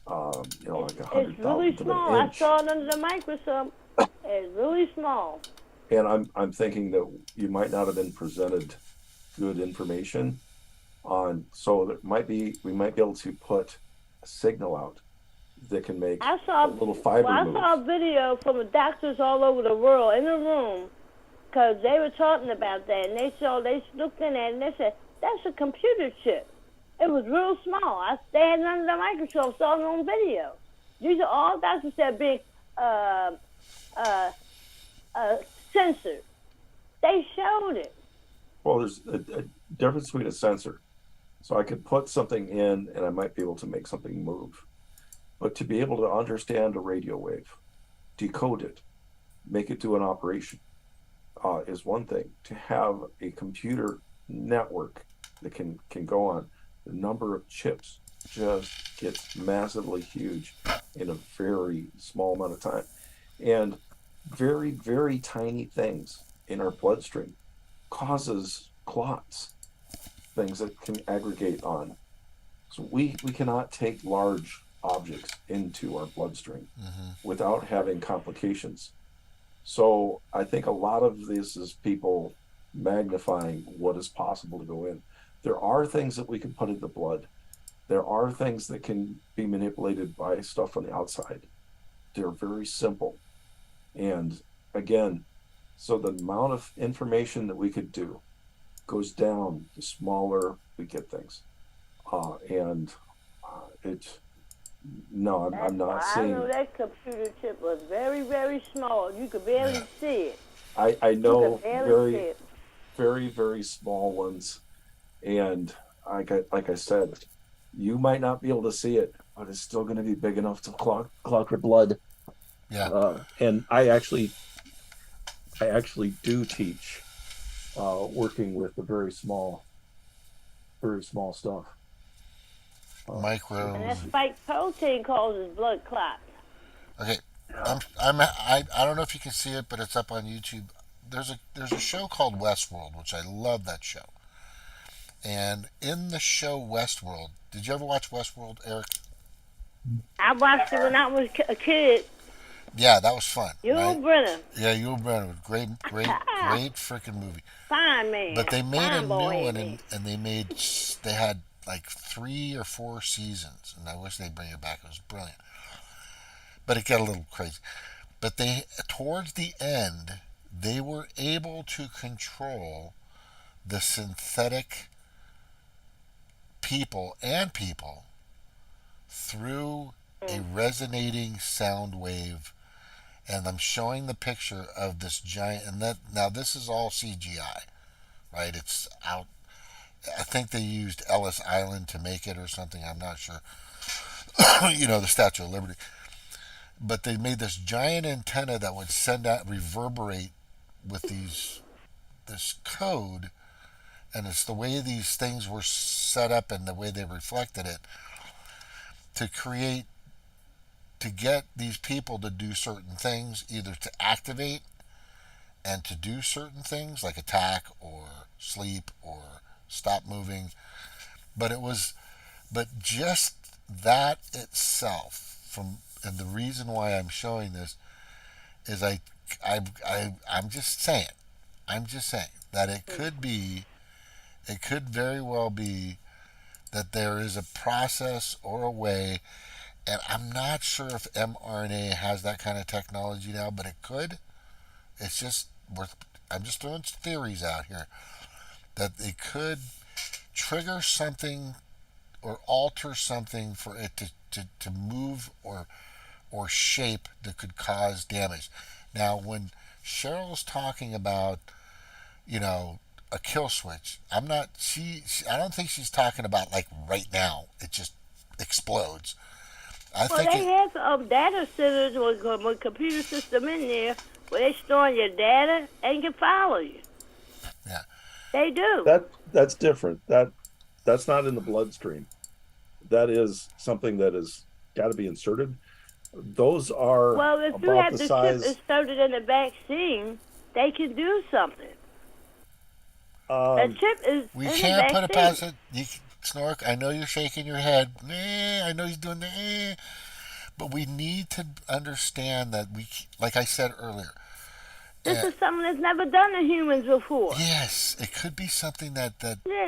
like 100,000 It's really to small. the I inch. saw it under the microscope. It's really small. And I'm thinking that you might not have been presented good information on, so that we might be able to put a signal out that can make a little fiber move. I saw a video from the doctors all over the world in a room, because they were talking about that, and they looked in at it and they said, that's a computer chip. It was real small. They had it under the microscope, saw it on video. These are all doctors that are being censored. They showed it. Well, there's a difference between a sensor. So I could put something in and I might be able to make something move. But to be able to understand a radio wave, decode it, make it do an operation, is one thing. To have a computer network that can go on, the number of chips just gets massively huge in a very small amount of time. And very, very tiny things in our bloodstream causes clots, things that can aggregate on. So we cannot take large objects into our bloodstream without having complications. So I think a lot of this is people magnifying what is possible to go in. There are things that we can put in the blood. There are things that can be manipulated by stuff on the outside. They're very simple. And again, so the amount of information that we could do goes down, the smaller we get things. I'm not seeing. I know that computer chip was very, very small. You could barely see it. I know very, very, very small ones. And like I said, you might not be able to see it, but it's still going to be big enough to clog your blood. Yeah. And I actually do teach working with the very small stuff. Micro. And that spike protein causes blood clots. Okay, I don't know if you can see it, but it's up on YouTube. There's a show called Westworld, which I love that show. And in the show Westworld, did you ever watch Westworld, Eric? I watched it when I was a kid. Yeah, that was fun. Yul Brynner. Yeah, Yul Brynner was great freaking movie. Fine man. But they made a new one, and they had like 3 or 4 seasons, and I wish they'd bring it back. It was brilliant. But it got a little crazy. But towards the end, they were able to control the synthetic people through a resonating sound wave. And I'm showing the picture of this giant, now this is all CGI, right? It's out. I think they used Ellis Island to make it or something. I'm not sure. The Statue of Liberty. But they made this giant antenna that would reverberate with this code, and it's the way these things were set up and the way they reflected it to create to get these people to do certain things, either to activate and to do certain things like attack or sleep or stop moving. But just that itself, and the reason why I'm showing this is I'm just saying that it could very well be that there is a process or a way, and I'm not sure if mRNA has that kind of technology now, but it could. It's just I'm just throwing theories out here that it could trigger something or alter something for it to move or shape that could cause damage. Now, when Cheryl's talking about, a kill switch, I don't think she's talking about like right now. It just explodes. They have data centers with a computer system in there where they're storing your data and can follow you. Yeah. They do. That's different. That's not in the bloodstream. That is something that has got to be inserted. Those are if you have the chip inserted in the vaccine, they can do something. The chip is we in can't the put it vaccine. past it. Snork, I know you're shaking your head. I know he's doing the but we need to understand that like I said earlier. This is something that's never done to humans before. Yes, it could be something that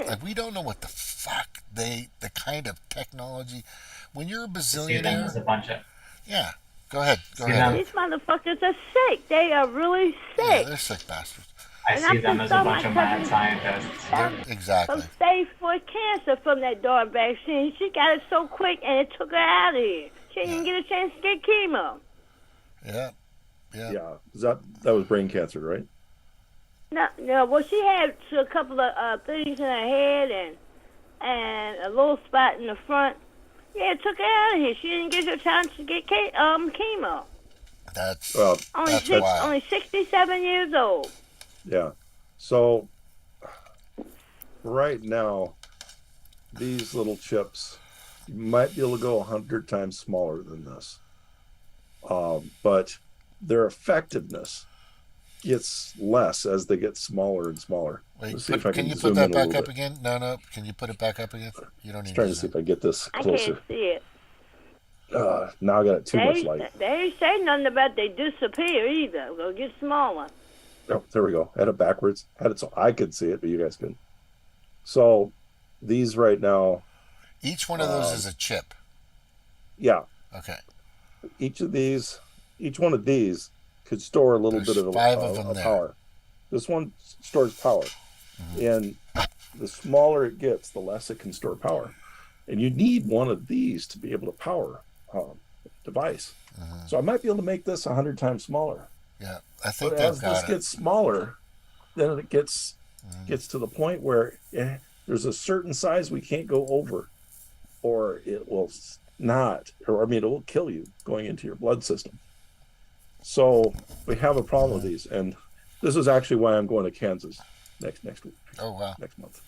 like we don't know what the fuck the kind of technology. When you're a bazillionaire, As a bunch of yeah. Go ahead. These motherfuckers are sick. They are really sick. Yeah, they're sick bastards. I see them as a bunch of mad scientists. Exactly. From stage 4 cancer from that darn vaccine. She got it so quick and it took her out of here. She didn't even get a chance to get chemo. Yeah. That was brain cancer, right? No. Well, she had a couple of things in her head and a little spot in the front. Yeah, it took her out of here. She didn't get a chance to get chemo. That's only 67 years old. Yeah. So right now, these little chips, you might be able to go 100 times smaller than this. But their effectiveness gets less as they get smaller and smaller. Wait, Let's see if I can you zoom put that in a back little up bit. again? No. Can you put it back up again? You don't need Trying to see if I can get this closer. I can't see it. Now I got it too much light. They ain't saying nothing about they disappear either. They'll get smaller. Oh, there we go. Had it backwards. Had it so I could see it, but you guys couldn't. So these right now. Each one of those is a chip. Yeah. Okay. Each one of these could store a little bit of power. This one stores power. Mm-hmm. And the smaller it gets, the less it can store power. And you need one of these to be able to power a device. Mm-hmm. So I might be able to make this 100 times smaller. Yeah, I think as this gets smaller, then it gets to the point where there's a certain size we can't go over, or it will it will kill you going into your blood system. So we have a problem with these, and this is actually why I'm going to Kansas next week. Oh wow! Next month.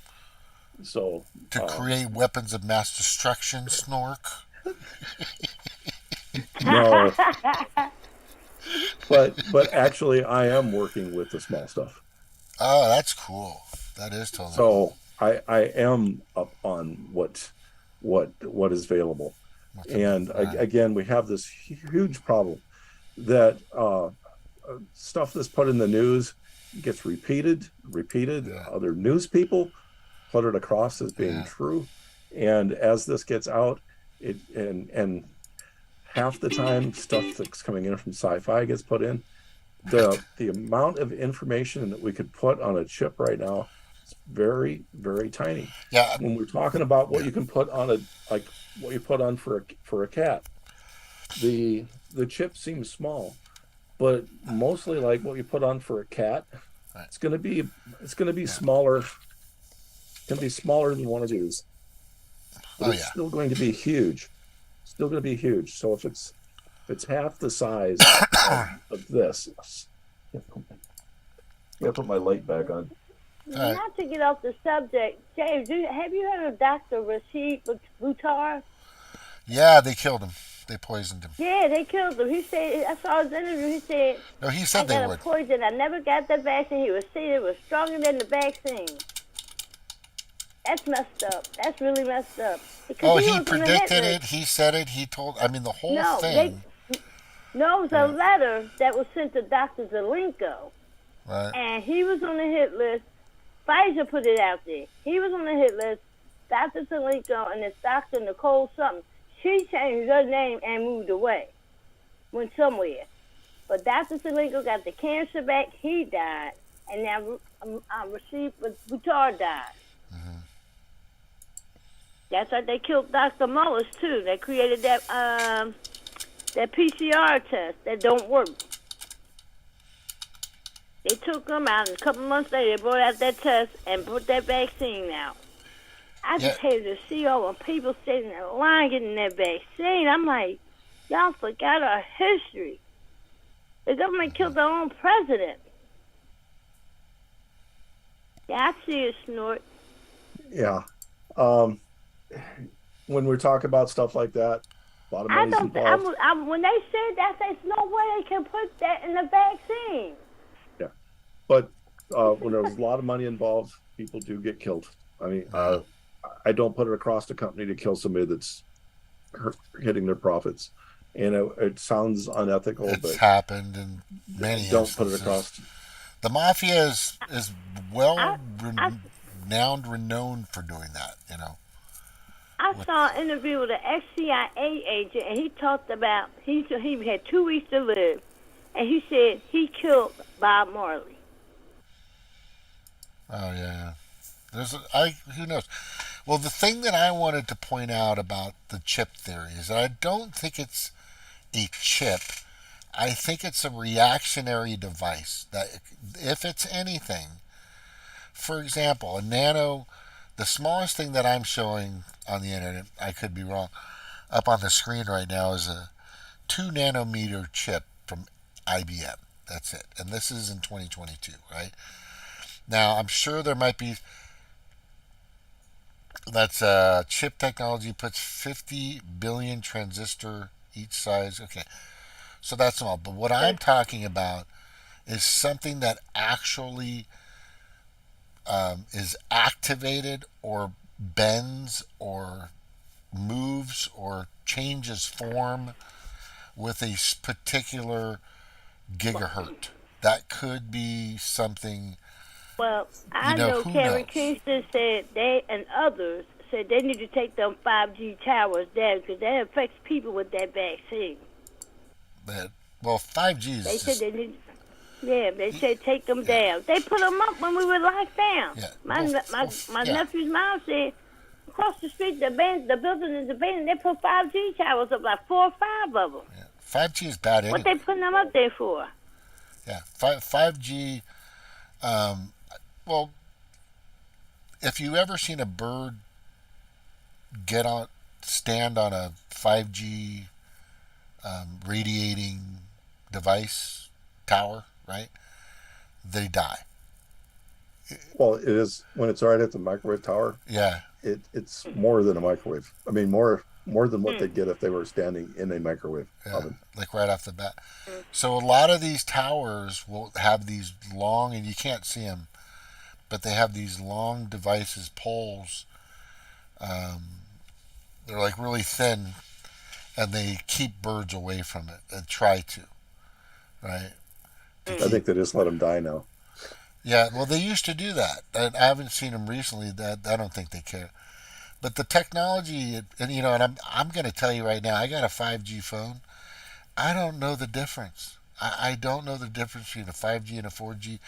So to create weapons of mass destruction, Snork. No. But actually, I am working with the small stuff. Oh, that's cool. That is totally. So I am up on what is available, and again, we have this huge problem that stuff that's put in the news gets repeated. Yeah. Other news people put it across as being true, and as this gets out, and half the time stuff that's coming in from sci-fi gets put in. The amount of information that we could put on a chip right now is very, very tiny. Yeah. When we're talking about what you can put on what you put on for a cat, the chip seems small, but mostly like what you put on for a cat, it's gonna be smaller. It's gonna be smaller than one of these. But it's still going to be huge. Still going to be huge. So if it's half the size of this, I gotta put my light back on. Not to get off the subject, James, have you heard of Dr. Rashid Buttar? Yeah, they killed him. They poisoned him. Yeah, they killed him. He said, I saw his interview. He said, no, he said I they got would. a poison. I never got the vaccine. He was saying it was stronger than the vaccine. That's messed up. That's really messed up. Because he predicted it. He said it. He told. I mean, the whole thing. No, it was a letter that was sent to Dr. Zelenko. Right. And he was on the hit list. Pfizer put it out there. He was on the hit list. Dr. Zelenko and this Dr. Nicole something. She changed her name and moved away. Went somewhere. But Dr. Zelenko got the cancer back. He died. And now Rashid Buttar died. Mm-hmm. That's why they killed Dr. Mullis, too. They created that PCR test that don't work. They took them out, and a couple months later, they brought out that test and put that vaccine out. I just hated to see all the people sitting in line getting that vaccine. I'm like, y'all forgot our history. The government killed their own president. Yeah, I see it, Snort. Yeah. When we talk about stuff like that, a lot of money's involved. When they said that, there's no way they can put that in the vaccine. Yeah. But when there's a lot of money involved, people do get killed. I mean, I don't put it across the company to kill somebody that's hitting their profits. And it sounds unethical. It's happened in many instances. Don't put it across. The mafia is well renowned for doing that, you know. I saw an interview with an ex-CIA agent, and he talked about he had 2 weeks to live, and he said he killed Bob Marley. Oh yeah, who knows? Well, the thing that I wanted to point out about the chip theory is that I don't think it's a chip. I think it's a reactionary device that, if it's anything, for example, the smallest thing that I'm showing on the internet, I could be wrong, up on the screen right now is a 2 nanometer chip from IBM. That's it. And this is in 2022, right? Now, I'm sure there might be, that's chip technology puts 50 billion transistor each size. Okay. So that's small. But what I'm talking about is something that actually is activated or bends or moves or changes form with a particular gigahertz. That could be something. Well, I know Karen Kingston said and others said they need to take them 5G towers down because that affects people with that vaccine. Well, 5G is. They said they need. Yeah, they said take them down. They put them up when we were locked down. Yeah. My nephew's mom said across the street, the building is abandoned. They put 5G towers up, like 4 or 5 of them. Yeah. 5G is bad anyway. What they putting them up there for? Yeah, 5G. Well, if you ever seen a bird stand on a 5G radiating device tower, right? They die. Well, it is when it's right at the microwave tower. Yeah, it's more than a microwave. I mean, more than what they'd get if they were standing in a microwave oven. Like right off the bat. So a lot of these towers will have these long, and you can't see them, but they have these long devices, poles. They're like really thin, and they keep birds away from it and try to, right? I think they just let them die now. Yeah, well, they used to do that. I haven't seen them recently. That I don't think they care. But the technology, and I'm going to tell you right now, I got a 5G phone. I don't know the difference. I don't know the difference between a 5G and a 4G.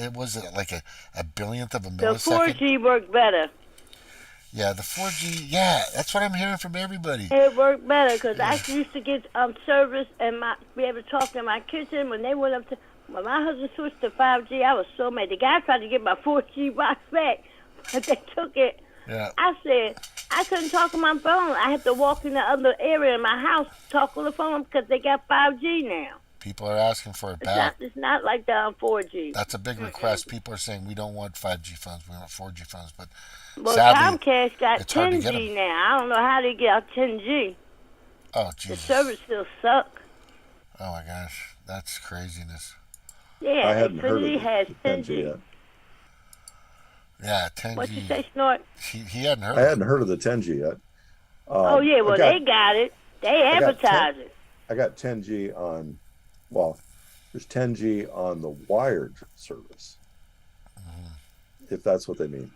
It was like a billionth of a millisecond. The 4G worked better. Yeah, the 4G, yeah, that's what I'm hearing from everybody. It worked better because I used to get service and be able to talk in my kitchen when they went up to. When my husband switched to 5G, I was so mad. The guy tried to get my 4G box back, but they took it. Yeah. I said I couldn't talk on my phone. I had to walk in the other area in my house to talk on the phone because they got 5G now. People are asking for it back. It's not like the 4G. That's a big request. People are saying we don't want 5G phones, we want 4G phones. But well, sadly, Comcast got it's hard to get 10G them. now. I don't know how they get 10G. Oh, The Jesus. service still suck. Oh, my gosh. That's craziness. Yeah, I hadn't heard of Xfinity has 10G yet. Yeah, 10G. What you say, Snort? He hadn't heard I of it. hadn't heard of the 10G yet. Oh, yeah, well, they got it. They advertise it. I got 10G on, well, there's 10G on the wired service, if that's what they mean.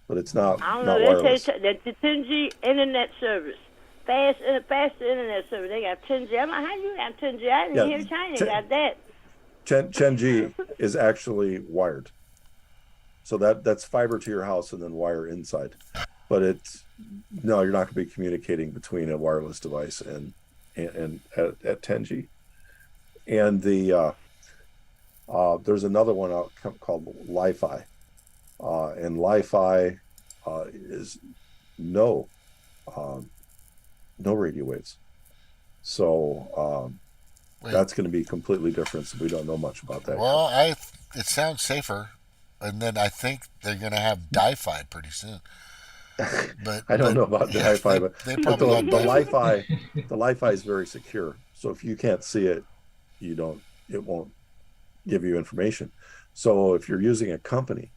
But it's not, I don't not know. wireless. They say the 10G internet service. Faster internet service. They got 10G. I'm like, how you got 10G? I didn't hear China got that. 10G is actually wired. So that's fiber to your house and then wire inside. But no, you're not going to be communicating between a wireless device and at 10G. And there's another one out called Li-Fi. And Li-Fi is no radio waves. So that's going to be completely different. So we don't know much about that. Well, it sounds safer. And then I think they're going to have Di-Fi pretty soon. But I don't know about Di-Fi, but the Li-Fi is very secure. So if you can't see it, it won't give you information. So if you're using a company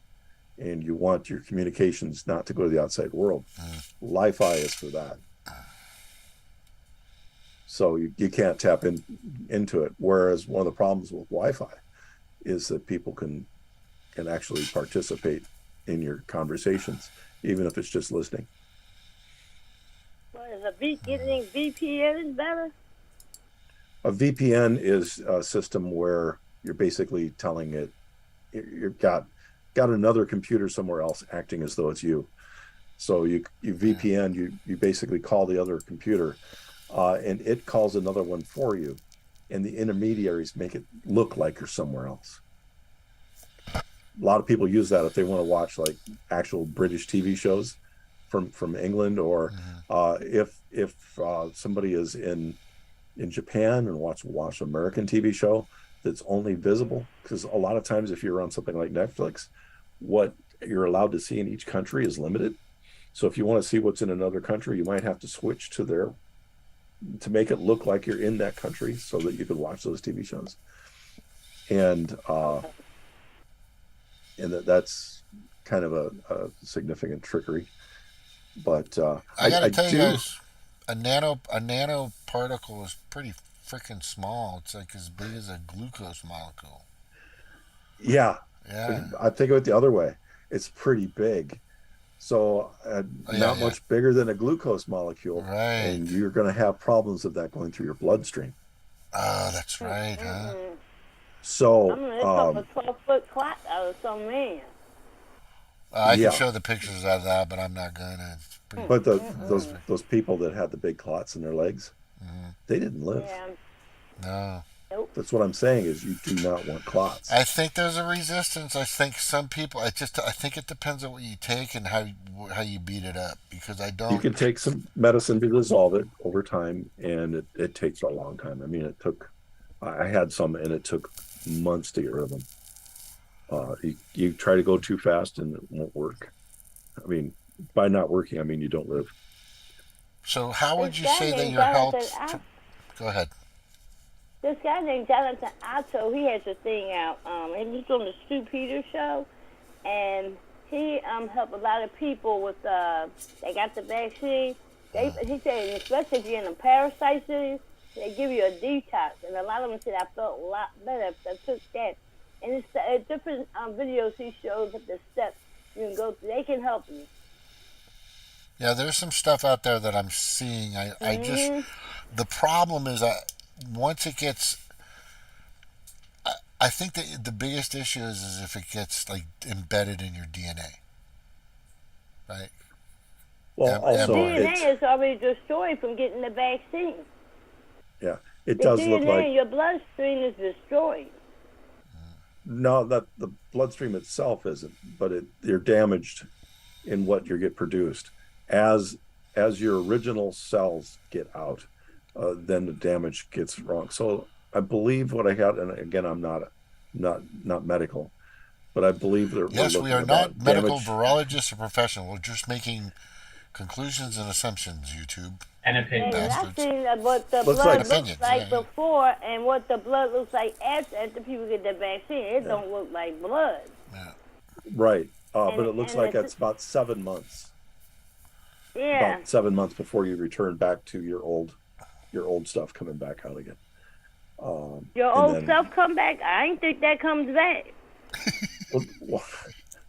and you want your communications not to go to the outside world, Li-Fi is for that. So you can't tap into it. Whereas one of the problems with Wi-Fi is that people can actually participate in your conversations, even if it's just listening. What is getting VPN is better? A VPN is a system where you're basically telling it you've got another computer somewhere else acting as though it's you. So you VPN, you basically call the other computer, and it calls another one for you, and the intermediaries make it look like you're somewhere else. A lot of people use that if they want to watch like actual British TV shows from England, or if somebody is in Japan and watch American TV show that's only visible, because a lot of times if you're on something like Netflix, what you're allowed to see in each country is limited. So if you want to see what's in another country, you might have to switch to make it look like you're in that country so that you could watch those TV shows. And that's kind of a significant trickery. But I gotta tell you guys, a nanoparticle is pretty freaking small. It's like as big as a glucose molecule. Yeah. I think of it the other way. It's pretty big. So not much bigger than a glucose molecule. Right. And you're going to have problems of that going through your bloodstream. Oh, that's right, huh? So I'm going to pop a 12-foot clot out of some man. I can show the pictures of that, but I'm not going to. But those people that had the big clots in their legs, they didn't live. Yeah. No. Nope. That's what I'm saying is you do not want clots. I think there's a resistance. I think some people. I think it depends on what you take and how you beat it up, because I don't. You can take some medicine to dissolve it over time, and it takes a long time. I mean, I had some, and it took months to get rid of them. You try to go too fast, and it won't work. I mean, by not working, I mean you don't live. So how would you say that your health? Go ahead. This guy named Jonathan Otto, he has a thing out. He was on the Stu Peters show, and he helped a lot of people with they got the vaccine. He said, especially if you're in a parasite city, they give you a detox, and a lot of them said I felt a lot better if I took that. And it's different videos he shows of the steps you can go through. They can help you. Yeah, there's some stuff out there that I'm seeing. I just, the problem is once it gets, I think that the biggest issue is if it gets like embedded in your DNA, right? Well, also DNA is already destroyed from getting the vaccine. Yeah, it does look like your bloodstream is destroyed. No, that the bloodstream itself isn't, but you're damaged in what you get produced. As your original cells get out, then the damage gets wrong. So I believe what I had, and again, I'm not medical, but I believe that yes, we are not medical virologists or professionals. We're just making Conclusions and assumptions, YouTube. And opinions. I seen what the Looks blood like looks like before and what the blood looks like after people get the vaccine. It don't look like blood. Yeah. Right. But it looks like it's about 7 months. Yeah. About 7 months before you return back to your old stuff coming back out again. Your old self come back? I didn't think that comes back.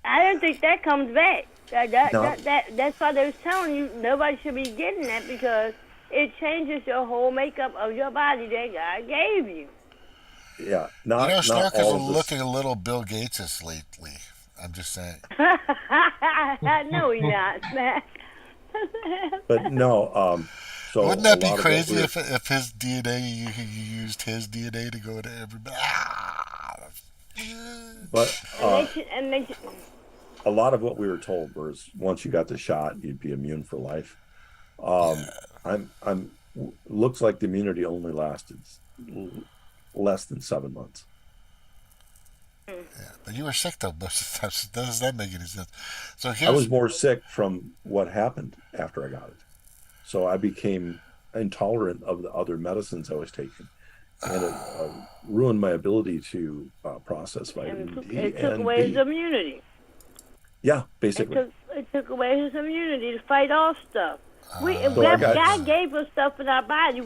I didn't think that comes back. That's why they was telling you nobody should be getting that because it changes your whole makeup of your body that God gave you. Yeah. Snark is looking a little Bill Gates lately. I'm just saying. No, he's not, Smack. But no, so wouldn't that be crazy if his DNA, you used his DNA to go to everybody? But a lot of what we were told was once you got the shot, you'd be immune for life. Looks like the immunity only lasted less than 7 months. Yeah, but you were sick though most of the time. So does that make any sense? So I was more sick from what happened after I got it. So I became intolerant of the other medicines I was taking, and it ruined my ability to process vitamin D. It took away his immunity. Yeah, basically. It took away his immunity to fight off stuff. God gave us stuff in our body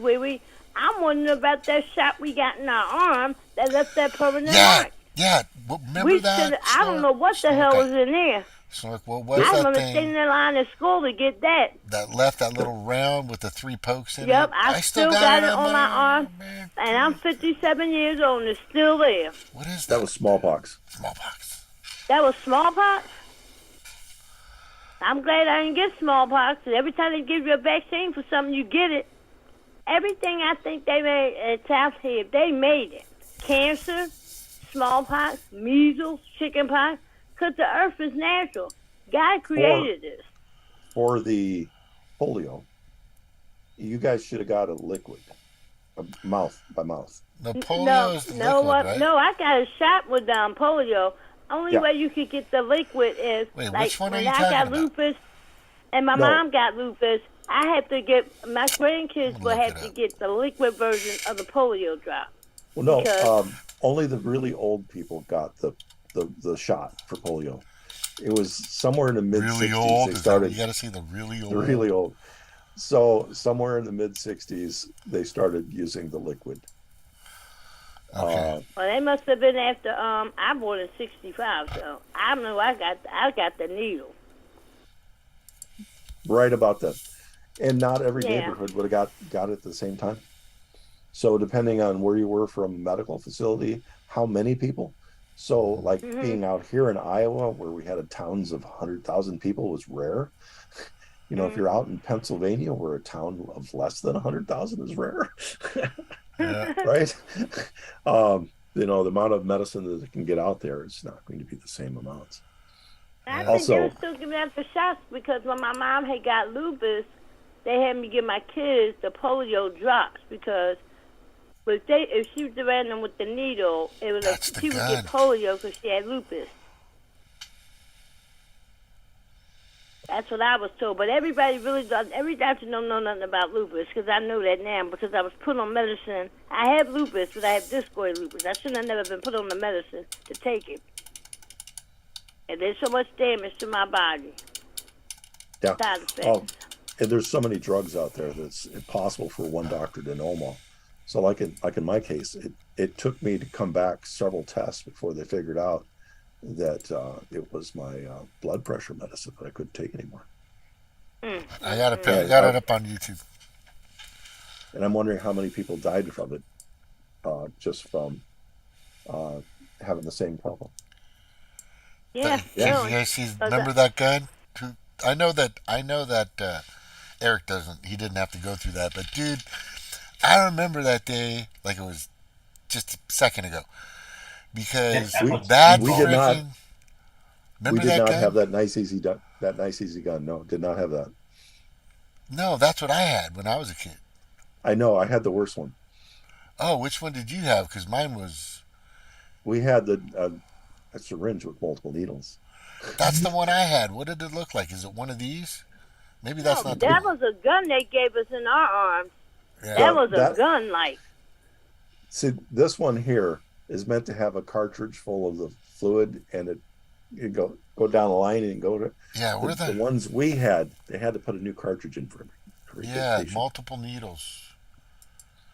I'm wondering about that shot we got in our arm that left that permanent mark. Yeah, remember that? I don't know what the hell was in there. Snork, what was I that remember thing? standing in line at school to get that. That left that little round with the 3 pokes in it? Yep, I still got it on my arm, and I'm 57 years old and it's still there. What is that? That was smallpox. Smallpox. That was smallpox? I'm glad I didn't get smallpox. Every time they give you a vaccine for something, you get it. Everything I think they made at South here, they made it. Cancer, smallpox, measles, chickenpox, because the earth is natural. God created this. For the polio, you guys should have got a liquid, mouth by mouth. The polio is the liquid, right? No, I got a shot with polio. Only way you could get the liquid is which one when are you I talking got about? lupus and my mom got lupus. I had to get my grandkids will have to get the liquid version of the polio drop. Well, no, only the really old people got the shot for polio. It was somewhere in the mid 60s. Really old? They started, you got to see the really old. The really old. So somewhere in the mid 60s, they started using the liquid. Okay. Well, they must have been after. I'm born in '65, so I know I got the needle. Right about that, and not every neighborhood would have got it at the same time. So depending on where you were from a medical facility, how many people. So like being out here in Iowa, where we had towns of 100,000 people, was rare. You know, if you're out in Pennsylvania, where a town of less than 100,000 is rare. Right? You know, the amount of medicine that it can get out there is not going to be the same amounts. I think they were still giving out the shots because when my mom had got lupus, they had me give my kids the polio drops because if she was around them with the needle, it was like she would get polio because she had lupus. That's what I was told. But everybody really does. Every doctor don't know nothing about lupus because I know that now because I was put on medicine. I have lupus, but I have discoid lupus. I shouldn't have never been put on the medicine to take it. And there's so much damage to my body. Yeah. Side effects. And there's so many drugs out there that's impossible for one doctor to know them all. So like in my case, it took me to come back several tests before they figured out that it was my blood pressure medicine that I couldn't take anymore. I got it up on YouTube. And I'm wondering how many people died from it, just from having the same problem. Yeah. You guys see? Remember that gun? I know that Eric doesn't. He didn't have to go through that, but dude, I remember that day like it was just a second ago. Because we did not have that nice easy gun. No, did not have that. No, that's what I had when I was a kid. I know. I had the worst one. Oh, which one did you have? Because mine was. We had a syringe with multiple needles. That's the one I had. What did it look like? Is it one of these? Maybe that's not the That one. was a gun they gave us in our arms. Yeah. That was a gun, like. See, this one here is meant to have a cartridge full of the fluid, and you go down the line and go to. Yeah, the ones we had, they had to put a new cartridge in for every patient. Multiple needles.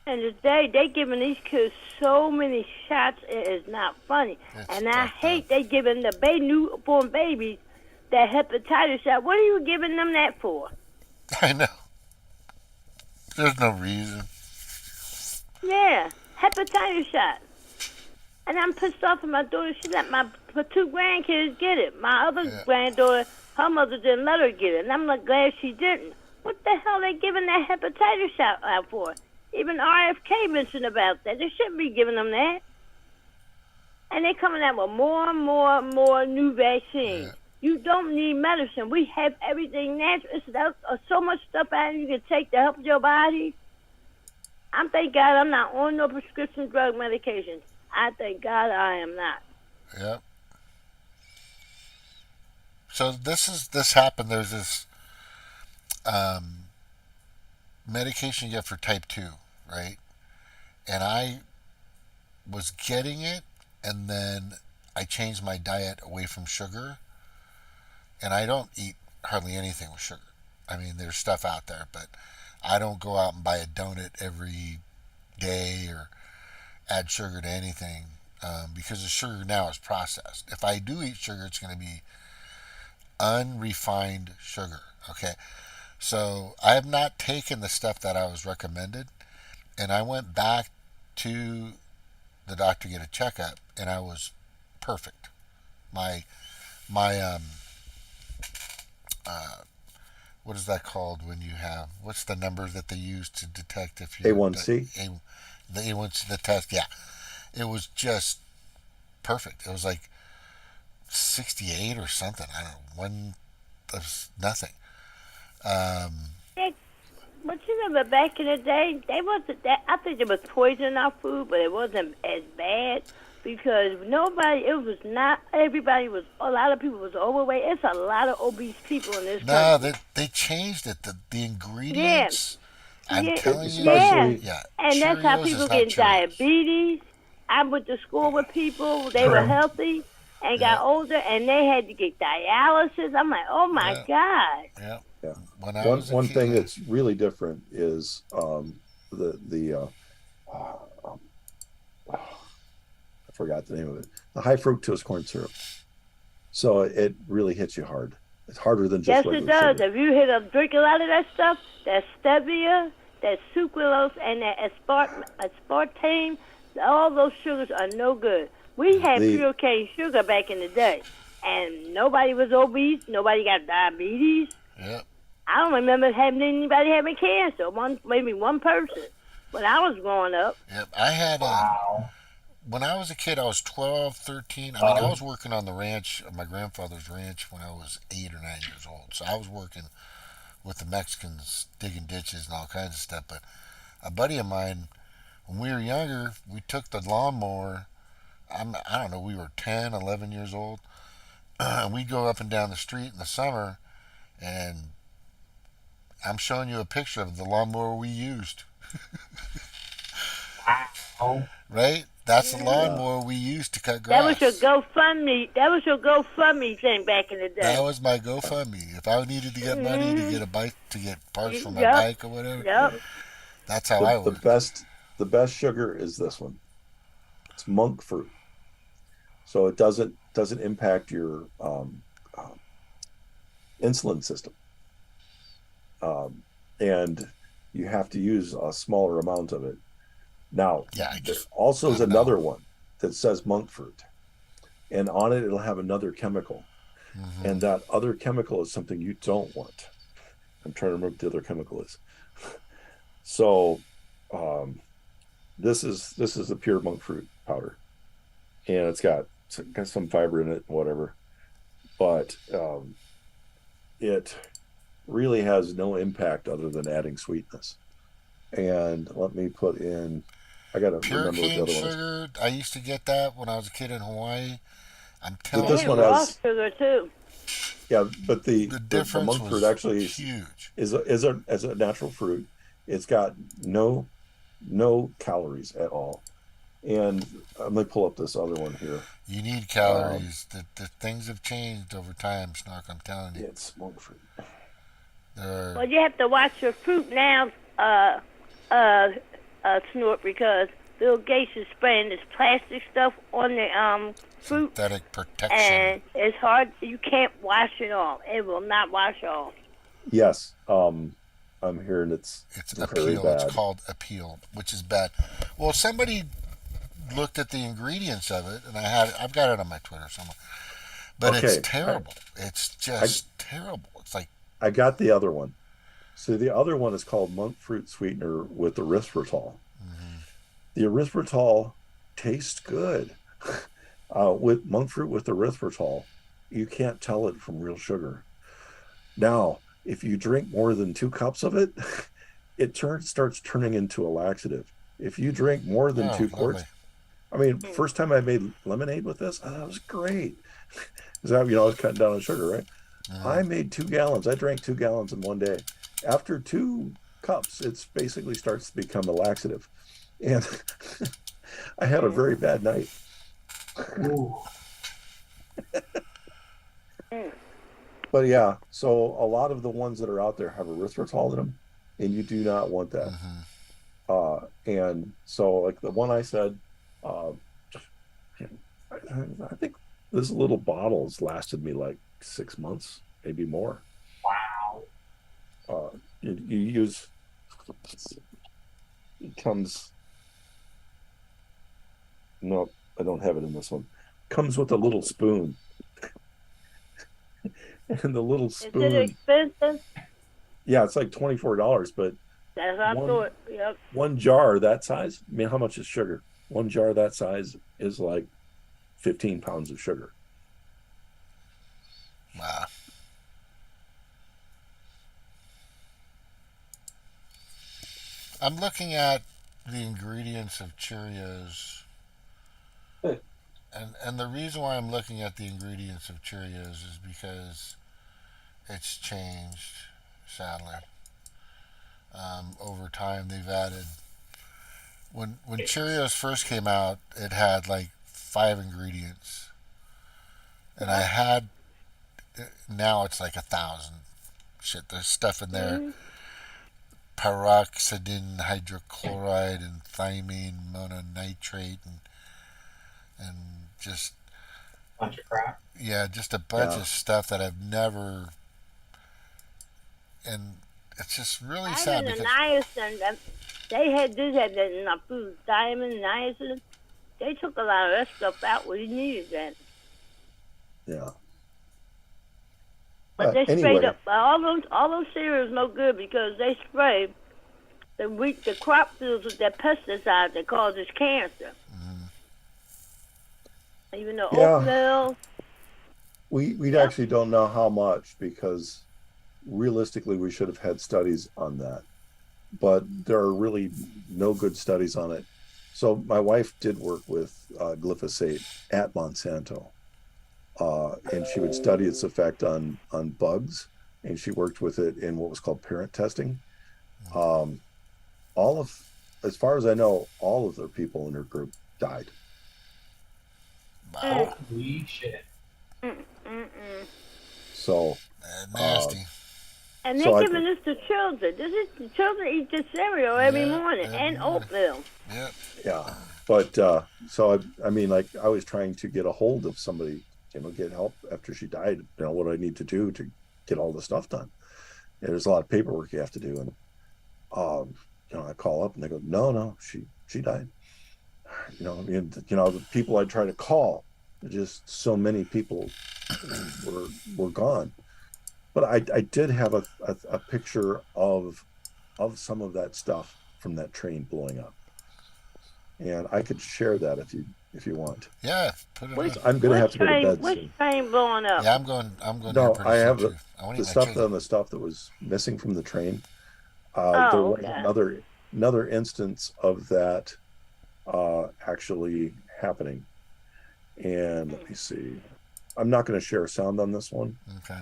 And today they giving these kids so many shots, it is not funny. And I hate they giving the newborn babies that hepatitis shot. What are you giving them that for? I know. There's no reason. Yeah, hepatitis shot. And I'm pissed off at my daughter. She let my 2 grandkids get it. My other granddaughter, her mother didn't let her get it. And I'm like, glad she didn't. What the hell are they giving that hepatitis shot out for? Even RFK mentioned about that. They shouldn't be giving them that. And they're coming out with more and more and more new vaccines. Yeah. You don't need medicine. We have everything natural. There's so much stuff out you can take to help your body. Thank God I'm not on no prescription drug medications. I thank God I am not. Yep. So this happened. There's this medication you get for type 2, right? And I was getting it, and then I changed my diet away from sugar, and I don't eat hardly anything with sugar. I mean, there's stuff out there, but I don't go out and buy a donut every day or add sugar to anything because the sugar now is processed. If I do eat sugar, it's going to be unrefined sugar, okay? So I have not taken the stuff that I was recommended, and I went back to the doctor to get a checkup, and I was perfect. My what is that called when you have, what's the number that they use to detect if you A1C? The A1C, the test, yeah. It was just perfect. It was like 68 or something. I don't know, one of nothing. But you remember back in the day, they wasn't that. I think there was poison in our food, but it wasn't as bad because everybody was, a lot of people was overweight. It's a lot of obese people in this country. No, they changed it. The ingredients. Yeah. I'm telling you. Yeah. And that's how people get diabetes. I went to school with people. They were healthy and got older, and they had to get dialysis. I'm like, oh my God. Yeah. Yeah. One thing that's really different is I forgot the name of it. The high fructose corn syrup. So it really hits you hard. It's harder than just regular sugar. Yes, it does. If you drink a lot of that stuff, that stevia, that sucralose, and that aspartame, all those sugars are no good. We had pure cane sugar back in the day, and nobody was obese. Nobody got diabetes. Yep. I don't remember anybody having cancer. Maybe one person when I was growing up. Yep. I had when I was a kid, I was 12, 13. I mean, I was working on the ranch, my grandfather's ranch, when I was 8 or 9 years old. So I was working with the Mexicans, digging ditches and all kinds of stuff. But a buddy of mine, when we were younger, we took the lawnmower. I don't know, we were 10, 11 years old. We'd go up and down the street in the summer, and I'm showing you a picture of the lawnmower we used. Wow. Right? That's the lawnmower we used to cut grass. That was your GoFundMe. That was your GoFundMe thing back in the day. That was my GoFundMe. If I needed to get money to get a bike, to get parts for my bike or whatever, that's how I would. The best sugar is this one. It's monk fruit, so it doesn't impact your insulin system, and you have to use a smaller amount of it. Now, there also is another one that says monk fruit, and on it it'll have another chemical, and that other chemical is something you don't want. I'm trying to remember what the other chemical is. So, this is a pure monk fruit powder, and it's got some fiber in it, whatever, but it really has no impact other than adding sweetness. And let me put in, I gotta remember what the other sugar, one is. I used to get that when I was a kid in Hawaii. I'm telling this you, one has sugar too. Yeah, but the difference monk was fruit actually huge. Is a natural fruit. It's got no calories at all. And let me pull up this other one here. You need calories. The things have changed over time, Snark. I'm telling you. It's monk fruit. Well, you have to watch your fruit now, Snort, because Bill Gates is spraying this plastic stuff on the fruit. Synthetic protection. And it's hard. You can't wash it off. It will not wash off. Yes. I'm hearing it's very Appeal. bad. It's called Appeal, which is bad. Well, somebody looked at the ingredients of it, and I've got it on my Twitter somewhere. But Okay, it's terrible. It's just terrible. It's like I got the other one. So the other one is called monk fruit sweetener with erythritol. The erythritol tastes good. With monk fruit with erythritol, you can't tell it from real sugar. Now, if you drink more than 2 cups of it, it starts turning into a laxative. If you drink more than 2 quarts, I mean, first time I made lemonade with this, that was great. Because I was cutting down on sugar, right? I made 2 gallons. I drank 2 gallons in one day. After 2 cups, it basically starts to become a laxative. And I had a very bad night. But yeah, so a lot of the ones that are out there have erythritol in them, and you do not want that. And so, like the one I said, I think this little bottle's lasted me like 6 months, maybe more. Wow. You use, it comes, no, I don't have it in this one. Comes with a little spoon. And the little spoon. Is it expensive? Yeah, it's like $24, but That's what I thought. Yep. one jar that size, I mean, how much is sugar? One jar that size is like 15 pounds of sugar. Wow. I'm looking at the ingredients of Cheerios. And the reason why I'm looking at the ingredients of Cheerios is because it's changed, sadly. Over time, they've added. When Cheerios first came out, it had like 5 ingredients, and now it's like 1,000. Shit, there's stuff in there. Peroxidine hydrochloride and thiamine mononitrate and just bunch of crap. Yeah, just a bunch of stuff that I've never, and it's just really sad because niacin, they had that in our food. Diamond, niacin, they took a lot of that stuff out. We needed that. Yeah. But they sprayed up all those cereals no good because they spray the crop fields with that pesticide that causes cancer. Even the oatmeal. We actually don't know how much because realistically we should have had studies on that. But there are really no good studies on it. So my wife did work with glyphosate at Monsanto. And she would study its effect on bugs, and she worked with it in what was called parent testing. As far as I know, all of the people in her group died. Holy shit. So nasty. And they're giving this to children. The children eat this cereal every morning and oatmeal. Yep. Yeah. But so I mean, like I was trying to get a hold of somebody, get help after she died. What do I need to do to get all the stuff done? And there's a lot of paperwork you have to do, and I call up and they go, no, she died. The people I try to call, just so many people were gone. But I did have a picture of some of that stuff from that train blowing up, and I could share that if you want. Yeah, put it. I'm going to have to go to bed Which soon. train blowing up? Yeah, I'm going. No, there I have soon, the stuff that was missing from the train. There was another instance of that actually happening, and let me see. I'm not going to share sound on this one. Okay.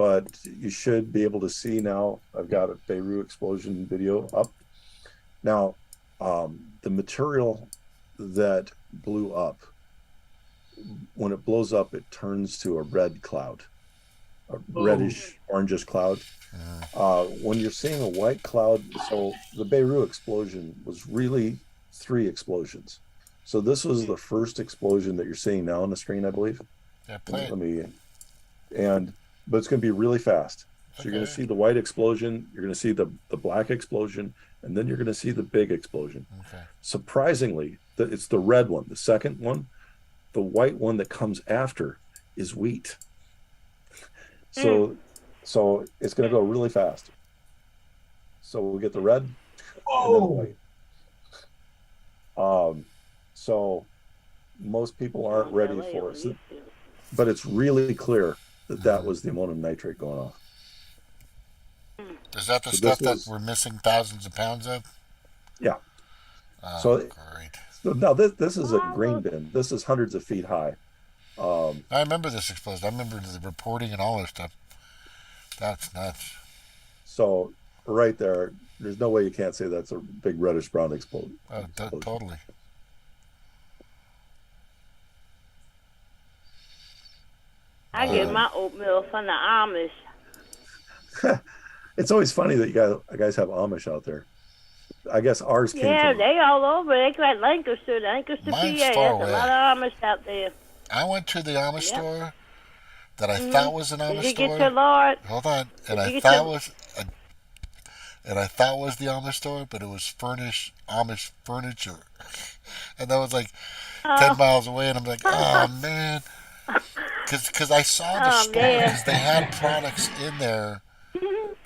but you should be able to see now. I've got a Beirut explosion video up. Now, the material that blew up, when it blows up, it turns to a red cloud, a reddish, orangish cloud. When you're seeing a white cloud, so the Beirut explosion was really 3 explosions. So this was the first explosion that you're seeing now on the screen, I believe. Yeah, but it's going to be really fast. So you're going to see the white explosion, you're going to see the black explosion, and then you're going to see the big explosion. Okay. Surprisingly, it's the red one, the second one. The white one that comes after is wheat. So it's going to go really fast. So we'll get the red and then the white. So most people aren't ready for it. But it's really clear that was the ammonium nitrate going off. Is that the stuff that we're missing thousands of pounds of? Yeah. Great. So now this is a grain bin. This is hundreds of feet high. I remember this explosion. I remember the reporting and all this stuff. That's nuts. So right there, there's no way you can't say that's a big reddish brown explosion. Oh, totally. I get my oatmeal from the Amish. It's always funny that you guys have Amish out there. I guess ours came Yeah, from... they all over. They like Lancaster, PA. Mine's There's far a away. lot of Amish out there. I went to the Amish store that I thought was an Amish store. Did you get your Lord? Hold on. And I thought was the Amish store, but it was Amish furniture. And that was like 10 miles away, and I'm like, oh, man. Because I saw the store, because they had products in there,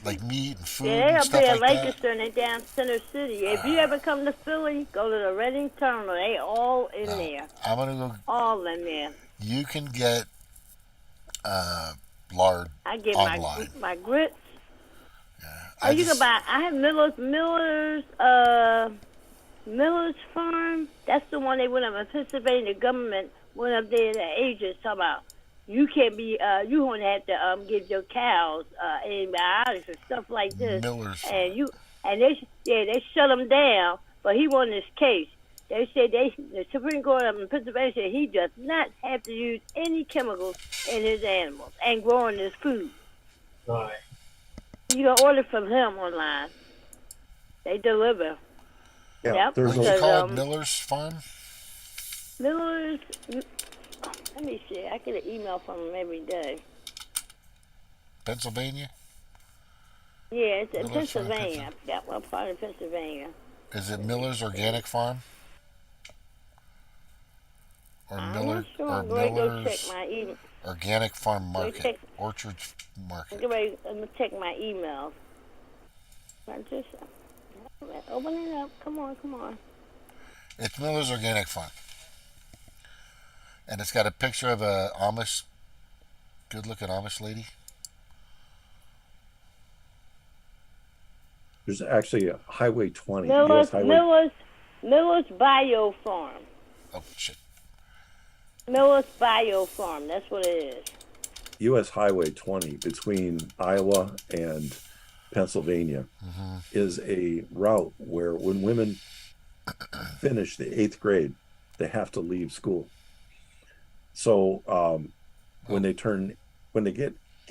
like meat and food and stuff they like up here in Lancaster and they down Center City. If you ever come to Philly, go to the Reading Terminal. They all in there. I'm going to go. All in there. You can get lard I get online. my grits. Yeah. You can buy. I have Miller's Farm. That's the one they went up in Pennsylvania. The government went up there. The agents talking about you can't be. You won't have to give your cows antibiotics and stuff like this. Miller's and they shut him down. But he won this case. They said the Supreme Court up in Pennsylvania said he does not have to use any chemicals in his animals and growing his food. Right. You can order from him online. They deliver. Yeah, yep. What do you call it? Miller's Farm? Miller's. Let me see. I get an email from him every day. Pennsylvania? Yeah, it's in Miller's Pennsylvania. I forgot what part of Pennsylvania. Is it Miller's Organic Farm? Or Miller's check my email. Organic Farm Market? Orchard Market? Let me check my emails. Open it up. Come on. It's Miller's Organic Farm. And it's got a picture of a good-looking Amish lady. There's actually a Highway 20. Miller's Bio Farm. Oh, shit. Miller's Bio Farm. That's what it is. U.S. Highway 20 between Iowa and Pennsylvania is a route where when women finish the 8th grade, they have to leave school. So when they get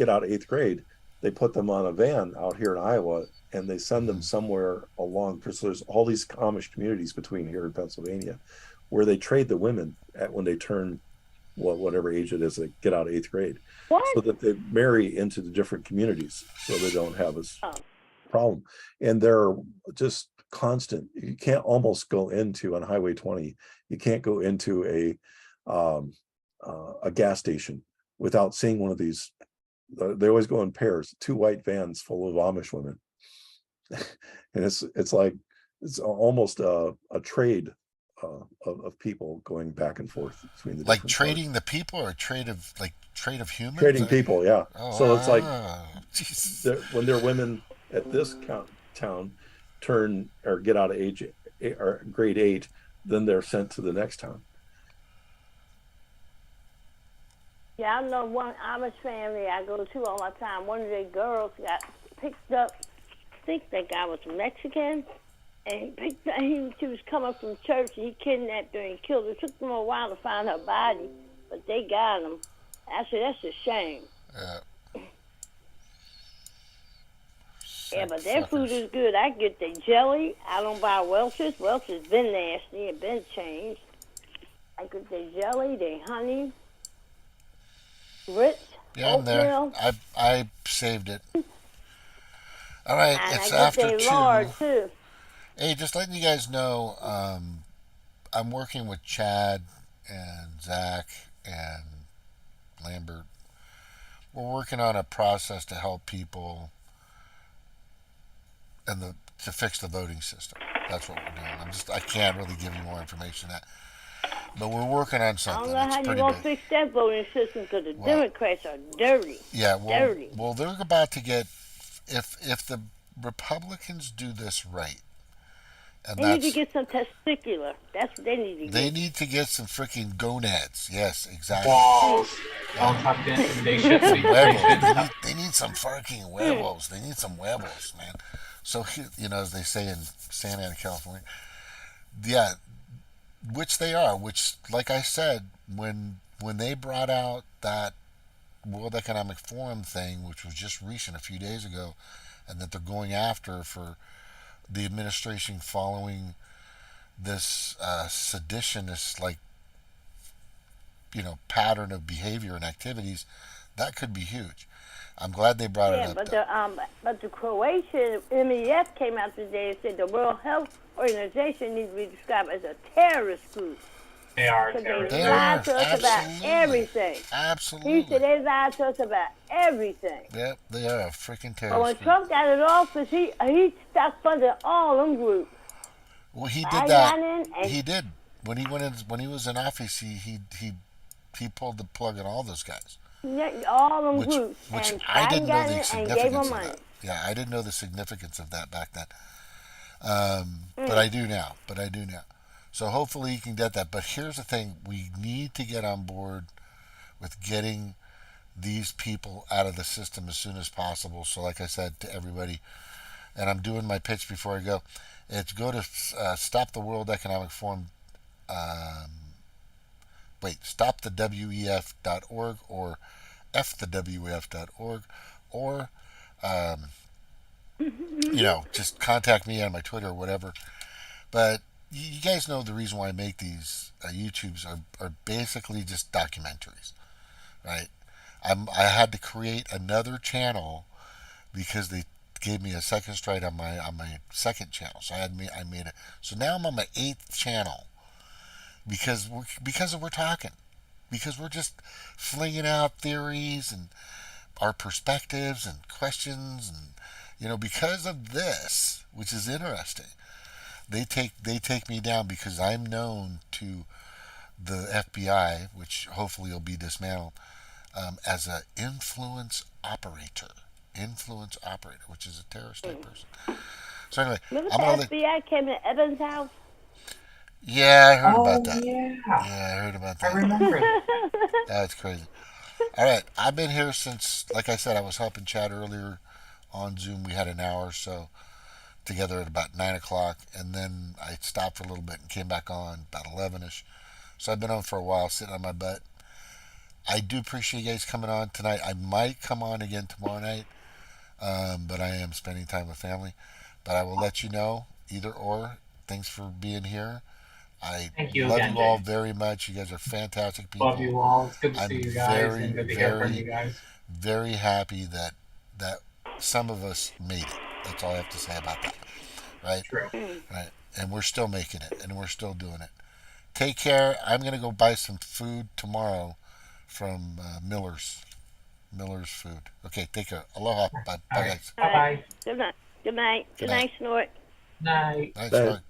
out of 8th grade, they put them on a van out here in Iowa and they send them somewhere along, because there's all these Amish communities between here and Pennsylvania where they trade the women when they turn whatever age it is, they get out of 8th grade. What? So that they marry into the different communities so they don't have this problem. And they're just constant. You can't almost go into on Highway 20. You can't go into a gas station without seeing one of these. They always go in pairs, 2 white vans full of Amish women. And it's like, it's almost a trade of people going back and forth between the like trading parts. The people, or trade of humans? Trading people, yeah. Oh, so it's like when their women at this town turn or get out of grade 8, then they're sent to the next town. Yeah, I know one Amish family I go to all the time. One of their girls got picked up. I think that guy was Mexican. And he picked up, she was coming from church, and he kidnapped her and killed her. It took them a while to find her body, but they got him. I said, that's a shame. Yeah, but their food is good. I get the jelly. I don't buy Welch's. Welch's been nasty. It been changed. I get the jelly, the honey, grits, Yeah, I'm there. oatmeal. I saved it. All right, And it's I get after their 2. lard, too. Hey, just letting you guys know, I'm working with Chad and Zach and Lambert. We're working on a process to help people and to fix the voting system. That's what we're doing. I can't really give you more information than that. But we're working on I something. don't know how you're going to fix that voting system because the Democrats are dirty. Yeah, dirty. Well, they're about to get, if the Republicans do this right, and they need to get some testicular. That's what they need to get. They need to get some freaking gonads. Yes, exactly. Walls. All tucked in. They should be. They need some fucking huevos. They need some huevos, man. So, as they say in Santa Ana, California. Yeah, which they are. Which, like I said, when they brought out that World Economic Forum thing, which was just recent a few days ago, and that they're going after for the administration following this seditionist pattern of behavior and activities, that could be huge. I'm glad they brought it up. But the Croatian MEF came out today and said the World Health Organization needs to be described as a terrorist group. They are terrorists. They lied to us about everything. Absolutely. He said they lied to us about everything. Yep, they are a freaking terrorist. But when Trump got in office, he stopped funding all them groups. Well, he did that. He did when he was in office. He pulled the plug on all those guys. Yeah, all them groups. Which and I didn't know the significance of money. that. Yeah, I didn't know the significance of that back then. But I do now. So hopefully you can get that. But here's the thing. We need to get on board with getting these people out of the system as soon as possible. So like I said to everybody, and I'm doing my pitch before I go, it's go to Stop the World Economic Forum. StopTheWEF.org or FTheWEF.org or just contact me on my Twitter or whatever. But you guys know the reason why I make these YouTubes are basically just documentaries, right? I had to create another channel because they gave me a second strike on my second channel, so I made it. So now I'm on my 8th channel because we're talking, because we're just flinging out theories and our perspectives and questions, and because of this, which is interesting. They take me down because I'm known to the FBI, which hopefully will be dismantled, as an influence operator, which is a terrorist type person. So anyway, remember the FBI came to Evan's house? Yeah, I heard about that. Yeah, I heard about that. I remember. That's crazy. All right, I've been here since, like I said, I was helping Chad earlier on Zoom. We had an hour or so together at about 9 o'clock, and then I stopped for a little bit and came back on about 11ish. So I've been on for a while, sitting on my butt. I do appreciate you guys coming on tonight. I might come on again tomorrow night, but I am spending time with family. But I will let you know, either or. Thanks for being here. I love you all very much. You guys are fantastic people. Love you all. It's good to see you guys and good to hear from you guys. Very happy that some of us made it. That's all I have to say about that. Right? True. Right. And we're still making it, and we're still doing it. Take care. I'm going to go buy some food tomorrow from Miller's Food. Okay, take care. Aloha. Bye, guys. Bye-bye. Good night. Good night, Snort. Night. Night, Snort.